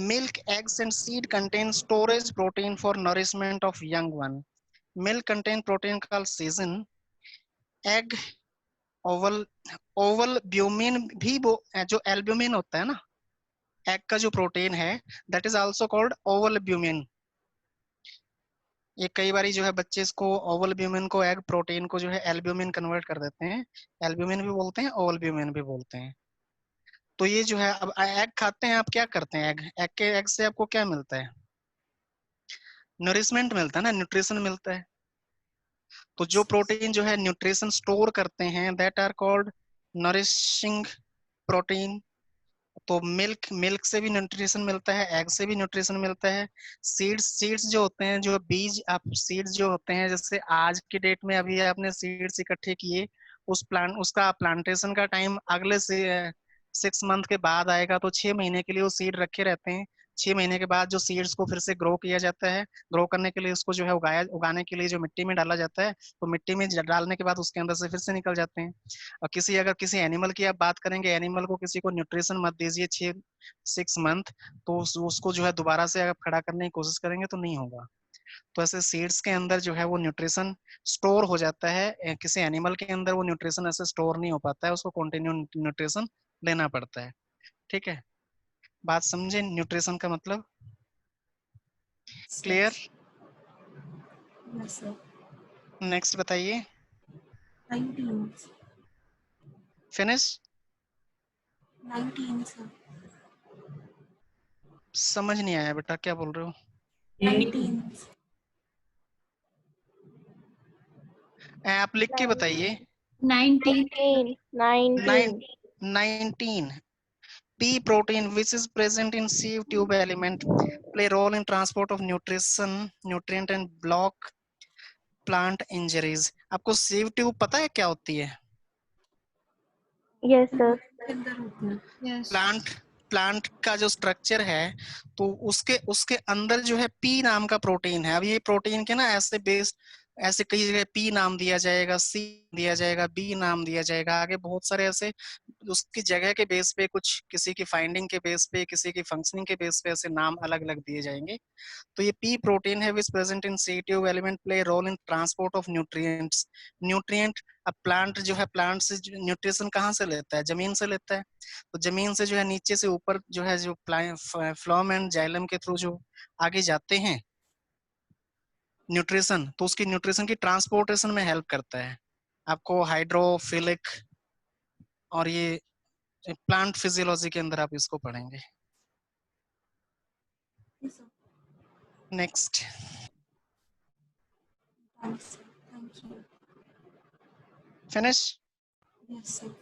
Milk, eggs and seed contain storage protein for nourishment of young one. Milk contain protein called casein. Egg, ovalbumin भी जो albumin होता है ना, egg का जो प्रोटीन है, that is also called ovalbumin. ये कई बारी जो है बच्चे इसको ओवलब्यूमिन को एग प्रोटीन को जो है एल्ब्यूमिन कन्वर्ट कर देते हैं। एल्ब्यूमिन भी बोलते हैं, ओवलब्यूमिन भी बोलते हैं। तो ये जो है, अब एग खाते हैं आप, क्या करते हैं? एग से आपको क्या मिलता है? नरिशमेंट मिलता है ना, न्यूट्रिशन मिलता है। तो जो प्रोटीन जो है न्यूट्रिशन स्टोर करते हैं, that are called nourishing protein. तो मिल्क से भी न्यूट्रिशन मिलता है, एग से भी न्यूट्रिशन मिलता है। सीड्स जो होते हैं, जो बीज आप सीड्स जो होते हैं, जैसे आज की डेट में अभी आपने सीड्स इकट्ठे किए, उसका प्लांटेशन का टाइम अगले से 6 मंथ के बाद आएगा। तो 6 महीने के लिए वो सीड रखे रहते हैं। 6 महीने के बाद जो सीड्स को फिर से ग्रो किया जाता है। ग्रो करने के लिए उसको जो है उगाने के लिए जो मिट्टी में डाला जाता है, तो मिट्टी में डालने के बाद उसके अंदर से फिर से निकल जाते हैं। और अगर किसी एनिमल की आप बात करेंगे, एनिमल को किसी को न्यूट्रिशन मत दीजिए 6 मंथ, तो उसको जो है दोबारा से अगर खड़ा करने की कोशिश करेंगे तो नहीं होगा। तो ऐसे सीड्स के अंदर जो है वो न्यूट्रिशन स्टोर हो जाता है। किसी एनिमल के अंदर वो न्यूट्रिशन ऐसे स्टोर नहीं हो पाता है, उसको कंटिन्यू न्यूट्रिशन लेना पड़ता है। ठीक है, बात समझे न्यूट्रिशन का मतलब? क्लियर? Yes sir. नेक्स्ट बताइए। 19 फिनिश? 19 सर। समझ नहीं आया बेटा, क्या बोल रहे हो? 19 आप लिख के बताइए। 19 19 P protein, which is present in sieve tube element, play role in transport of nutrient and block plant injuries. आपको sieve tube पता है क्या होती है? Yes sir. प्लांट का जो स्ट्रक्चर है, तो उसके अंदर जो है पी नाम का प्रोटीन है। अब ये प्रोटीन के ना ऐसे कई जगह पी नाम दिया जाएगा, सी दिया जाएगा, बी नाम दिया जाएगा, आगे बहुत सारे ऐसे उसकी जगह के बेस पे, कुछ किसी की फाइंडिंग के बेस पे, किसी की फंक्शनिंग के बेस पे ऐसे नाम अलग अलग दिए जाएंगे। तो ये पी प्रोटीन है which present in sieve tube element, play role in transport of nutrient. अब प्लांट जो है, प्लांट से न्यूट्रिशन कहाँ से लेता है? जमीन से लेता है। तो जमीन से जो है नीचे से ऊपर जो है, जो फ्लोएम एंड जाइलम के थ्रू जो आगे जाते हैं न्यूट्रिशन, तो उसकी न्यूट्रिशन की ट्रांसपोर्टेशन में हेल्प करता है। आपको हाइड्रोफिलिक और ये प्लांट फिजियोलॉजी के अंदर आप इसको पढ़ेंगे। नेक्स्ट। फिनिश? Yes sir.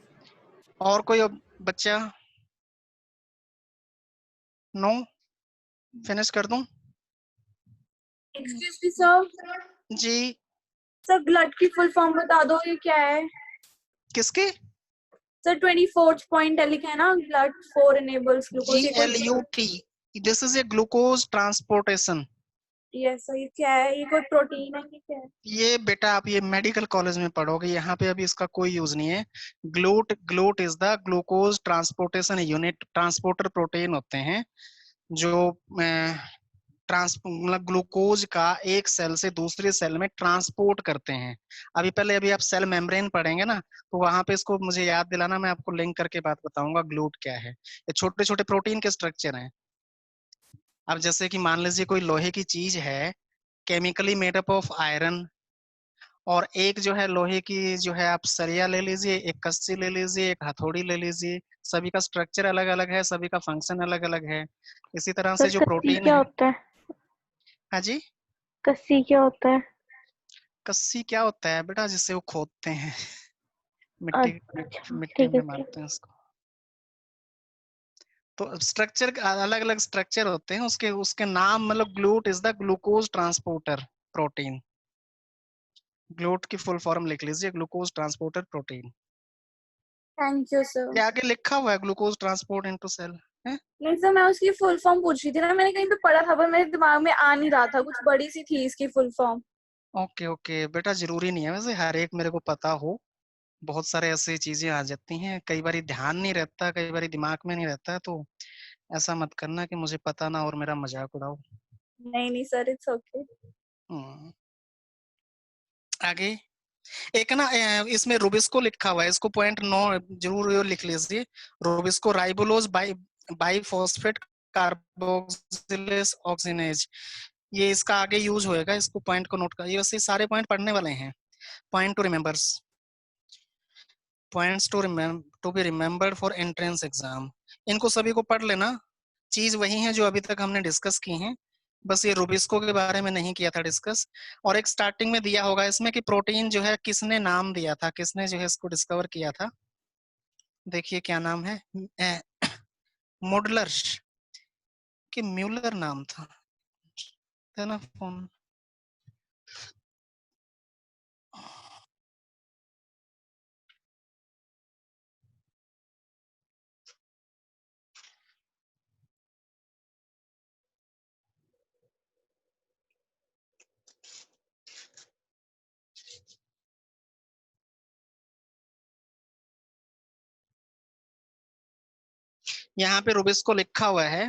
और कोई बच्चा? नो? फिनिश कर दूं? Excuse me sir. जी। सर ग्लट की फुल फॉर्म बता दो, ये क्या है? किसके? सर 24th पॉइंट लिखा है ना, glut 4 enables glucose। GLUT, this is A glucose transportation. Yes sir. ये क्या है? ये कोई प्रोटीन है कि क्या है? ये बेटा आप ये मेडिकल कॉलेज में पढ़ोगे, यहाँ पे अभी इसका कोई यूज नहीं है। GLUT is the glucose transportation unit. Transporter protein होते हैं जो मतलब ग्लूकोज का एक सेल से दूसरे सेल में ट्रांसपोर्ट करते हैं। अभी आप सेल मेम्ब्रेन पढ़ेंगे ना, तो वहां पे इसको मुझे याद दिलाना, मैं आपको लिंक करके बात बताऊंगा ग्लूट क्या है। ये छोटे छोटे प्रोटीन के स्ट्रक्चर हैं। अब जैसे कि मान लीजिए कोई लोहे की चीज है, केमिकली मेडअप ऑफ आयरन, और एक जो है लोहे की जो है, आप सरिया ले लीजिए, एक कस्सी ले लीजिए, एक हथौड़ी ले लीजिए, सभी का स्ट्रक्चर अलग अलग है, सभी का फंक्शन अलग अलग है। इसी तरह से जो प्रोटीन क्या है। होता है? हाँ जी? कस्सी क्या होता है? कस्सी क्या होता है बेटा? जिससे वो खोदते हैं, मिट्टी ठीक में है। मारते हैं उसको। तो स्ट्रक्चर अलग अलग स्ट्रक्चर होते हैं, उसके नाम, मतलब GLUT is the glucose transporter protein. GLUT की फुल फॉर्म लिख लीजिए, glucose transporter protein. Thank you sir. ये आगे लिखा हुआ है, ग्लूकोज ट्रांसपोर्ट इनटू सेल। नहीं सर, मैं उसकी फुल फॉर्म पूछ रही थी ना, मैंने कहीं पे पढ़ा था पर मेरे दिमाग में आ नहीं रहा था, कुछ बड़ी सी थी इसकी फुल फॉर्म। ओके बेटा, जरूरी नहीं है वैसे हर एक मेरे को पता हो। बहुत सारे ऐसी चीजें आ जाती हैं, कई बार ध्यान नहीं रहता, कई बार दिमाग में नहीं रहता, तो ऐसा मत करना कि मुझे पता ना और मेरा मजाक उड़ाओ। नहीं सर, इट्स ओके। आगे एक ना इसमें रुबिस्को लिखा हुआ है, इसको पॉइंट 9 जरूर लिख लीजिए। Rubisco ribulose biphosphate carboxylase oxygenase. ये इसका आगे यूज होएगा, इसको पॉइंट को नोट कर, ये वैसे सारे पॉइंट पढ़ने वाले हैं। Point to remembers, points to be remembered for entrance exam, इनको सभी को पढ़ लेना। चीज वही है जो अभी तक हमने डिस्कस की हैं, बस ये रूबिस्को के बारे में नहीं किया था डिस्कस। और एक स्टार्टिंग में दिया होगा इसमें कि प्रोटीन जो है किसने नाम दिया था, किसने जो है इसको डिस्कवर किया था। देखिए क्या नाम है, मोडलर कि म्यूलर नाम था ना फोन। यहाँ पे रूबिस्को लिखा हुआ है।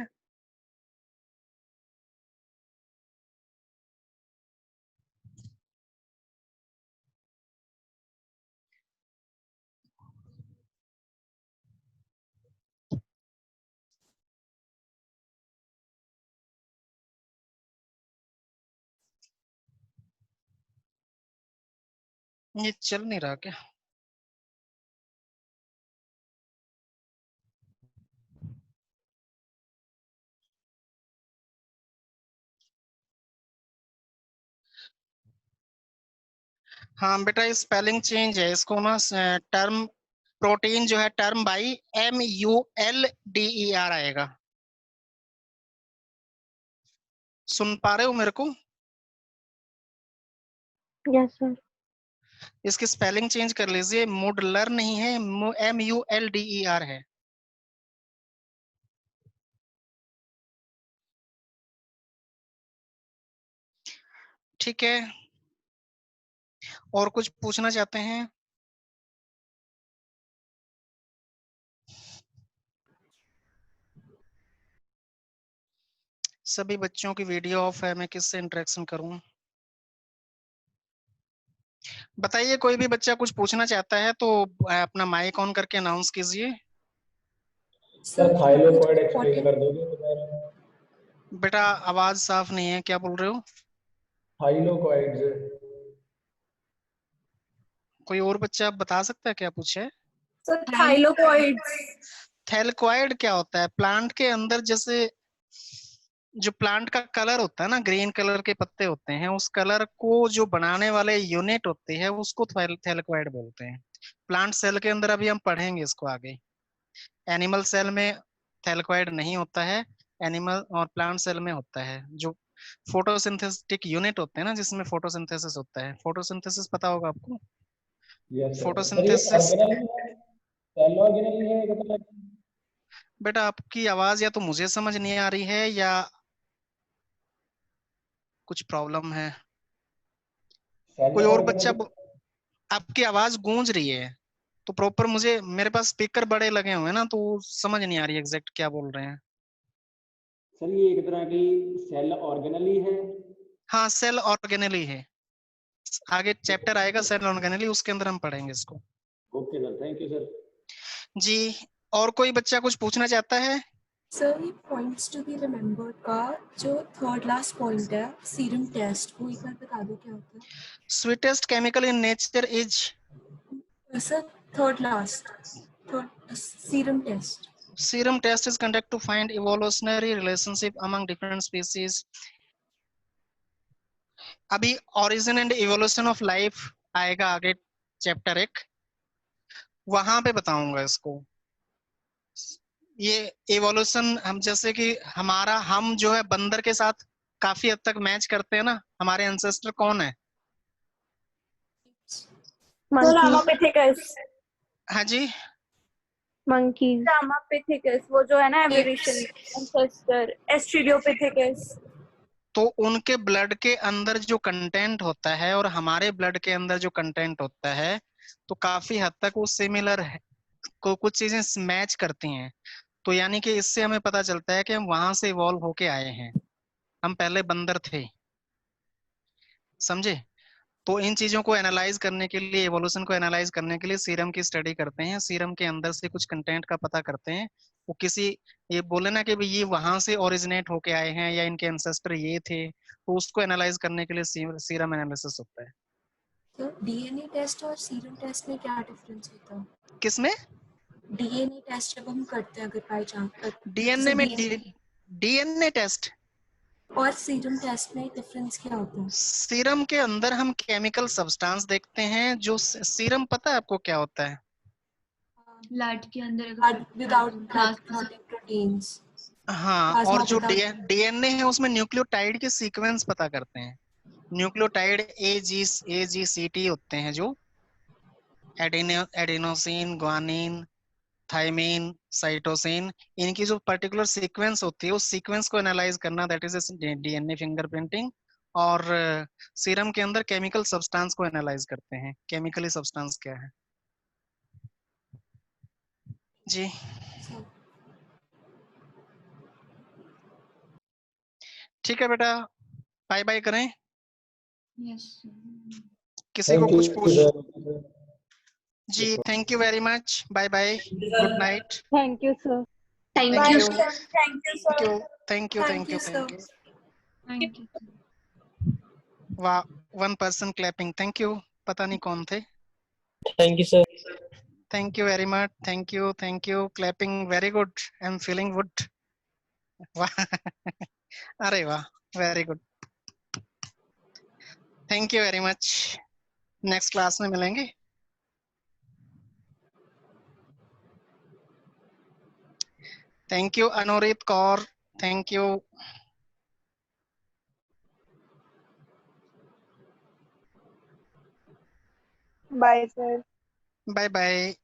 ये चल नहीं रहा क्या? हाँ बेटा, स्पेलिंग चेंज है, इसको ना टर्म प्रोटीन जो है टर्म बाई MULDER आएगा। सुन पा रहे हो मेरे को? Yes sir. इसकी स्पेलिंग चेंज कर लीजिए, मोडलर नहीं है, MULDER है। ठीक है, और कुछ पूछना चाहते हैं? सभी बच्चों की वीडियो ऑफ है, मैं किससे इंटरेक्शन करूं? बताइए, कोई भी बच्चा कुछ पूछना चाहता है तो अपना माइक ऑन करके अनाउंस कीजिए। सर थाइलोकॉइड एक्सप्लेन कर दोगे? बेटा आवाज साफ नहीं है, क्या बोल रहे हो? थाइलोकॉइड्स। कोई और बच्चा बता सकता है क्या पूछे? Sir thylakoids. थैलेकॉइड क्या होता है? प्लांट के अंदर जैसे जो प्लांट का कलर होता है ना, ग्रीन कलर के पत्ते होते हैं, उस कलर को जो बनाने वाले यूनिट होते हैं उसको थैलेकॉइड बोलते हैं। प्लांट सेल के अंदर अभी हम पढ़ेंगे इसको आगे। एनिमल सेल में थैलेकॉइड नहीं होता है, एनिमल और प्लांट सेल में होता है। जो फोटोसिंथेटिक यूनिट होते हैं ना, जिसमें फोटोसिंथेसिस होता है। फोटोसिंथेसिस पता होगा आपको? फोटोसिंथेसिस बेटा, आपकी आवाज या तो मुझे समझ नहीं आ रही है या कुछ प्रॉब्लम है। कोई और बच्चा आपकी आवाज गूंज रही है तो प्रॉपर, मुझे मेरे पास स्पीकर बड़े लगे हुए हैं ना, तो समझ नहीं आ रही एग्जैक्ट क्या बोल रहे हैं। सर ये एक तरह की सेल ऑर्गेनली है? हाँ, सेल ऑर्गेनली है। आगे चैप्टर आएगा सेल ऑर्गेनली, उसके अंदर हम पढ़ेंगे इसको। Okay sir, thank you sir. जी, और कोई बच्चा कुछ पूछना चाहता है? सर ये पॉइंट्स टू बी रिमेम्बर्ड का जो थर्ड लास्ट पॉइंट है, सीरम टेस्ट, वो एक बार बता दो क्या होता है? Sweetest chemical in nature is? Sir third last, third serum test. Serum test is conducted to find evolutionary relationship among different species. अभी origin and evolution of life आएगा आगे चैप्टर 1, वहां पे बताऊंगा इसको। ये evolution, हम जैसे कि हम जो है बंदर के साथ काफी हद तक मैच करते हैं ना। हमारे एंसेस्टर कौन है? Australopithecus। हाँ जी, monkeys। Australopithecus वो जो है ना एवोल्यूशन एंसेस्टर। Australopithecus। तो उनके ब्लड के अंदर जो कंटेंट होता है और हमारे ब्लड के अंदर जो कंटेंट होता है, तो काफी हद तक वो सिमिलर है, को कुछ चीजें मैच करती हैं। तो यानी कि इससे हमें पता चलता है कि हम वहां से इवॉल्व होके आए हैं, हम पहले बंदर थे, समझे? तो इन चीजों को एनालाइज करने के लिए, एवोल्यूशन को एनालाइज करने के लिए सीरम की स्टडी करते हैं, सीरम के अंदर से कुछ कंटेंट का पता करते हैं। वो किसी, ये बोले ना कि भाई ये वहां से ओरिजिनेट होके आए हैं या इनके एंसेस्टर ये थे, तो उसको एनालाइज करने के लिए सीरम एनालिसिस होता है। तो डीएनए टेस्ट और सीरम टेस्ट में क्या डिफरेंस होता है? किसमें? डीएनए टेस्ट जब हम करते हैं अगर बाय चांस, डीएनए में डीएनए टेस्ट और सीरम टेस्ट में डिफरेंस क्या होता है? सीरम के अंदर हम केमिकल सब्सटेंस देखते हैं। जो सीरम पता है आपको क्या होता है? ब्लड के अंदर विदाउट प्रोटीन्स। हाँ, और जो डीएनए है उसमें न्यूक्लियोटाइड के सीक्वेंस पता करते हैं। न्यूक्लियोटाइड AGCT होते हैं, जो एडेनोसिन, ग्वानिन, थाइमिन, साइटोसिन, इनकी जो पर्टिकुलर सीक्वेंस होती है उस सीक्वेंस को एनालाइज करना, दैट इज डीएनए फिंगरप्रिंटिंग। और सीरम के अंदर केमिकल सब्सटेंस को एनालाइज करते हैं, केमिकली सब्सटेंस क्या है जी। ठीक है बेटा, बाय बाय करें। यस किसी को कुछ पूछ जी? Thank you very much, bye bye, good night. Thank you sir. Thank Thank you, you. sir. Thank you, sir. Thank you. Thank you, sir. Thank you. वाह, one person clapping, thank you. पता नहीं कौन थे। Thank you sir. Thank you very much, thank you, clapping very good, I am feeling good. वाह, अरे वाह, very good, thank you very much. Next class में मिलेंगे। Thank you Anurit Kaur, thank you. Bye, sir. Bye bye.